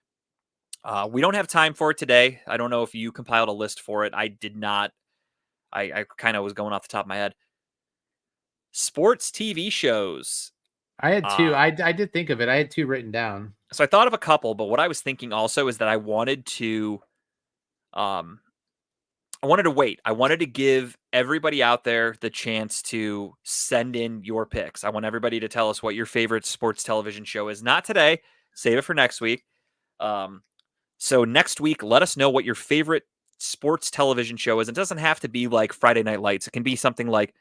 We don't have time for it today. I don't know if you compiled a list for it. I did not. I kind of was going off the top of my head. Sports TV shows. I had 2. I did think of it. I had 2 written down. So I thought of a couple, but what I was thinking also is that I wanted to wait. I wanted to give everybody out there the chance to send in your picks. I want everybody to tell us what your favorite sports television show is. Not today. Save it for next week. So next week, let us know what your favorite sports television show is. It doesn't have to be like Friday Night Lights. It can be something like,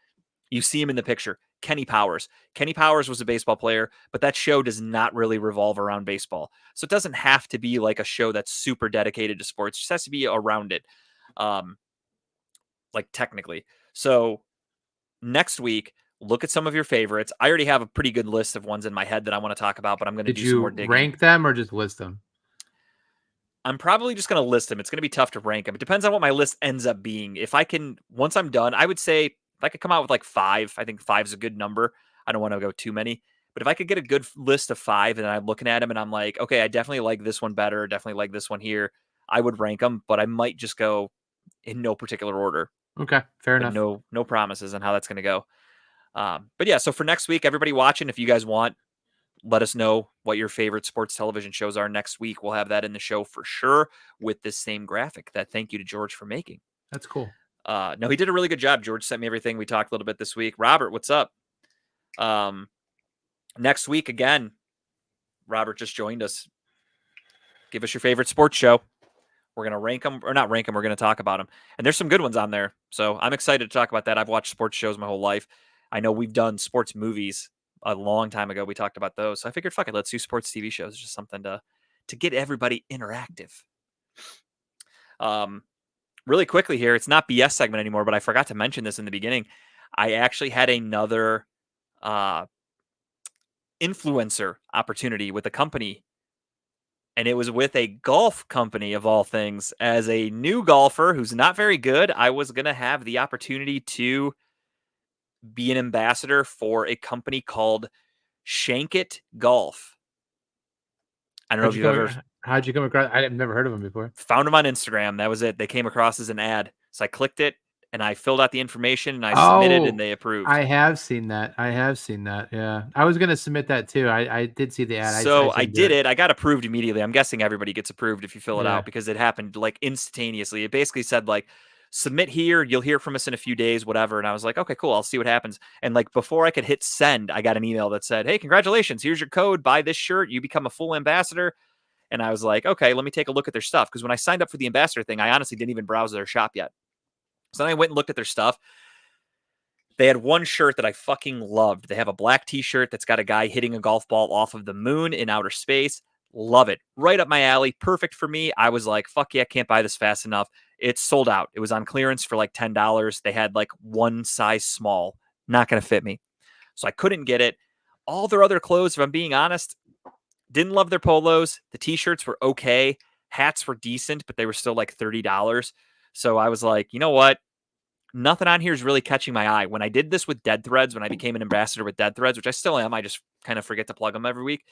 you see him in the picture, Kenny Powers. Kenny Powers was a baseball player, but that show does not really revolve around baseball. So it doesn't have to be like a show that's super dedicated to sports. It just has to be around it. Like, technically. So next week, look at some of your favorites. I already have a pretty good list of ones in my head that I want to talk about, but I'm going to do some more digging. Did you rank them or just list them? I'm probably just going to list them. It's going to be tough to rank them. It depends on what my list ends up being. If I can, once I'm done, I would say if I could come out with like 5, I think 5 is a good number. I don't want to go too many, but if I could get a good list of 5 and I'm looking at them and I'm like, okay, I definitely like this one better, definitely like this one here, I would rank them, but I might just go in no particular order. Okay, fair enough. No promises on how that's going to go. But yeah, so for next week, everybody watching, if you guys want, let us know what your favorite sports television shows are next week. We'll have that in the show for sure with this same graphic that thank you to George for making. That's cool. No, he did a really good job. George sent me everything. We talked a little bit this week. Robert, what's up? Next week again, Robert just joined us. Give us your favorite sports show. We're going to rank them, or not rank them. We're going to talk about them. And there's some good ones on there. So I'm excited to talk about that. I've watched sports shows my whole life. I know we've done sports movies a long time ago. We talked about those. So I figured, fuck it, let's do sports TV shows. Just something to get everybody interactive. Really quickly here, it's not BS segment anymore, but I forgot to mention this in the beginning. I actually had another influencer opportunity with a company, and it was with a golf company of all things. As a new golfer who's not very good, I was going to have the opportunity to be an ambassador for a company called Shankit Golf. I don't know if you've ever... How'd you come across? I've never heard of them before. Found them on Instagram. That was it. They came across as an ad. So I clicked it and I filled out the information and I submitted and they approved. I have seen that. Yeah. I was going to submit that too. I did see the ad. So I did it. I got approved immediately. I'm guessing everybody gets approved if you fill it out because it happened like instantaneously. It basically said like, submit here. You'll hear from us in a few days, whatever. And I was like, okay, cool. I'll see what happens. And like before I could hit send, I got an email that said, hey, congratulations. Here's your code. Buy this shirt. You become a full ambassador. And I was like, okay, let me take a look at their stuff. Because when I signed up for the ambassador thing, I honestly didn't even browse their shop yet. So then I went and looked at their stuff. They had one shirt that I fucking loved. They have a black t-shirt that's got a guy hitting a golf ball off of the moon in outer space. Love it. Right up my alley. Perfect for me. I was like, fuck yeah, can't buy this fast enough. It's sold out. It was on clearance for like $10. They had like one size small. Not going to fit me. So I couldn't get it. All their other clothes, if I'm being honest, didn't love their polos. The t-shirts were okay. Hats were decent, but they were still like $30. So I was like, you know what? Nothing on here is really catching my eye. When I did this with Dead Threads, when I became an ambassador with Dead Threads, which I still am, I just kind of forget to plug them every week.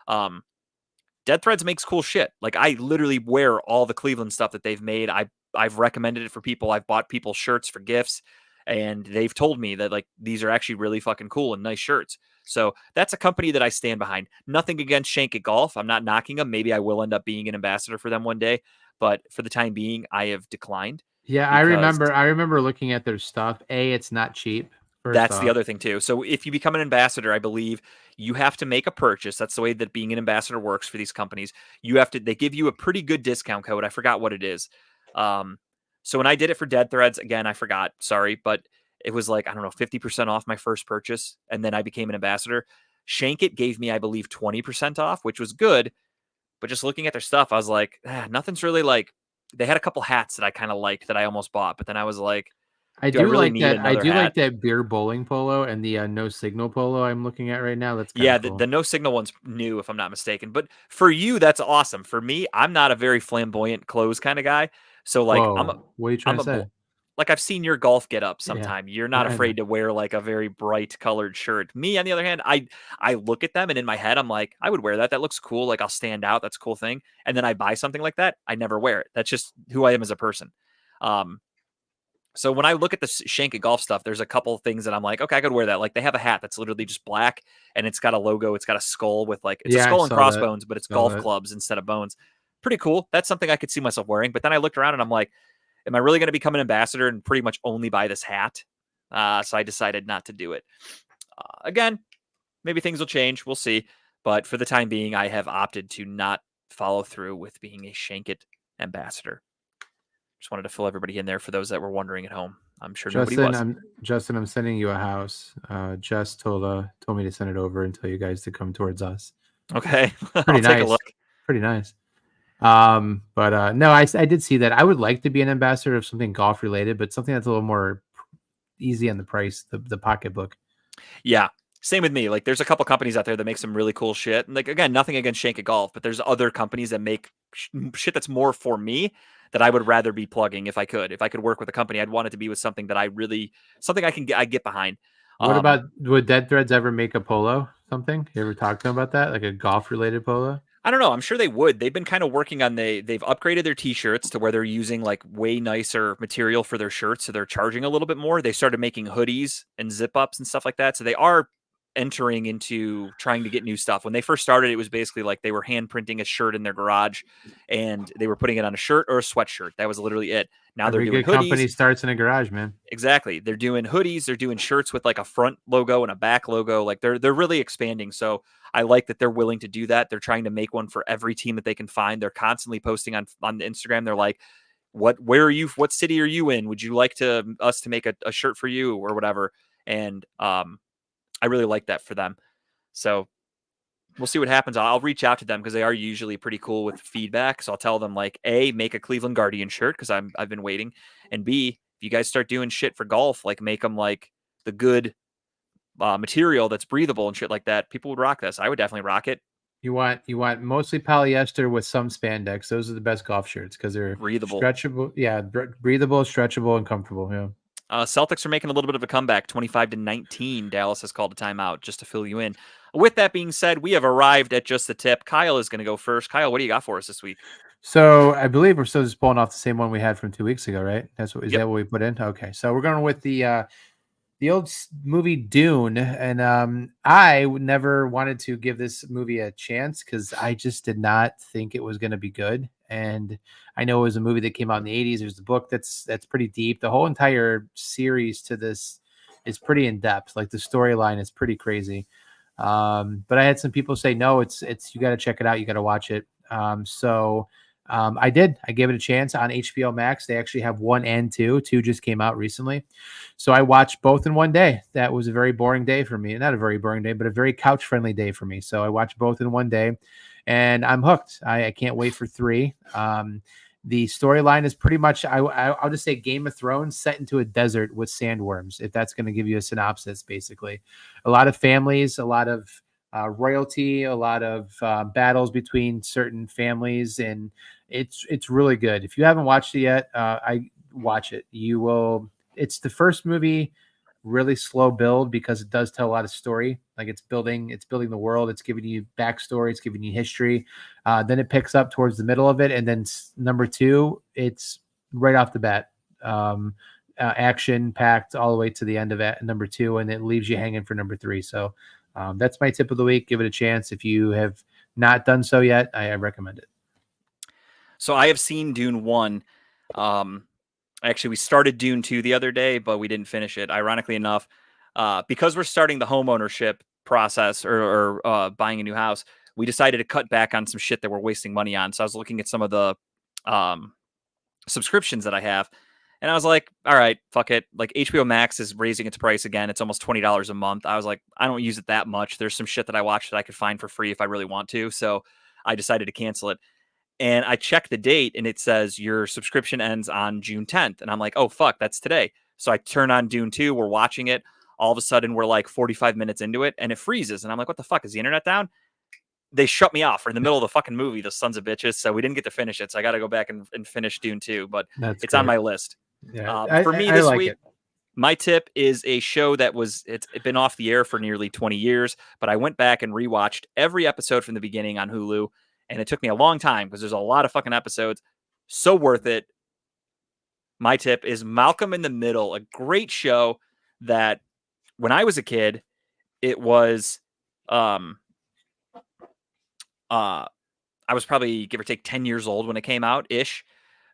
Dead Threads makes cool shit. Like I literally wear all the Cleveland stuff that they've made. I've recommended it for people. I've bought people shirts for gifts, and they've told me that like these are actually really fucking cool and nice shirts. So that's a company that I stand behind. Nothing against Shankit Golf. I'm not knocking them. Maybe I will end up being an ambassador for them one day, but for the time being, I have declined. Yeah, I remember looking at their stuff. It's not cheap. That's the other thing too. So if you become an ambassador, I believe you have to make a purchase. That's the way that being an ambassador works for these companies. They give you a pretty good discount code. I forgot what it is. So when I did it for Dead Threads, again, I forgot, sorry, but it was like, I don't know, 50% off my first purchase. And then I became an ambassador. Shankit gave me, I believe, 20% off, which was good. But just looking at their stuff, I was like, nothing's really like, they had a couple hats that I kind of liked that I almost bought. But then I was like, I do like that beer bowling polo and the no signal polo I'm looking at right now. That's cool. The no signal one's new, if I'm not mistaken. But for you, that's awesome. For me, I'm not a very flamboyant clothes kind of guy. So like, what are you trying to say? Like I've seen your golf get up sometime. Yeah. You're not afraid to wear like a very bright colored shirt. Me, on the other hand, I look at them and in my head, I'm like, I would wear that. That looks cool. Like I'll stand out. That's a cool thing. And then I buy something like that. I never wear it. That's just who I am as a person. So when I look at the Shankit Golf stuff, there's a couple of things that I'm like, okay, I could wear that. Like they have a hat that's literally just black and it's got a logo. It's got a skull with like, it's a skull and crossbones, but it's golf clubs instead of bones. Pretty cool. That's something I could see myself wearing. But then I looked around and I'm like, am I really going to become an ambassador and pretty much only buy this hat? So I decided not to do it. Again, maybe things will change. We'll see. But for the time being, I have opted to not follow through with being a Shankit ambassador. Just wanted to fill everybody in there for those that were wondering at home. I'm sure nobody was. Justin, I'm sending you a house. Jess told me to send it over and tell you guys to come towards us. Okay. Pretty nice. Take a look. Pretty nice. But no, I did see that. I would like to be an ambassador of something golf related, but something that's a little more easy on the price, the pocketbook. Yeah. Same with me. Like there's a couple companies out there that make some really cool shit. And like, again, nothing against Shankit Golf, but there's other companies that make shit that's more for me that I would rather be plugging if I could. If I could work with a company, I'd want it to be with something that I get behind. What about, would Dead Threads ever make a polo something? You ever talk to them about that? Like a golf related polo? I don't know. I'm sure they would. They've been kind of working on they've upgraded their t-shirts to where they're using like way nicer material for their shirts. So they're charging a little bit more. They started making hoodies and zip ups and stuff like that. So they are entering into trying to get new stuff. When they first started, it was basically like they were hand printing a shirt in their garage and they were putting it on a shirt or a sweatshirt. That was literally it. Now they're Every doing good company hoodies. starts in a garage, man. Exactly. They're doing hoodies, they're doing shirts with like a front logo and a back logo. Like they're really expanding. So I like that they're willing to do that. They're trying to make one for every team that they can find. They're constantly posting on Instagram. They're like, where are you? What city are you in? Would you like us to make a shirt for you or whatever? And I really like that for them. So we'll see what happens. I'll reach out to them because they are usually pretty cool with feedback. So I'll tell them like, A, make a Cleveland Guardian shirt because I've been waiting, and B, if you guys start doing shit for golf, like make them like the good material that's breathable and shit like that. People would rock this. I would definitely rock it. You want mostly polyester with some spandex. Those are the best golf shirts because they're Breathable. stretchable. Yeah, breathable, stretchable, and comfortable. Yeah. Celtics are making a little bit of a comeback, 25-19. Dallas has called a timeout just to fill you in. With that being said, we have arrived at just the tip. Kyle is going to go first. Kyle, what do you got for us this week? So I believe we're still just pulling off the same one we had from 2 weeks ago, right? Is Yep. that what we put in? Okay, so we're going with the old movie Dune, and I never wanted to give this movie a chance because I just did not think it was going to be good. And I know it was a movie that came out in the 80s. There's a book that's pretty deep. The whole entire series to this is pretty in depth. Like the storyline is pretty crazy. But I had some people say, no, it's you got to check it out. You got to watch it. I did. I gave it a chance on HBO Max. They actually have 1 and 2. 2 just came out recently. So I watched both in one day. That was a very boring day for me. Not a very boring day, but a very couch-friendly day for me. So I watched both in one day, and I'm hooked. I can't wait for 3. The storyline is pretty much, I'll just say Game of Thrones set into a desert with sandworms, if that's going to give you a synopsis, basically. A lot of families, a lot of royalty, a lot of battles between certain families, and it's really good. If you haven't watched it yet, I watch it. You will. It's the first movie, really slow build because it does tell a lot of story. Like it's building the world. It's giving you backstory. It's giving you history. Then it picks up towards the middle of it, and then number 2, it's right off the bat. Action packed all the way to the end of it, number 2, and it leaves you hanging for number 3. So that's my tip of the week. Give it a chance. If you have not done so yet, I recommend it. So I have seen Dune 1. Actually, we started Dune 2 the other day, but we didn't finish it. Ironically enough, because we're starting the home ownership process or buying a new house, we decided to cut back on some shit that we're wasting money on. So I was looking at some of the subscriptions that I have, and I was like, all right, fuck it. Like HBO Max is raising its price again. It's almost $20 a month. I was like, I don't use it that much. There's some shit that I watch that I could find for free if I really want to. So I decided to cancel it. And I checked the date and it says your subscription ends on June 10th. And I'm like, oh, fuck, that's today. So I turn on Dune 2. We're watching it. All of a sudden, we're like 45 minutes into it and it freezes. And I'm like, what the fuck? Is the internet down? They shut me off in the middle of the fucking movie, the sons of bitches. So we didn't get to finish it. So I got to go back and finish Dune 2. But it's great. on my list. Yeah, for me this week, my tip is a show that it's been off the air for nearly 20 years. But I went back and rewatched every episode from the beginning on Hulu. And it took me a long time because there's a lot of fucking episodes. So worth it. My tip is Malcolm in the Middle, a great show that when I was a kid, it was, I was probably give or take 10 years old when it came out ish.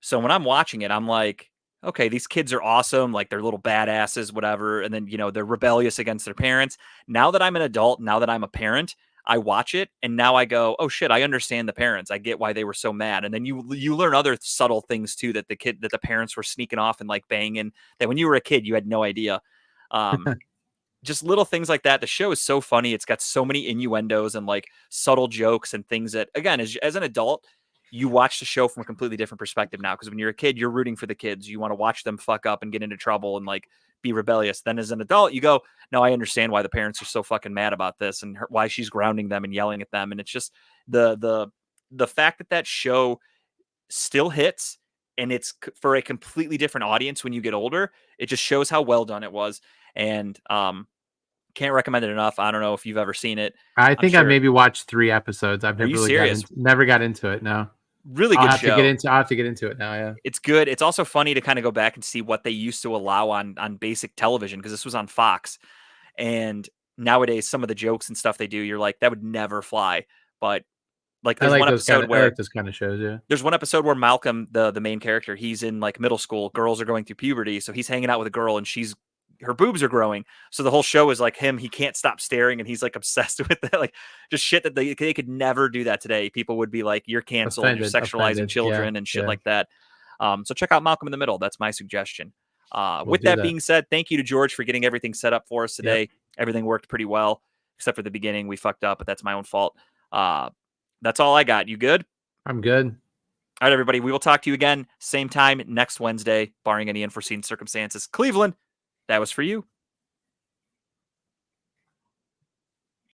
So when I'm watching it, I'm like, okay, these kids are awesome. Like they're little badasses, whatever. And then, they're rebellious against their parents. Now that I'm an adult, now that I'm a parent, I watch it and now I go, oh shit, I understand the parents. I get why they were so mad. And then you learn other subtle things too, that the parents were sneaking off and like banging, that when you were a kid, you had no idea. Just little things like that. The show is so funny. It's got so many innuendos and like subtle jokes and things that, again, as an adult, you watch the show from a completely different perspective now. Because when you're a kid, you're rooting for the kids. You want to watch them fuck up and get into trouble and like be rebellious. Then as an adult, you go, no, I understand why the parents are so fucking mad about this and why she's grounding them and yelling at them. And it's just the fact that show still hits and it's for a completely different audience when you get older. It just shows how well done it was. And can't recommend it enough. I don't know if you've ever seen it. I think I maybe watched 3 episodes. I've never got into it. No. Really good show. I'll have to get into it now. Yeah, it's good. It's also funny to kind of go back and see what they used to allow on basic television because this was on Fox, and nowadays some of the jokes and stuff they do, you're like, that would never fly. But like, I there's like one those kind episode of I where like those kind of shows. Yeah. there's one episode where Malcolm, the main character, he's in like middle school. Girls are going through puberty, so he's hanging out with a girl, and her boobs are growing. So the whole show is like him. He can't stop staring, and he's like obsessed with that. Like just shit that they could never do that today. People would be like, "You're canceled. You're sexualizing children and shit like that." So check out Malcolm in the Middle. That's my suggestion. With that being said, thank you to George for getting everything set up for us today. Yep. Everything worked pretty well, except for the beginning. We fucked up, but that's my own fault. That's all I got. You good? I'm good. All right, everybody. We will talk to you again, same time next Wednesday, barring any unforeseen circumstances. Cleveland, that was for you.